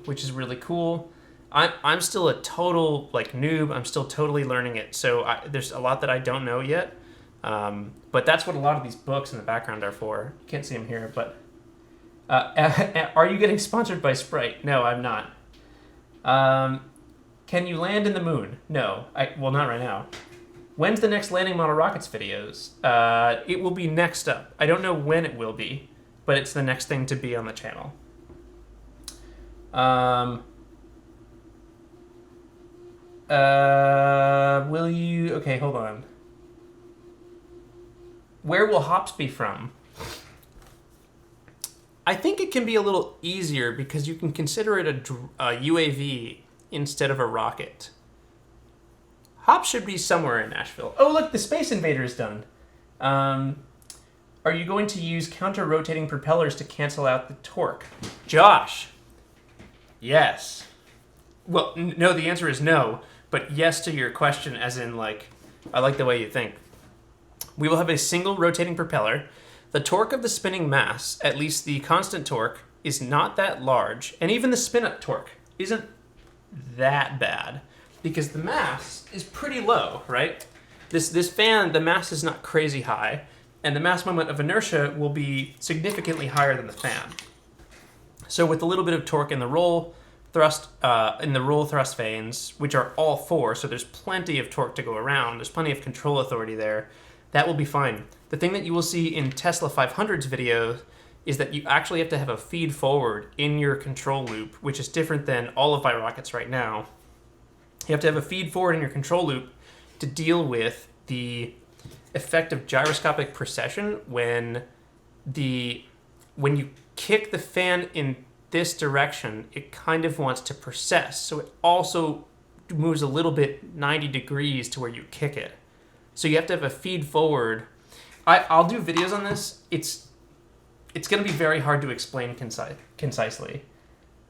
A: which is really cool. I'm still a total noob. I'm still totally learning it. So there's a lot that I don't know yet. But that's what a lot of these books in the background are for. You can't see them here, but are you getting sponsored by Sprite? No, I'm not. Can you land in the moon? No. Well, not right now. When's the next landing model rockets videos? It will be next up. I don't know when it will be, but it's the next thing to be on the channel. Will you... Okay, hold on. Where will hops be from? I think it can be a little easier because you can consider it a UAV instead of a rocket. Hops should be somewhere in Nashville. Oh, look, the Space Invader is done. Are you going to use counter-rotating propellers to cancel out the torque? Josh. Yes. Well, no, the answer is no, but yes to your question, as in, like, I like the way you think. We will have a single rotating propeller. The torque of the spinning mass, at least the constant torque, is not that large, and even the spin-up torque isn't that bad, because the mass is pretty low, right? This fan, the mass is not crazy high, and the mass moment of inertia will be significantly higher than the fan. So with a little bit of torque in the roll thrust vanes, which are all four, so there's plenty of torque to go around, there's plenty of control authority there, that will be fine. The thing that you will see in Tesla 500's video is that you actually have to have a feed forward in your control loop, which is different than all of my rockets right now. You have to have a feed forward in your control loop to deal with the effect of gyroscopic precession when you kick the fan in this direction, it kind of wants to precess. So it also moves a little bit 90 degrees to where you kick it. So you have to have a feed forward. I'll do videos on this. It's going to be very hard to explain concisely.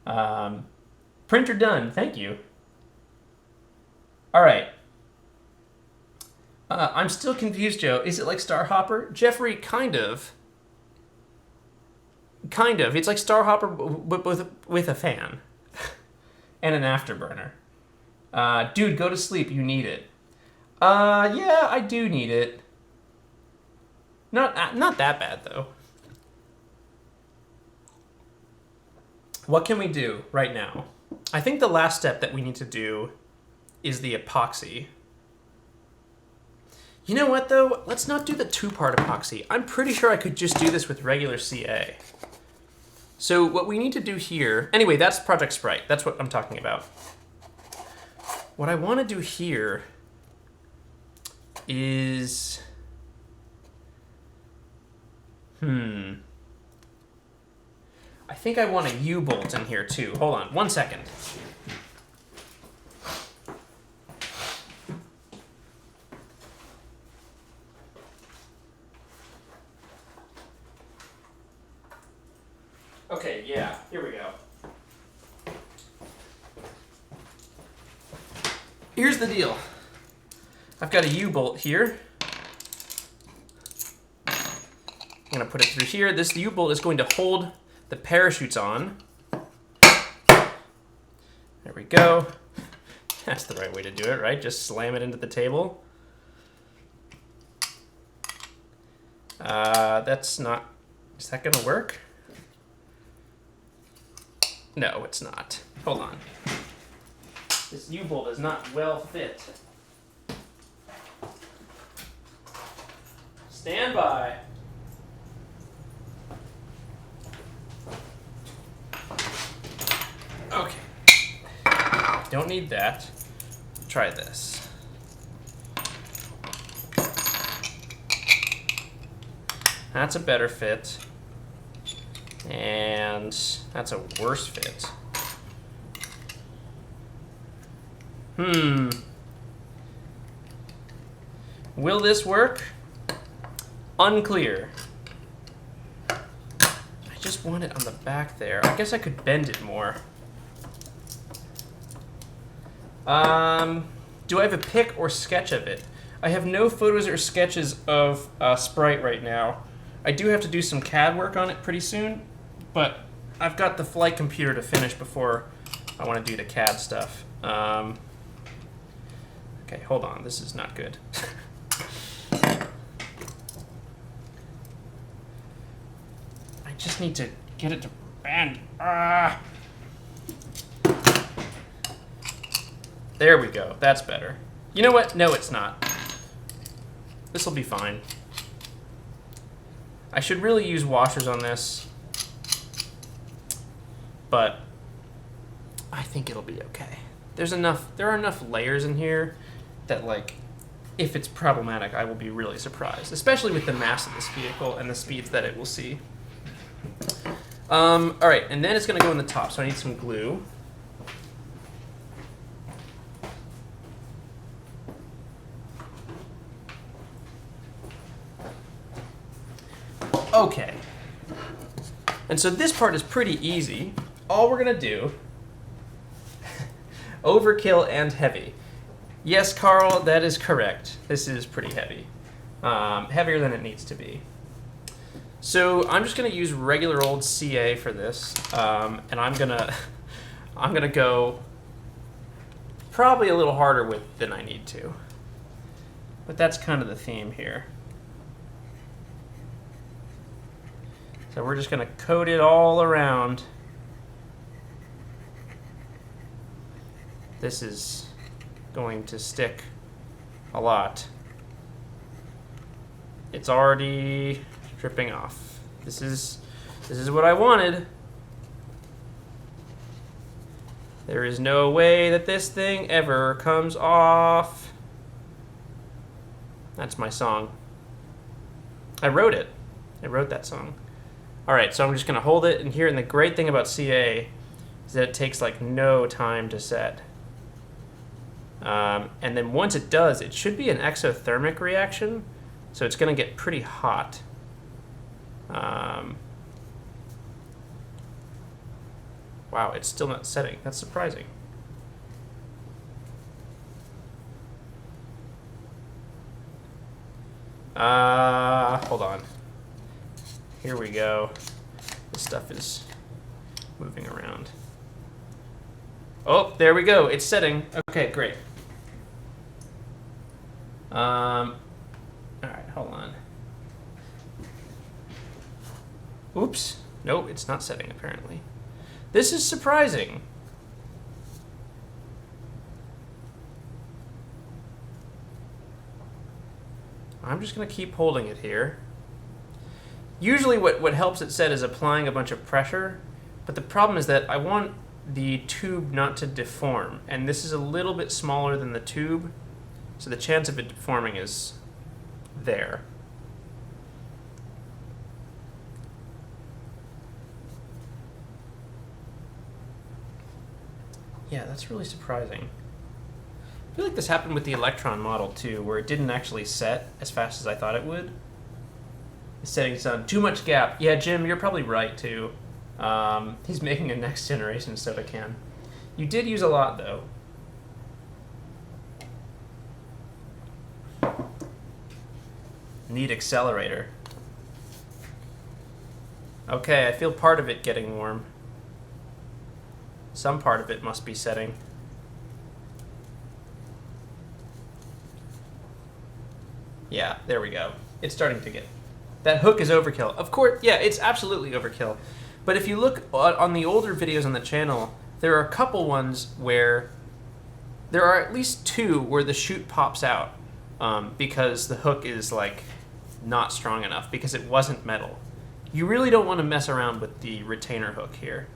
A: Printer done. Thank you. All right. I'm still confused, Joe. Is it like Starhopper? Jeffrey, kind of. Kind of. It's like Starhopper, but with a fan and an afterburner. Dude, go to sleep. You need it. Yeah, I do need it. Not that bad, though. What can we do right now? I think the last step that we need to do is the epoxy. You know what, though? Let's not do the two-part epoxy. I'm pretty sure I could just do this with regular CA. So what we need to do here... Anyway, that's Project Sprite. That's what I'm talking about. What I want to do here is... I think I want a U-bolt in here, too. Hold on, 1 second. Okay, yeah, here we go. Here's the deal. I've got a U-bolt here. I'm going to put it through here. This U-bolt is going to hold the parachutes on. There we go. That's the right way to do it, right? Just slam it into the table. That's not... Is that going to work? No, it's not. Hold on. This U-bolt is not well fit. Stand by. Okay. Don't need that. Try this. That's a better fit. And that's a worse fit. Will this work? Unclear. I just want it on the back there. I guess I could bend it more. Do I have a pic or sketch of it? I have no photos or sketches of Sprite right now. I do have to do some CAD work on it pretty soon, but I've got the flight computer to finish before I want to do the CAD stuff. Okay, hold on. This is not good. I just need to get it to bend. There we go. That's better. You know what? No, it's not. This will be fine. I should really use washers on this, but I think it'll be okay. There are enough layers in here that, like, if it's problematic, I will be really surprised, especially with the mass of this vehicle and the speeds that it will see. All right, and then it's going to go in the top, so I need some glue. Okay. And so this part is pretty easy. All we're going to do Overkill and heavy. Yes, Carl, that is correct. This is pretty heavy. Heavier than it needs to be. So I'm just going to use regular old CA for this, and I'm gonna go probably a little harder with than I need to. But that's kind of the theme here. So we're just going to coat it all around. This is going to stick a lot. It's already dripping off. This is what I wanted. There is no way that this thing ever comes off. That's my song. I wrote it. I wrote that song. All right, so I'm just gonna hold it in here, and the great thing about CA is that it takes like no time to set. And then once it does, it should be an exothermic reaction, so it's gonna get pretty hot. Wow, it's still not setting. That's surprising. Hold on. Here we go. This stuff is moving around. Oh, there we go. It's setting. Okay, great. All right, hold on. Oops. Nope, it's not setting apparently. This is surprising. I'm just going to keep holding it here. Usually what helps it set is applying a bunch of pressure, but the problem is that I want the tube not to deform, and this is a little bit smaller than the tube, so the chance of it deforming is there. Yeah, that's really surprising. I feel like this happened with the Electron model too, where it didn't actually set as fast as I thought it would. The setting's on too much gap. Yeah, Jim, you're probably right too. He's making a next generation soda can. You did use a lot though. Need accelerator. Okay, I feel part of it getting warm. Some part of it must be setting. Yeah, there we go. It's starting to get... That hook is overkill. Of course, yeah, it's absolutely overkill. But if you look on the older videos on the channel, there are a couple ones where... There are at least two where the chute pops out because the hook is like not strong enough because it wasn't metal. You really don't want to mess around with the retainer hook here.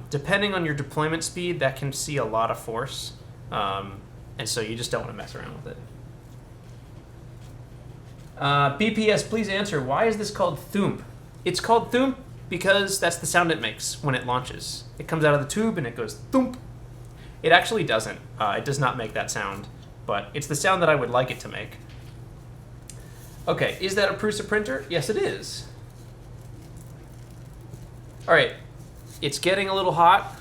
A: Depending on your deployment speed, that can see a lot of force, and so you just don't want to mess around with it. BPS, please answer, why is this called Thoomp? It's called Thoomp because that's the sound it makes when it launches. It comes out of the tube and it goes Thoomp. It actually doesn't. It does not make that sound, but it's the sound that I would like it to make. Okay, is that a Prusa printer? Yes, it is. All right. It's getting a little hot.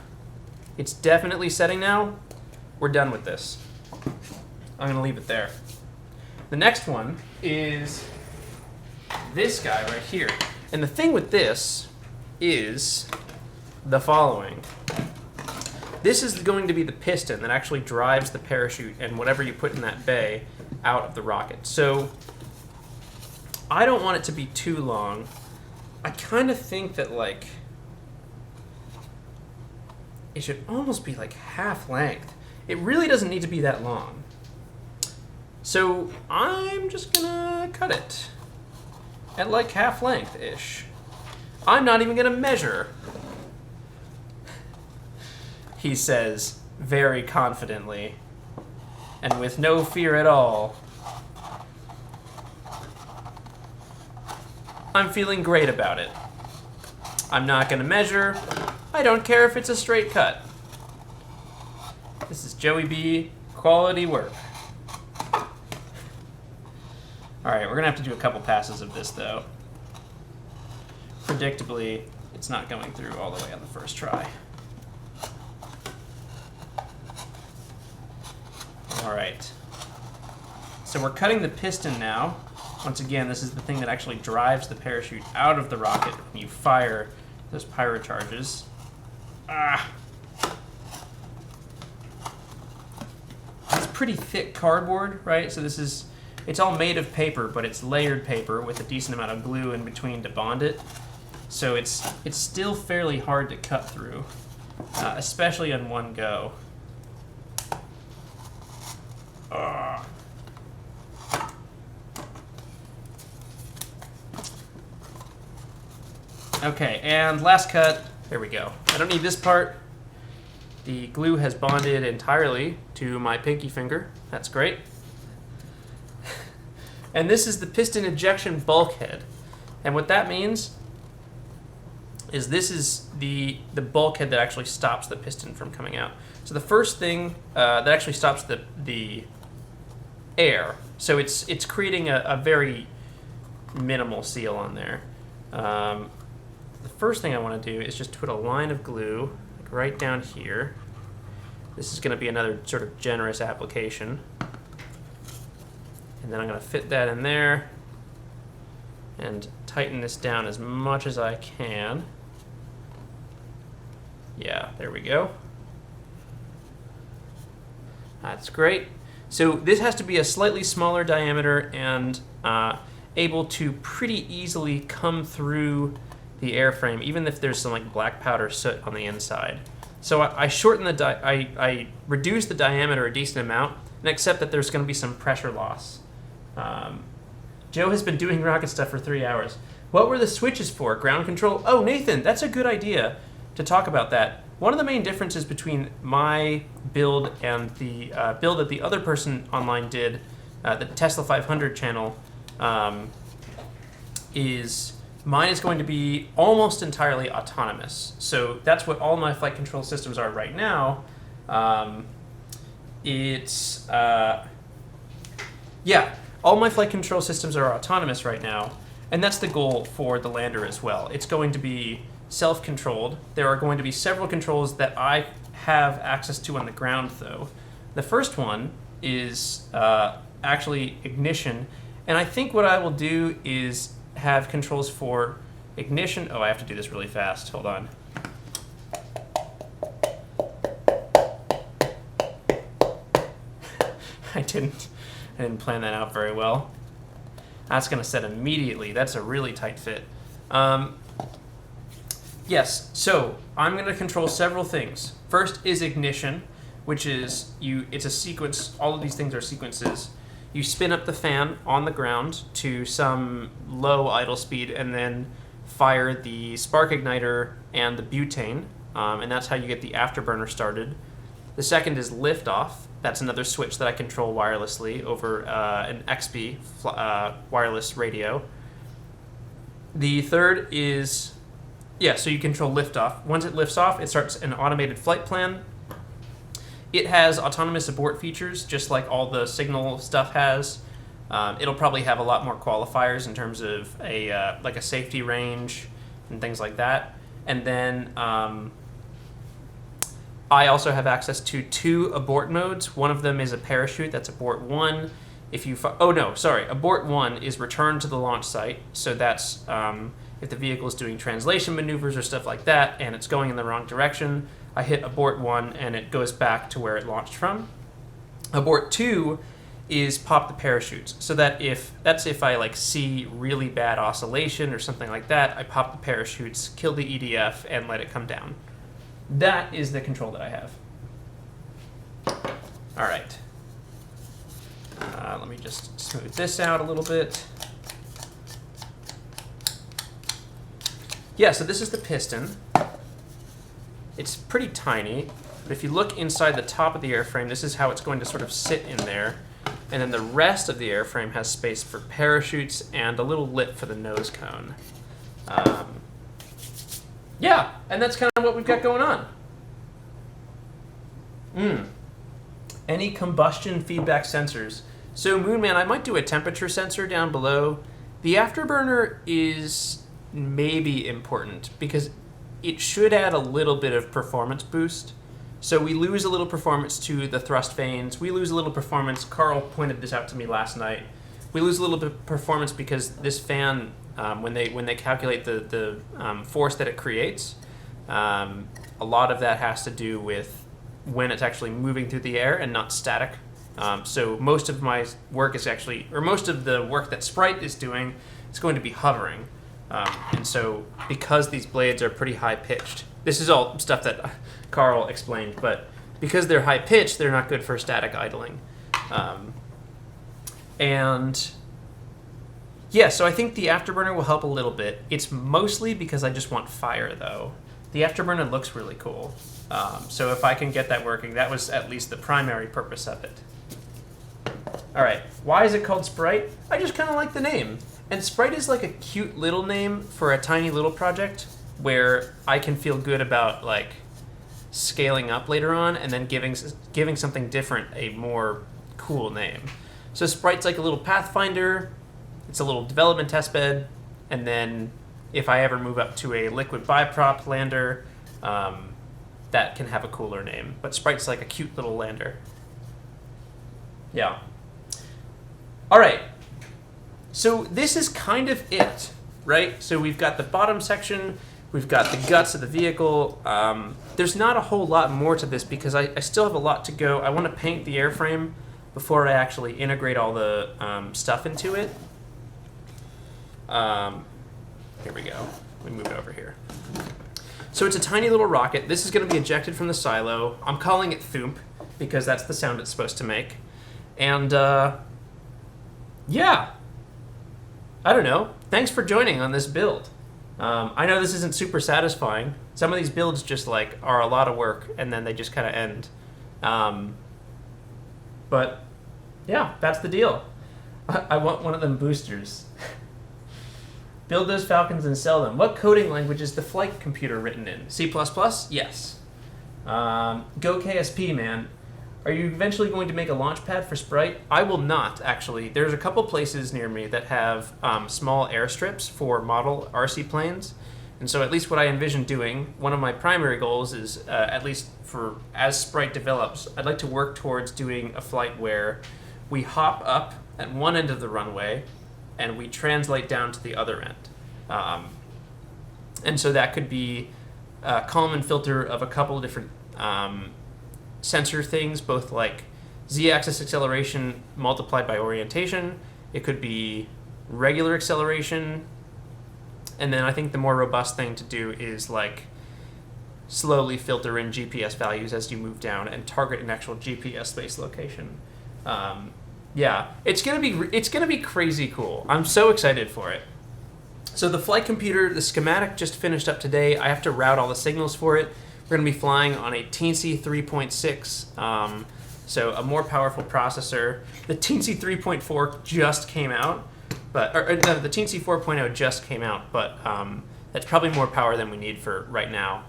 A: It's definitely setting now. We're done with this. I'm going to leave it there. The next one is this guy right here. And the thing with this is the following. This is going to be the piston that actually drives the parachute and whatever you put in that bay out of the rocket. So I don't want it to be too long. I kind of think that like it should almost be like half length. It really doesn't need to be that long. So I'm just gonna cut it at like half length-ish. I'm not even gonna measure, he says very confidently and with no fear at all. I'm feeling great about it. I'm not gonna measure. I don't care if it's a straight cut. This is Joey B. Quality work. All right, we're gonna have to do a couple passes of this though. Predictably, it's not going through all the way on the first try. All right. So we're cutting the piston now. Once again, this is the thing that actually drives the parachute out of the rocket when you fire those pyrocharges. Ah! It's pretty thick cardboard, right? So it's all made of paper, but it's layered paper with a decent amount of glue in between to bond it. So it's still fairly hard to cut through, especially in one go. Okay, and last cut. There we go. I don't need this part. The glue has bonded entirely to my pinky finger. That's great. And this is the piston ejection bulkhead. And what that means is this is the bulkhead that actually stops the piston from coming out. So the first thing that actually stops the air. So it's creating a very minimal seal on there. The first thing I want to do is just put a line of glue like right down here. This is going to be another sort of generous application. And then I'm going to fit that in there and tighten this down as much as I can. Yeah, there we go. That's great. So this has to be a slightly smaller diameter and able to pretty easily come through the airframe, even if there's some like black powder soot on the inside. So I shorten I reduce the diameter a decent amount and accept that there's going to be some pressure loss. Joe has been doing rocket stuff for 3 hours. What were the switches for? Ground control? Oh, Nathan, that's a good idea to talk about that. One of the main differences between my build and the build that the other person online did, the Tesla 500 channel, is mine is going to be almost entirely autonomous. So that's what all my flight control systems are right now. All my flight control systems are autonomous right now, and that's the goal for the lander as well. It's going to be self-controlled. There are going to be several controls that I have access to on the ground, though. The first one is actually ignition, and I think what I will do is have controls for ignition. Oh, I have to do this really fast. Hold on. I didn't plan that out very well. That's going to set immediately. That's a really tight fit. Yes, so I'm going to control several things. First is ignition, which is it's a sequence. All of these things are sequences. You spin up the fan on the ground to some low idle speed and then fire the spark igniter and the butane, and that's how you get the afterburner started. The second is liftoff. That's another switch that I control wirelessly over an XB wireless radio. The third is, so you control liftoff. Once it lifts off, it starts an automated flight plan. It has autonomous abort features, just like all the signal stuff has. It'll probably have a lot more qualifiers in terms of a safety range and things like that. And then I also have access to 2 abort modes. One of them is a parachute. That's abort 1. Abort 1 is return to the launch site. So that's if the vehicle is doing translation maneuvers or stuff like that and it's going in the wrong direction, I hit abort 1 and it goes back to where it launched from. Abort 2 is pop the parachutes. So that if I see really bad oscillation or something like that, I pop the parachutes, kill the EDF, and let it come down. That is the control that I have. All right. Let me just smooth this out a little bit. Yeah, so this is the piston. It's pretty tiny, but if you look inside the top of the airframe, this is how it's going to sort of sit in there. And then the rest of the airframe has space for parachutes and a little lip for the nose cone. Yeah, and that's kind of what we've got going on. Any combustion feedback sensors? So Moonman, I might do a temperature sensor down below. The afterburner is maybe important because it should add a little bit of performance boost. So we lose a little performance to the thrust vanes. We lose a little performance. Carl pointed this out to me last night. We lose a little bit of performance because this fan, when they calculate the force that it creates, a lot of that has to do with when it's actually moving through the air and not static. So most of my work is actually, or most of the work that Sprite is doing is going to be hovering. And so because these blades are pretty high pitched, this is all stuff that Carl explained, but because they're high pitched, they're not good for static idling. And yeah, so I think the afterburner will help a little bit. It's mostly because I just want fire, though. The afterburner looks really cool. So if I can get that working, that was at least the primary purpose of it. All right, why is it called Sprite? I just kind of like the name. And Sprite is like a cute little name for a tiny little project where I can feel good about like scaling up later on and then giving something different a more cool name. So Sprite's like a little pathfinder. It's a little development testbed, and then if I ever move up to a liquid biprop lander, that can have a cooler name. But Sprite's like a cute little lander. Yeah. All right. So this is kind of it, right? So we've got the bottom section, we've got the guts of the vehicle. There's not a whole lot more to this because I still have a lot to go. I want to paint the airframe before I actually integrate all the stuff into it. Here we go. Let me move it over here. So it's a tiny little rocket. This is going to be ejected from the silo. I'm calling it Thoomp because that's the sound it's supposed to make. And yeah, I don't know. Thanks for joining on this build. I know this isn't super satisfying. Some of these builds just like are a lot of work and then they just kind of end. But yeah, that's the deal. I want one of them boosters. Build those Falcons and sell them. What coding language is the flight computer written in? C++? Yes. Go KSP, man. Are you eventually going to make a launch pad for Sprite? I will not, actually. There's a couple places near me that have small airstrips for model RC planes. And so at least what I envision doing, one of my primary goals is, at least for as Sprite develops, I'd like to work towards doing a flight where we hop up at one end of the runway and we translate down to the other end. And so that could be a Kalman filter of a couple of different sensor things, both like z-axis acceleration multiplied by orientation. It could be regular acceleration. And then I think the more robust thing to do is like slowly filter in GPS values as you move down and target an actual BPS.space location. Yeah, it's gonna be crazy cool. I'm so excited for it. So the flight computer, the schematic just finished up today. I have to route all the signals for it. We're gonna be flying on a Teensy 3.6, so a more powerful processor. The Teensy 3.4 just came out, but no, the Teensy 4.0 just came out, but that's probably more power than we need for right now.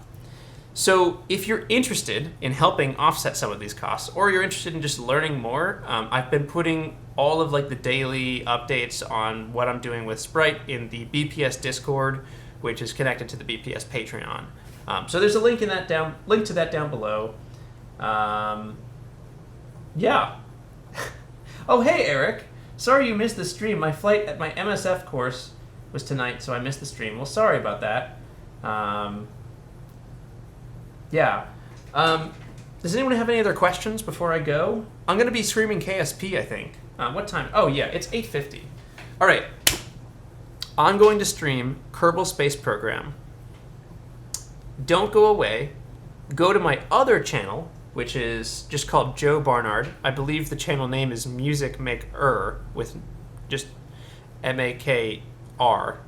A: So if you're interested in helping offset some of these costs, or you're interested in just learning more, I've been putting all of like the daily updates on what I'm doing with Sprite in the BPS Discord, which is connected to the BPS Patreon. So there's a link to that down below. Yeah. Oh hey Eric, sorry you missed the stream. My flight at my MSF course was tonight, so I missed the stream. Well, sorry about that. Yeah. Does anyone have any other questions before I go? I'm going to be streaming KSP, I think. What time? Oh, yeah, it's 8:50. All right. I'm going to stream Kerbal Space Program. Don't go away. Go to my other channel, which is just called Joe Barnard. I believe the channel name is Music Maker with just M-A-K-R.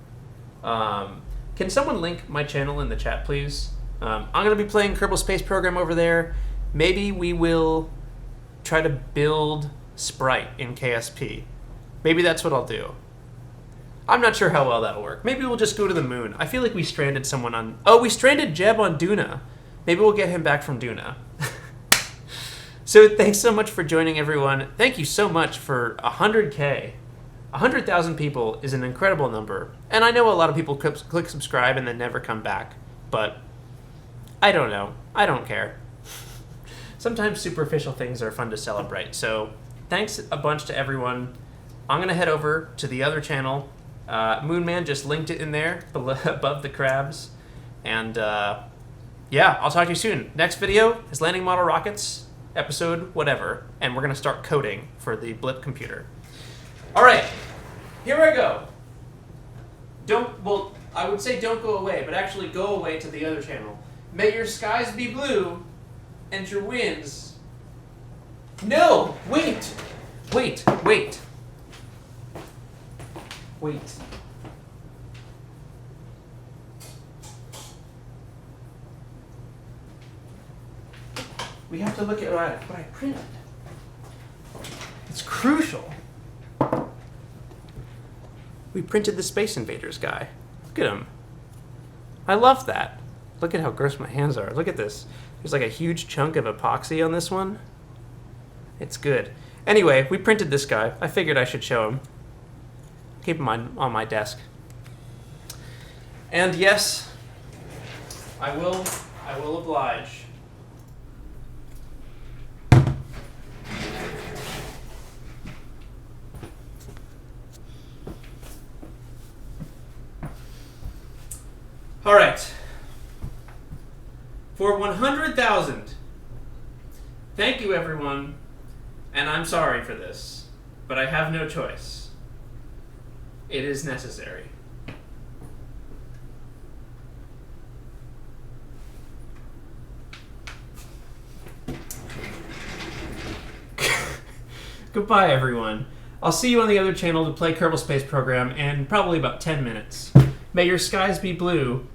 A: Can someone link my channel in the chat, please? I'm going to be playing Kerbal Space Program over there. Maybe we will try to build Sprite in KSP. Maybe that's what I'll do. I'm not sure how well that'll work. Maybe we'll just go to the moon. I feel like we stranded someone on... Oh, we stranded Jeb on Duna. Maybe we'll get him back from Duna. So thanks so much for joining, everyone. Thank you so much for 100K. 100,000 people is an incredible number. And I know a lot of people click subscribe and then never come back. But... I don't know. I don't care. sometimes superficial things are fun to celebrate. So thanks a bunch to everyone. I'm going to head over to the other channel. Moonman just linked it in there above the crabs. And yeah, I'll talk to you soon. Next video is landing model rockets, episode whatever. And we're going to start coding for the blip computer. All right, here I go. I would say don't go away, but actually go away to the other channel. May your skies be blue and your winds... No! Wait! Wait. We have to look at what I printed. It's crucial. We printed the Space Invaders guy. Look at him. I love that. Look at how gross my hands are. Look at this. There's like a huge chunk of epoxy on this one. It's good. Anyway, we printed this guy. I figured I should show him. Keep him on my desk. And yes, I will oblige. All right. For 100,000. Thank you, everyone. And I'm sorry for this, but I have no choice. It is necessary. Goodbye, everyone. I'll see you on the other channel to play Kerbal Space Program in probably about 10 minutes. May your skies be blue